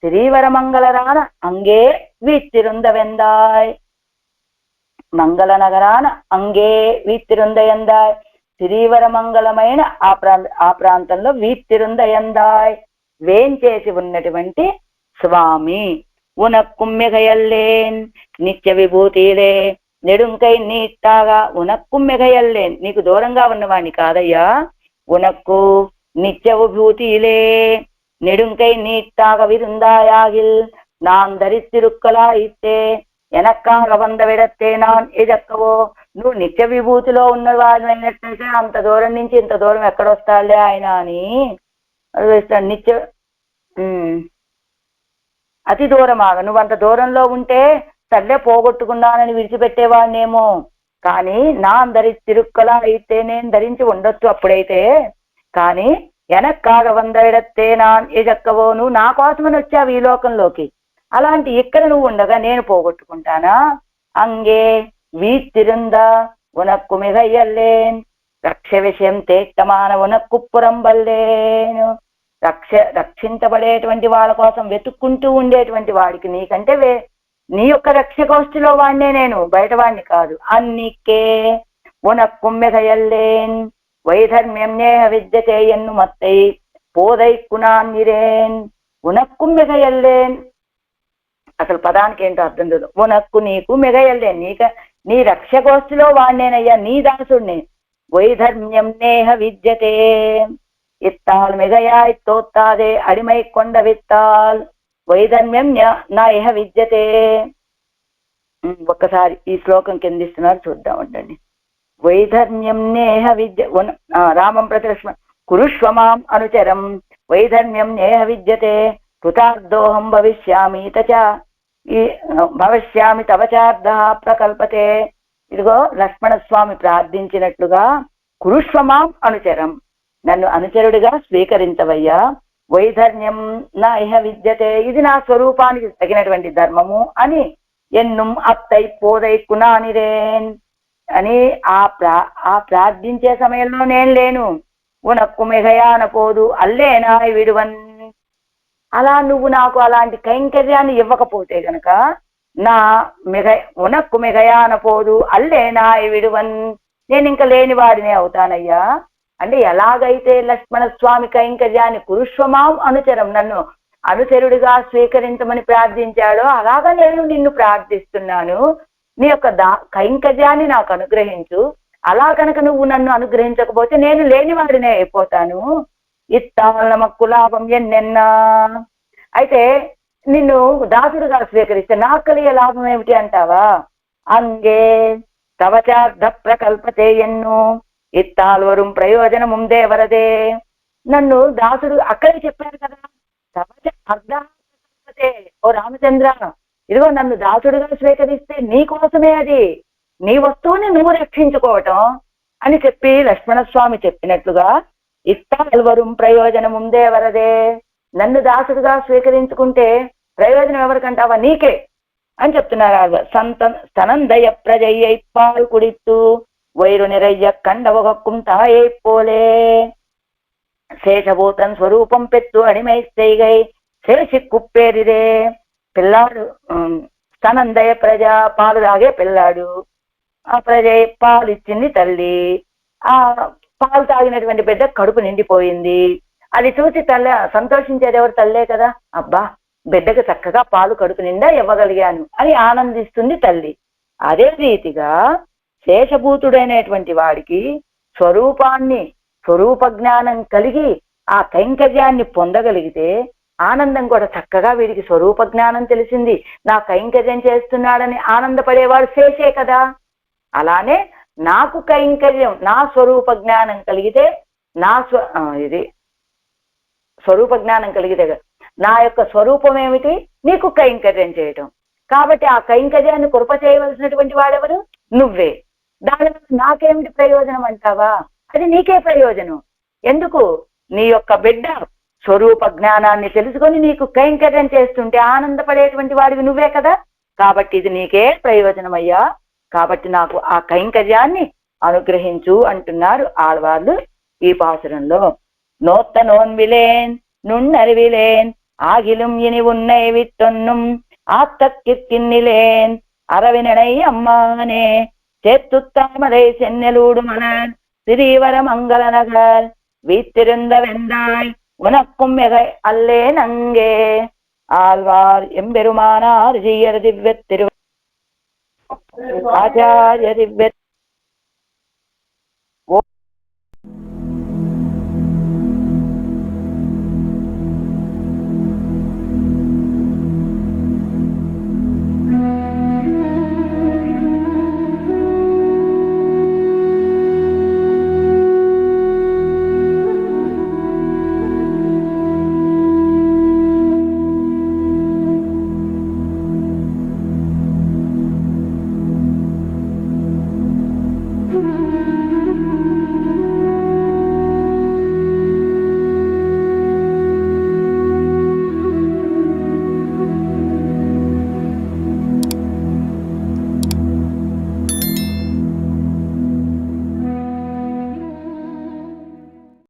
శ్రీవర మంగళరాన అంగే వీతిరుంద వెందాయ్. మంగళ నగరాన అంగే వీతిరుంద ఎందాయ్. శ్రీవర మంగళమైన ఆ ప్రాంతంలో వీతిరుంద ఎందాయ్ వేంచేసి ఉన్నటువంటి స్వామి. ఉనక్కుమ్మెగయల్లేన్ నిత్య విభూతిలే నెడుంకై నీట్టాగా. ఉనక్కుమ్మెగయల్లేన్, నీకు దూరంగా ఉన్నవాణ్ణి కాదయ్యా. ఉనక్కు నిత్య విభూతిలే நெடுங்கை நீட்டாக விருந்தாயாகில் நான் தரித்திருக்கலா இத்தே ఎనక్కాగ వంద విడత్తే నాన్ ఎదక్కవో. నువ్వు నిత్య విభూతిలో ఉన్నవాడు అయినట్టయితే అంత దూరం నుంచి ఇంత దూరం ఎక్కడొస్తాడులే ఆయన అని వేస్తాడు. నిత్య అతి దూరమాగ, నువ్వు అంత దూరంలో ఉంటే సర్లే పోగొట్టుకున్నానని విడిచిపెట్టేవాడినేమో, కానీ నా ధరిత్తిరుక్కలా అయితే నేను ధరించి ఉండొచ్చు అప్పుడైతే. కానీ ఎనక్కాగ వంద విడత్తే నాన్ ఎదక్కవో, నువ్వు నా కోసమని వచ్చావు ఈ లోకంలోకి, అలాంటి ఇక్కడ నువ్వు ఉండగా నేను పోగొట్టుకుంటానా. అంగే వీతిరుంద ఉనక్కు మిగయ్యల్లేన్ రక్ష విషయం తేక్తమాన ఉనక్కు పురంబల్లేను. రక్షించబడేటువంటి వాళ్ళ కోసం వెతుక్కుంటూ ఉండేటువంటి వాడికి నీకంటే నీ యొక్క రక్షకోష్ఠిలో వాడినే నేను, బయట వాడిని కాదు. అన్నికే ఉనక్కు మిగయల్లేన్ వైధర్మ్యం నేహ విద్యతే ఎన్ను మత్తై పోదైక్కునాన్నిరేన్ ఉనక్కు మిగయల్లేన్. అసలు పదానికి ఏంటో అర్థం లేదు. ఉనక్కు నీకు మిగయల్లేన్, నీ రక్షగోష్ఠిలో వాడినేనయ్యా, నీ దాసుడిని. వైధర్మ్యం నేహ విద్యతే ఇత్తాల్ మిగయాయ్ తోత్తాదే అడిమై కొండ విత్తాల్ వైధర్మ్యం నా ఇహ విద్యతే. ఒక్కసారి ఈ శ్లోకం కిందిస్తున్నారు, చూద్దాం ఉండండి. వైధర్మ్యం నేహ విద్య రామం ప్రతి లక్ష్మణ కురుష్వమాం అనుచరం వైధర్మ్యం నేహ విద్యతే కృతార్థోహం భవిష్యామి భవిష్యామి తవచార్థ ప్రకల్పతే. ఇదిగో లక్ష్మణస్వామి ప్రార్థించినట్లుగా కురుష్వమాం అనుచరం, నన్ను అనుచరుడిగా స్వీకరించవయ్యా. వైధర్మ్యం నా ఇహ విద్యతే, ఇది నా స్వరూపానికి తగినటువంటి ధర్మము అని. ఎన్నుం అత్తై పోదై కునానిరేన్ అని ఆ ప్రార్థించే సమయంలో నేను లేను. ఉనక్కు మిగయాన పోదు అల్లేనాయ్ విడువన్. అలా నువ్వు నాకు అలాంటి కైంకర్యాన్ని ఇవ్వకపోతే గనక ఉనక్కు మిగయాన పోదు అల్లేనాయ్ విడువన్, నేను ఇంకా లేని వాడినే అవుతానయ్యా. అంటే ఎలాగైతే లక్ష్మణ స్వామి కైంకర్యాన్ని కురుష్వమాం అనుచరం, నన్ను అనుచరుడిగా స్వీకరించమని ప్రార్థించాడో అలాగా నేను నిన్ను ప్రార్థిస్తున్నాను. నీ యొక్క కైంకర్యాన్ని నాకు అనుగ్రహించు. అలా కనుక నువ్వు నన్ను అనుగ్రహించకపోతే నేను లేనివాడినే అయిపోతాను. ఇత్తాలమక్కు లాభం ఎన్నెన్నా. అయితే నిన్ను దాసుడుగా స్వీకరిస్తే నాకు కలిగే లాభం ఏమిటి అంటావా? అంగే తవచార్థ ప్రకల్పతే ఎన్ను ఇత్తాల్ వరుం ప్రయోజనం ఉందే వరదే. నన్ను దాసుడు అక్కడే చెప్పారు కదా, తవచ అర్థ ప్రకల్పతే. ఓ రామచంద్ర, ఇదిగో నన్ను దాసుడుగా స్వీకరిస్తే నీ కోసమే, అది నీ వస్తువుని నువ్వు రక్షించుకోవటం అని చెప్పి లక్ష్మణస్వామి చెప్పినట్లుగా ఇత్తాల్వరుం ప్రయోజనం ఉందే వరదే, నన్ను దాసుడుగా స్వీకరించుకుంటే ప్రయోజనం ఎవరికంటావా? నీకే అని చెప్తున్నారు. స్తనందయ ప్రజయ్య పాలు కుడిత్తు వైరు నిరయ్య కండవగక్కుం తాయే పోలే శేషభూతం స్వరూపం పెట్టు అడిమైస్తైగై శేషి కుప్పేరిదే. పిల్లాడు స్తనందయ ప్రజ, పాలు తాగే పిల్లాడు. ఆ ప్రజ పాలు ఇచ్చింది తల్లి. ఆ పాలు తాగినటువంటి బిడ్డ కడుపు నిండిపోయింది. అది చూసి తల్లి సంతోషించేది ఎవరు? తల్లే కదా. అబ్బా, బిడ్డకు చక్కగా పాలు కడుపు నిండా ఇవ్వగలిగాను అని ఆనందిస్తుంది తల్లి. అదే రీతిగా శేషభూతుడైనటువంటి వాడికి స్వరూప జ్ఞానం కలిగి ఆ కైంకర్యాన్ని పొందగలిగితే ఆనందం కూడా చక్కగా వీడికి స్వరూప జ్ఞానం తెలిసింది, నా కైంకర్యం చేస్తున్నాడని ఆనందపడేవాడు శేషే కదా. అలానే నాకు కైంకర్యం, నా స్వరూప జ్ఞానం కలిగితే స్వరూప జ్ఞానం కలిగితే నా యొక్క స్వరూపం ఏమిటి? నీకు కైంకర్యం చేయటం. కాబట్టి ఆ కైంకర్యాన్ని కృప చేయవలసినటువంటి వాడెవరు? నువ్వే. దానివల్ల నాకేమిటి ప్రయోజనం అంటావా? అది నీకే ప్రయోజనం. ఎందుకు? నీ యొక్క బిడ్డ స్వరూప జ్ఞానాన్ని తెలుసుకొని నీకు కైంకర్యం చేస్తుంటే ఆనందపడేటువంటి వాడివి నువ్వే కదా. కాబట్టి ఇది నీకే ప్రయోజనమయ్యా. కాబట్టి నాకు ఆ కైంకర్యాన్ని అనుగ్రహించు అంటున్నారు ఆళ్వార్లు ఈ పాసురంలో. నోత్త నోన్విలేన్ నున్నరివిలేన్ ఆగిலும் இனி உன்னை விட்டொன்னும் ஆத்தக்கிற்கின்னிலேன் அரவினனை அம்மானே சேத்துத்தாமரை சென்னலூடு மலர் சிறீவர மங்கள நகர் வீத்திருந்த வெந்தாய் உனக்கும் மிகை அல்லேன் அங்கே. ஆழ்வார் எம்பெருமானார் ஜீயர் திவ்ய திரு ஆச்சாரிய திவ்ய